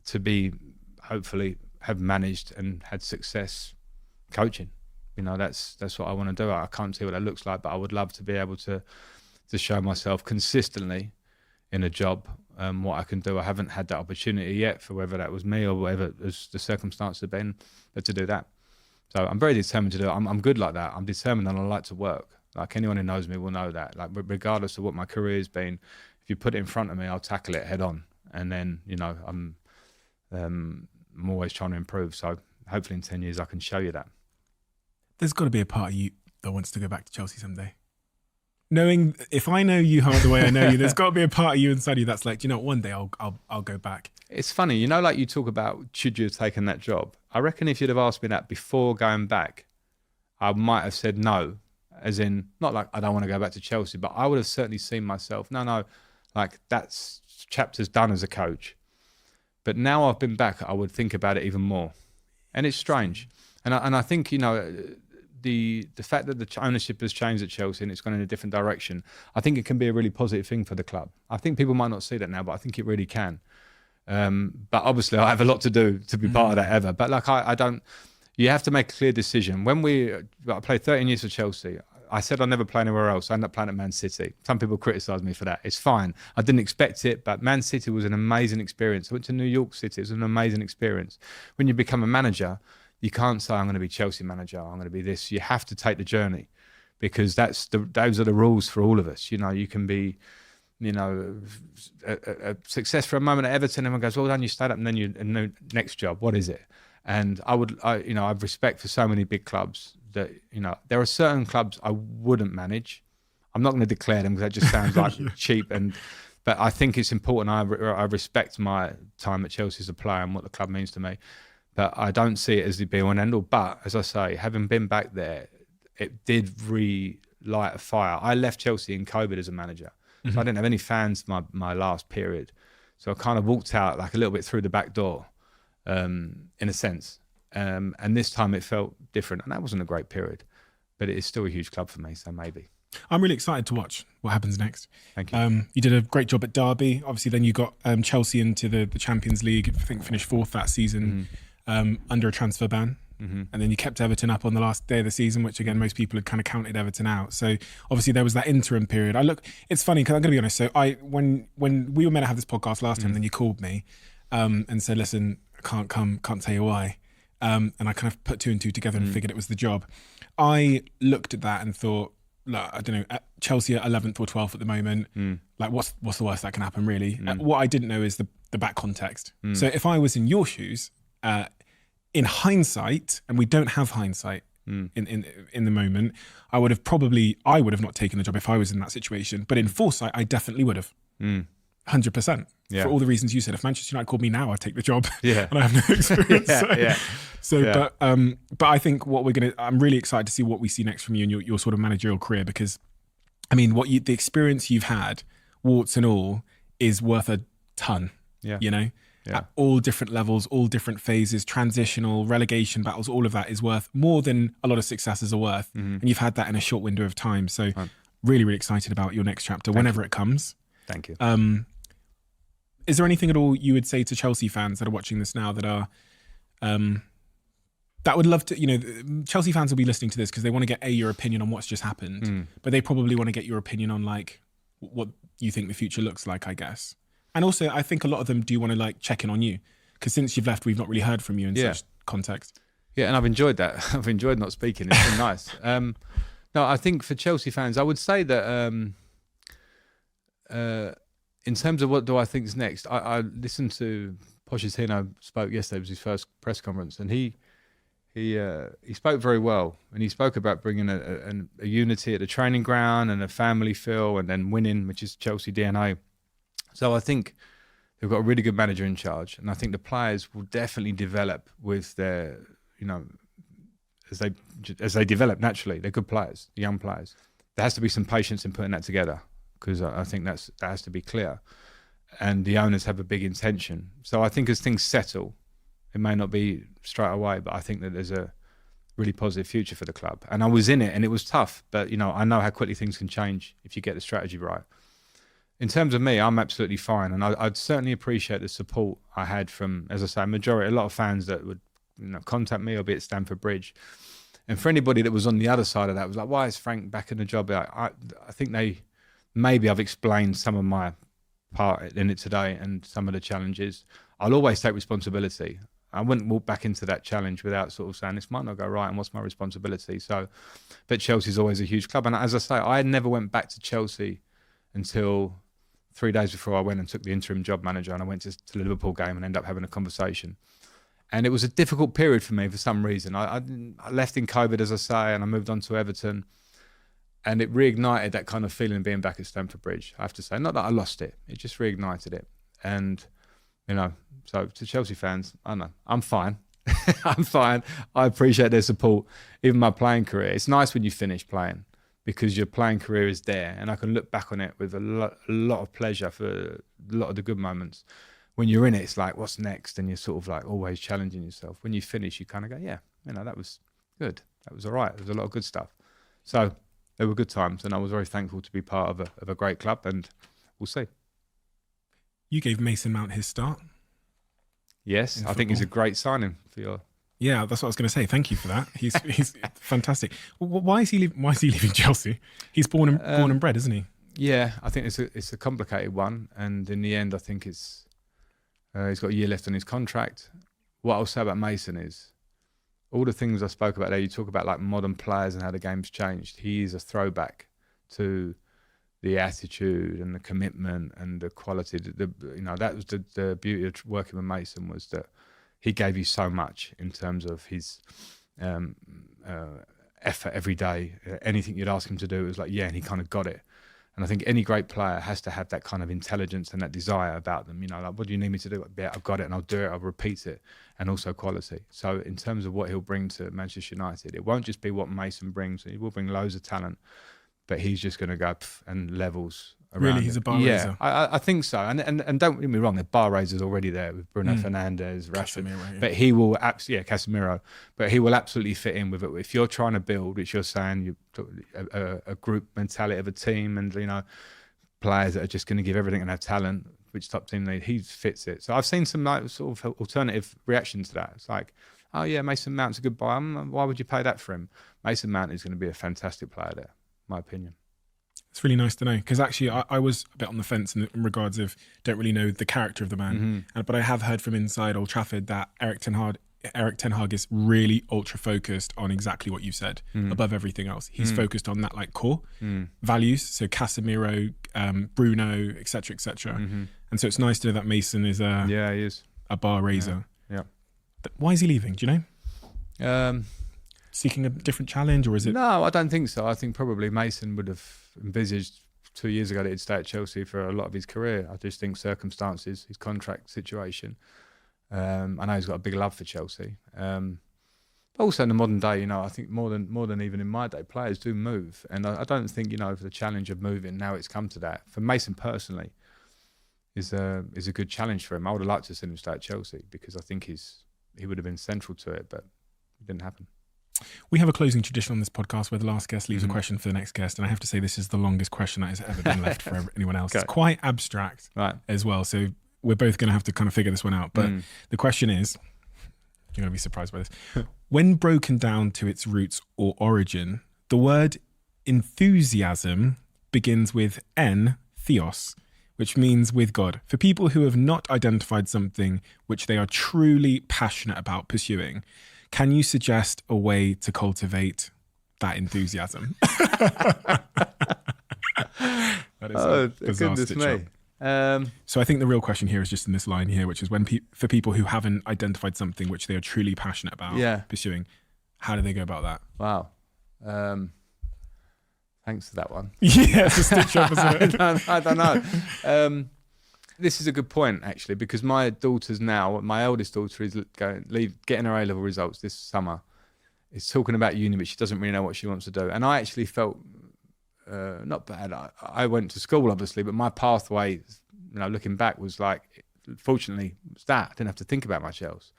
to be hopefully have managed and had success coaching. That's what I want to do. I can't see what that looks like, but I would love to be able to show myself consistently in a job what I can do. I haven't had that opportunity yet, for whether that was me or whatever the circumstances have been, but to do that. So I'm very determined to do it. I'm good like that. I'm determined and I like to work. Like anyone who knows me will know that. Like regardless of what my career has been, if you put it in front of me, I'll tackle it head on. And then I'm always trying to improve. So hopefully in 10 years I can show you that. There's got to be a part of you that wants to go back to Chelsea someday. Knowing, if I know you the way I know you, there's got to be a part of you inside you that's like, one day I'll go back. It's funny, like you talk about, should you have taken that job? I reckon if you'd have asked me that before going back, I might have said no. As in, not like I don't want to go back to Chelsea, but I would have certainly seen myself, no, like that's chapter's done as a coach. But now I've been back, I would think about it even more. and it's strange. And I think, you know, the fact that the ownership has changed at Chelsea and it's gone in a different direction, I think it can be a really positive thing for the club. I think people might not see that now, but I think it really can. But obviously, I have a lot to do to be part of that ever. But like, I don't. You have to make a clear decision. When I played 13 years for Chelsea, I said I'd never play anywhere else. I ended up playing at Man City. Some people criticise me for that. It's fine. I didn't expect it, but Man City was an amazing experience. I went to New York City. It was an amazing experience. When you become a manager, you can't say, I'm going to be Chelsea manager, I'm going to be this. You have to take the journey, because those are the rules for all of us. You know, you can be, you know, a success for a moment at Everton, and everyone goes, well done, you stayed up, and then next job, what is it? And I've respect for so many big clubs that, you know, there are certain clubs I wouldn't manage. I'm not going to declare them because that just sounds like cheap. But I think it's important. I respect my time at Chelsea as a player and what the club means to me. But I don't see it as the be-all and end-all. But as I say, having been back there, it did relight a fire. I left Chelsea in COVID as a manager. So I didn't have any fans my last period. So I kind of walked out like a little bit through the back door, in a sense. And this time it felt different. And that wasn't a great period. But it is still a huge club for me, so maybe. I'm really excited to watch what happens next. Thank you. You did a great job at Derby. Obviously, then you got Chelsea into the Champions League. I think finished 4th that season. Under a transfer ban, and then you kept Everton up on the last day of the season, which again most people had kind of counted Everton out. So obviously there was that interim period. It's funny because I'm going to be honest. So when we were meant to have this podcast last time, then you called me and said, "Listen, I can't come, can't tell you why," and I kind of put 2 and 2 together and figured it was the job. I looked at that and thought, look, I don't know, Chelsea at 11th or 12th at the moment. Like, what's the worst that can happen, really? What I didn't know is the back context. So if I was in your shoes. In hindsight, and we don't have hindsight in the moment, I would have not taken the job if I was in that situation. But in foresight, I definitely would have. 100%. Yeah. For all the reasons you said. If Manchester United called me now, I'd take the job. Yeah. And I have no experience. Yeah. But I think I'm really excited to see what we see next from you in your sort of managerial career, because I mean, the experience you've had, warts and all, is worth a ton. Yeah. You know? Yeah. At all different levels, all different phases, transitional, relegation battles, all of that is worth more than a lot of successes are worth. And you've had that in a short window of time. So really, really excited about your next chapter whenever it comes. Thank you. Is there anything at all you would say to Chelsea fans that are watching this now that are that would love to, you know, Chelsea fans will be listening to this because they want to get your opinion on what's just happened, but they probably want to get your opinion on like what you think the future looks like, I guess. And also, I think a lot of them do want to like check in on you, because since you've left, we've not really heard from you in such context. Yeah, and I've enjoyed that. I've enjoyed not speaking. It's been nice. No, I think for Chelsea fans, I would say that in terms of what do I think is next, I listened to Pochettino spoke yesterday. It was his first press conference, and he spoke very well, and he spoke about bringing a unity at the training ground and a family feel, and then winning, which is Chelsea DNA. So I think they've got a really good manager in charge, and I think the players will definitely develop with their, you know, as they develop naturally. They're good players, young players. There has to be some patience in putting that together, because I think that has to be clear. And the owners have a big intention. So I think as things settle, it may not be straight away, but I think that there's a really positive future for the club. And I was in it, and it was tough, but you know, I know how quickly things can change if you get the strategy right. In terms of me, I'm absolutely fine, and I'd certainly appreciate the support I had from, as I say, a lot of fans that would, you know, contact me or be at Stamford Bridge. And for anybody that was on the other side of that, was like, why is Frank back in the job? I think maybe I've explained some of my part in it today and some of the challenges. I'll always take responsibility. I wouldn't walk back into that challenge without sort of saying, this might not go right, and what's my responsibility? So, but Chelsea's always a huge club. And as I say, I never went back to Chelsea until 3 days before I went and took the interim job manager, and I went to the Liverpool game and ended up having a conversation. And it was a difficult period for me for some reason. I left in COVID, as I say, and I moved on to Everton. And it reignited that kind of feeling of being back at Stamford Bridge, I have to say. Not that I lost it, it just reignited it. And, you know, so to Chelsea fans, I don't know, I'm fine. I'm fine. I appreciate their support, even my playing career. It's nice when you finish playing, because your playing career is there, and I can look back on it with a lot of pleasure for a lot of the good moments. when you're in it, it's like, what's next? And you're sort of like always challenging yourself. When you finish, you kind of go, yeah, that was good. That was all right. There was a lot of good stuff. So they were good times, and I was very thankful to be part of a great club, and we'll see. You gave Mason Mount his start. Yes, I think he's a great signing for your... Yeah, that's what I was going to say. Thank you for that. He's fantastic. Why is he leaving Chelsea? He's born and bred, isn't he? Yeah, I think it's a complicated one, and in the end, I think it's he's got a year left on his contract. What I'll say about Mason is all the things I spoke about there. You talk about like modern players and how the game's changed. He is a throwback to the attitude and the commitment and the quality. That was the beauty of working with Mason, was that he gave you so much in terms of his effort every day. Anything you'd ask him to do, it was like, yeah, and he kind of got it. And I think any great player has to have that kind of intelligence and that desire about them. Like, what do you need me to do? Yeah, I've got it, and I'll do it. I'll repeat it, and also quality. So in terms of what he'll bring to Manchester United, it won't just be what Mason brings. He will bring loads of talent, but he's just going to go and levels around. Really, he's a bar raiser. I think so. And don't get me wrong, the bar raisers already there with Bruno Fernandes, Rashford. Casemiro, yeah. But he will Casemiro. But he will absolutely fit in with it. If you're trying to build, which you're saying, a group mentality of a team, and players that are just going to give everything and have talent, which top team need, he fits it. So I've seen some like sort of alternative reactions to that. It's like, oh yeah, Mason Mount's a good buy. Why would you pay that for him? Mason Mount is going to be a fantastic player there, my opinion. It's really nice to know, because actually I was a bit on the fence in regards of don't really know the character of the man, but I have heard from inside Old Trafford that Eric Ten Hag is really ultra focused on exactly what you said above everything else. He's focused on that like core values, so Casemiro, Bruno, etc., etc. And so it's nice to know that Mason is he is a bar raiser. Yeah. But why is he leaving? Do you know? Yeah. Seeking a different challenge, or is it? No, I don't think so. I think probably Mason would have envisaged 2 years ago that he'd stay at Chelsea for a lot of his career. I just think circumstances, his contract situation. I know he's got a big love for Chelsea. But also in the modern day, I think more than even in my day, players do move, and I don't think for the challenge of moving now it's come to that. For Mason personally, is a good challenge for him. I would have liked to see him stay at Chelsea, because I think he would have been central to it, but it didn't happen. We have a closing tradition on this podcast where the last guest leaves a question for the next guest, and I have to say this is the longest question that has ever been left for anyone else. Okay. It's quite abstract as well, so we're both going to have to kind of figure this one out. But the question is, you're going to be surprised by this. When broken down to its roots or origin, the word enthusiasm begins with theos, which means with God. For people who have not identified something which they are truly passionate about pursuing, can you suggest a way to cultivate that enthusiasm? That is a bizarre stitch up. So I think the real question here is just in this line here, which is for people who haven't identified something which they are truly passionate about pursuing, how do they go about that? Wow. Thanks for that one. Yeah, it's a stitch up, isn't it? I don't know. This is a good point, actually, because my eldest daughter is getting her A-level results this summer. Is talking about uni, but she doesn't really know what she wants to do. And I actually felt not bad. I went to school, obviously, but my pathway, looking back, was like, fortunately, was that. I didn't have to think about much else.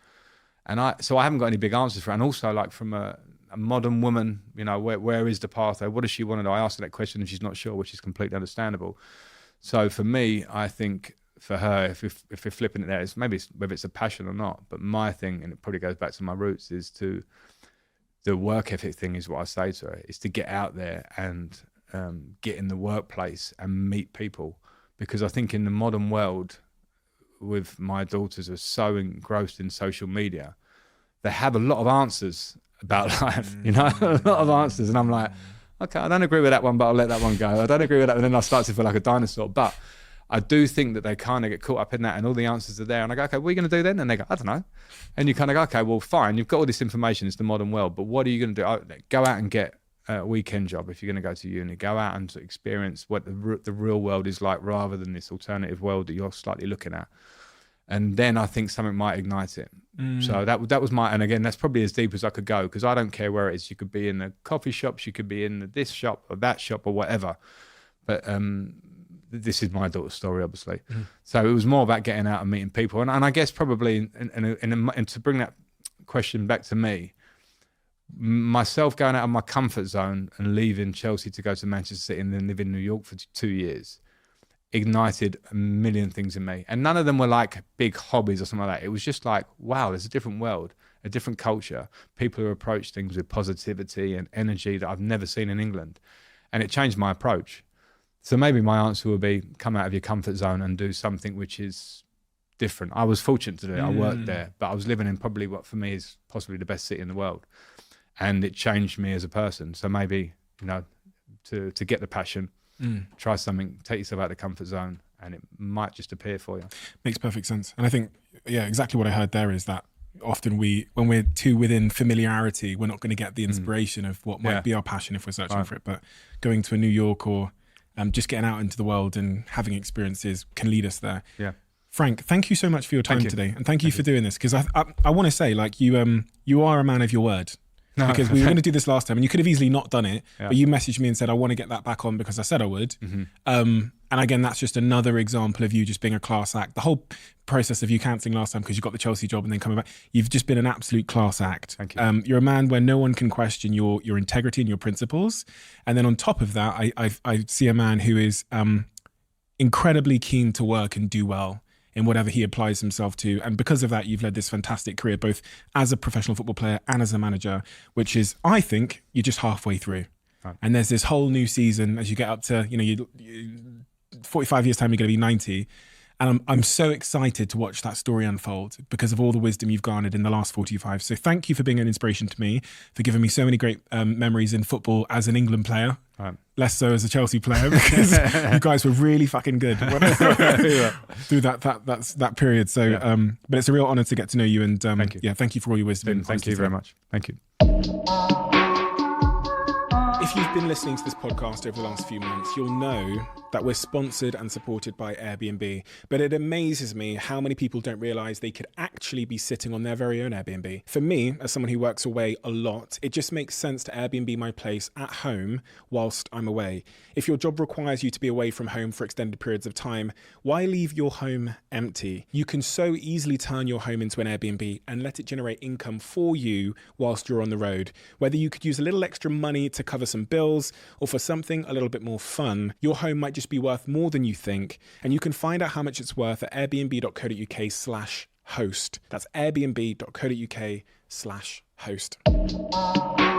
And so I haven't got any big answers for it. And also, like, from a modern woman, where is the pathway? What does she want to do? I asked her that question and she's not sure, which is completely understandable. So for me, I think for her, if we're flipping it there, it's whether it's a passion or not. But my thing, and it probably goes back to my roots, is the work ethic thing is what I say to her, is to get out there and get in the workplace and meet people. Because I think in the modern world, with my daughters are so engrossed in social media, they have a lot of answers about life, a lot of answers. And I'm like, okay, I don't agree with that one, but I'll let that one go. I don't agree with that. And then I start to feel like a dinosaur. But I do think that they kind of get caught up in that, and all the answers are there. And I go, okay, what are you going to do then? And they go, I don't know. And you kind of go, okay, well, fine. You've got all this information. It's the modern world. But what are you going to do? Go out and get a weekend job if you're going to go to uni. Go out and experience what the real world is like, rather than this alternative world that you're slightly looking at. And then I think something might ignite it. So that was and again, that's probably as deep as I could go, because I don't care where it is. You could be in the coffee shops, you could be in this shop or that shop or whatever. But this is my daughter's story, obviously. So it was more about getting out and meeting people. And I guess probably, and to bring that question back to me, myself going out of my comfort zone and leaving Chelsea to go to Manchester City and then live in New York for 2 years ignited a million things in me. And none of them were like big hobbies or something like that. It was just like, wow, there's a different world, a different culture. People who approach things with positivity and energy that I've never seen in England. And it changed my approach. So maybe my answer would be come out of your comfort zone and do something which is different. I was fortunate to do it. I worked there, but I was living in probably what for me is possibly the best city in the world. And it changed me as a person. So maybe, to get the passion, try something, take yourself out of the comfort zone, and it might just appear for you. Makes perfect sense. And I think, exactly what I heard there is that often when we're too within familiarity, we're not going to get the inspiration of what might be our passion if we're searching for it. But going to a New York or just getting out into the world and having experiences can lead us there. Yeah. Frank, thank you so much for your time today. And thank you for doing this. Because I want to say, like, you are a man of your word. No. Because we were going to do this last time and you could have easily not done it, but you messaged me and said, I want to get that back on because I said I would. And again, that's just another example of you just being a class act. The whole process of you cancelling last time because you got the Chelsea job and then coming back, you've just been an absolute class act. Thank you. You're a man where no one can question your integrity and your principles. And then on top of that, I see a man who is incredibly keen to work and do well in whatever he applies himself to. And because of that, you've led this fantastic career, both as a professional football player and as a manager, which is, I think, you're just halfway through. Right. And there's this whole new season as you get up to, 45 years time, you're going to be 90. And I'm so excited to watch that story unfold because of all the wisdom you've garnered in the last 45. So thank you for being an inspiration to me, for giving me so many great memories in football as an England player, less so as a Chelsea player because you guys were really fucking good through that period. So, but it's a real honour to get to know you. And thank you. Thank you for all your wisdom. Thank you very much. Thank you. If you've been listening to this podcast over the last few months, you'll know that we're sponsored and supported by Airbnb. But it amazes me how many people don't realise they could actually be sitting on their very own Airbnb. For me, as someone who works away a lot, it just makes sense to Airbnb my place at home whilst I'm away. If your job requires you to be away from home for extended periods of time, why leave your home empty? You can so easily turn your home into an Airbnb and let it generate income for you whilst you're on the road. Whether you could use a little extra money to cover some bills or for something a little bit more fun, your home might just be worth more than you think. And you can find out how much it's worth at airbnb.co.uk/host. That's airbnb.co.uk/host.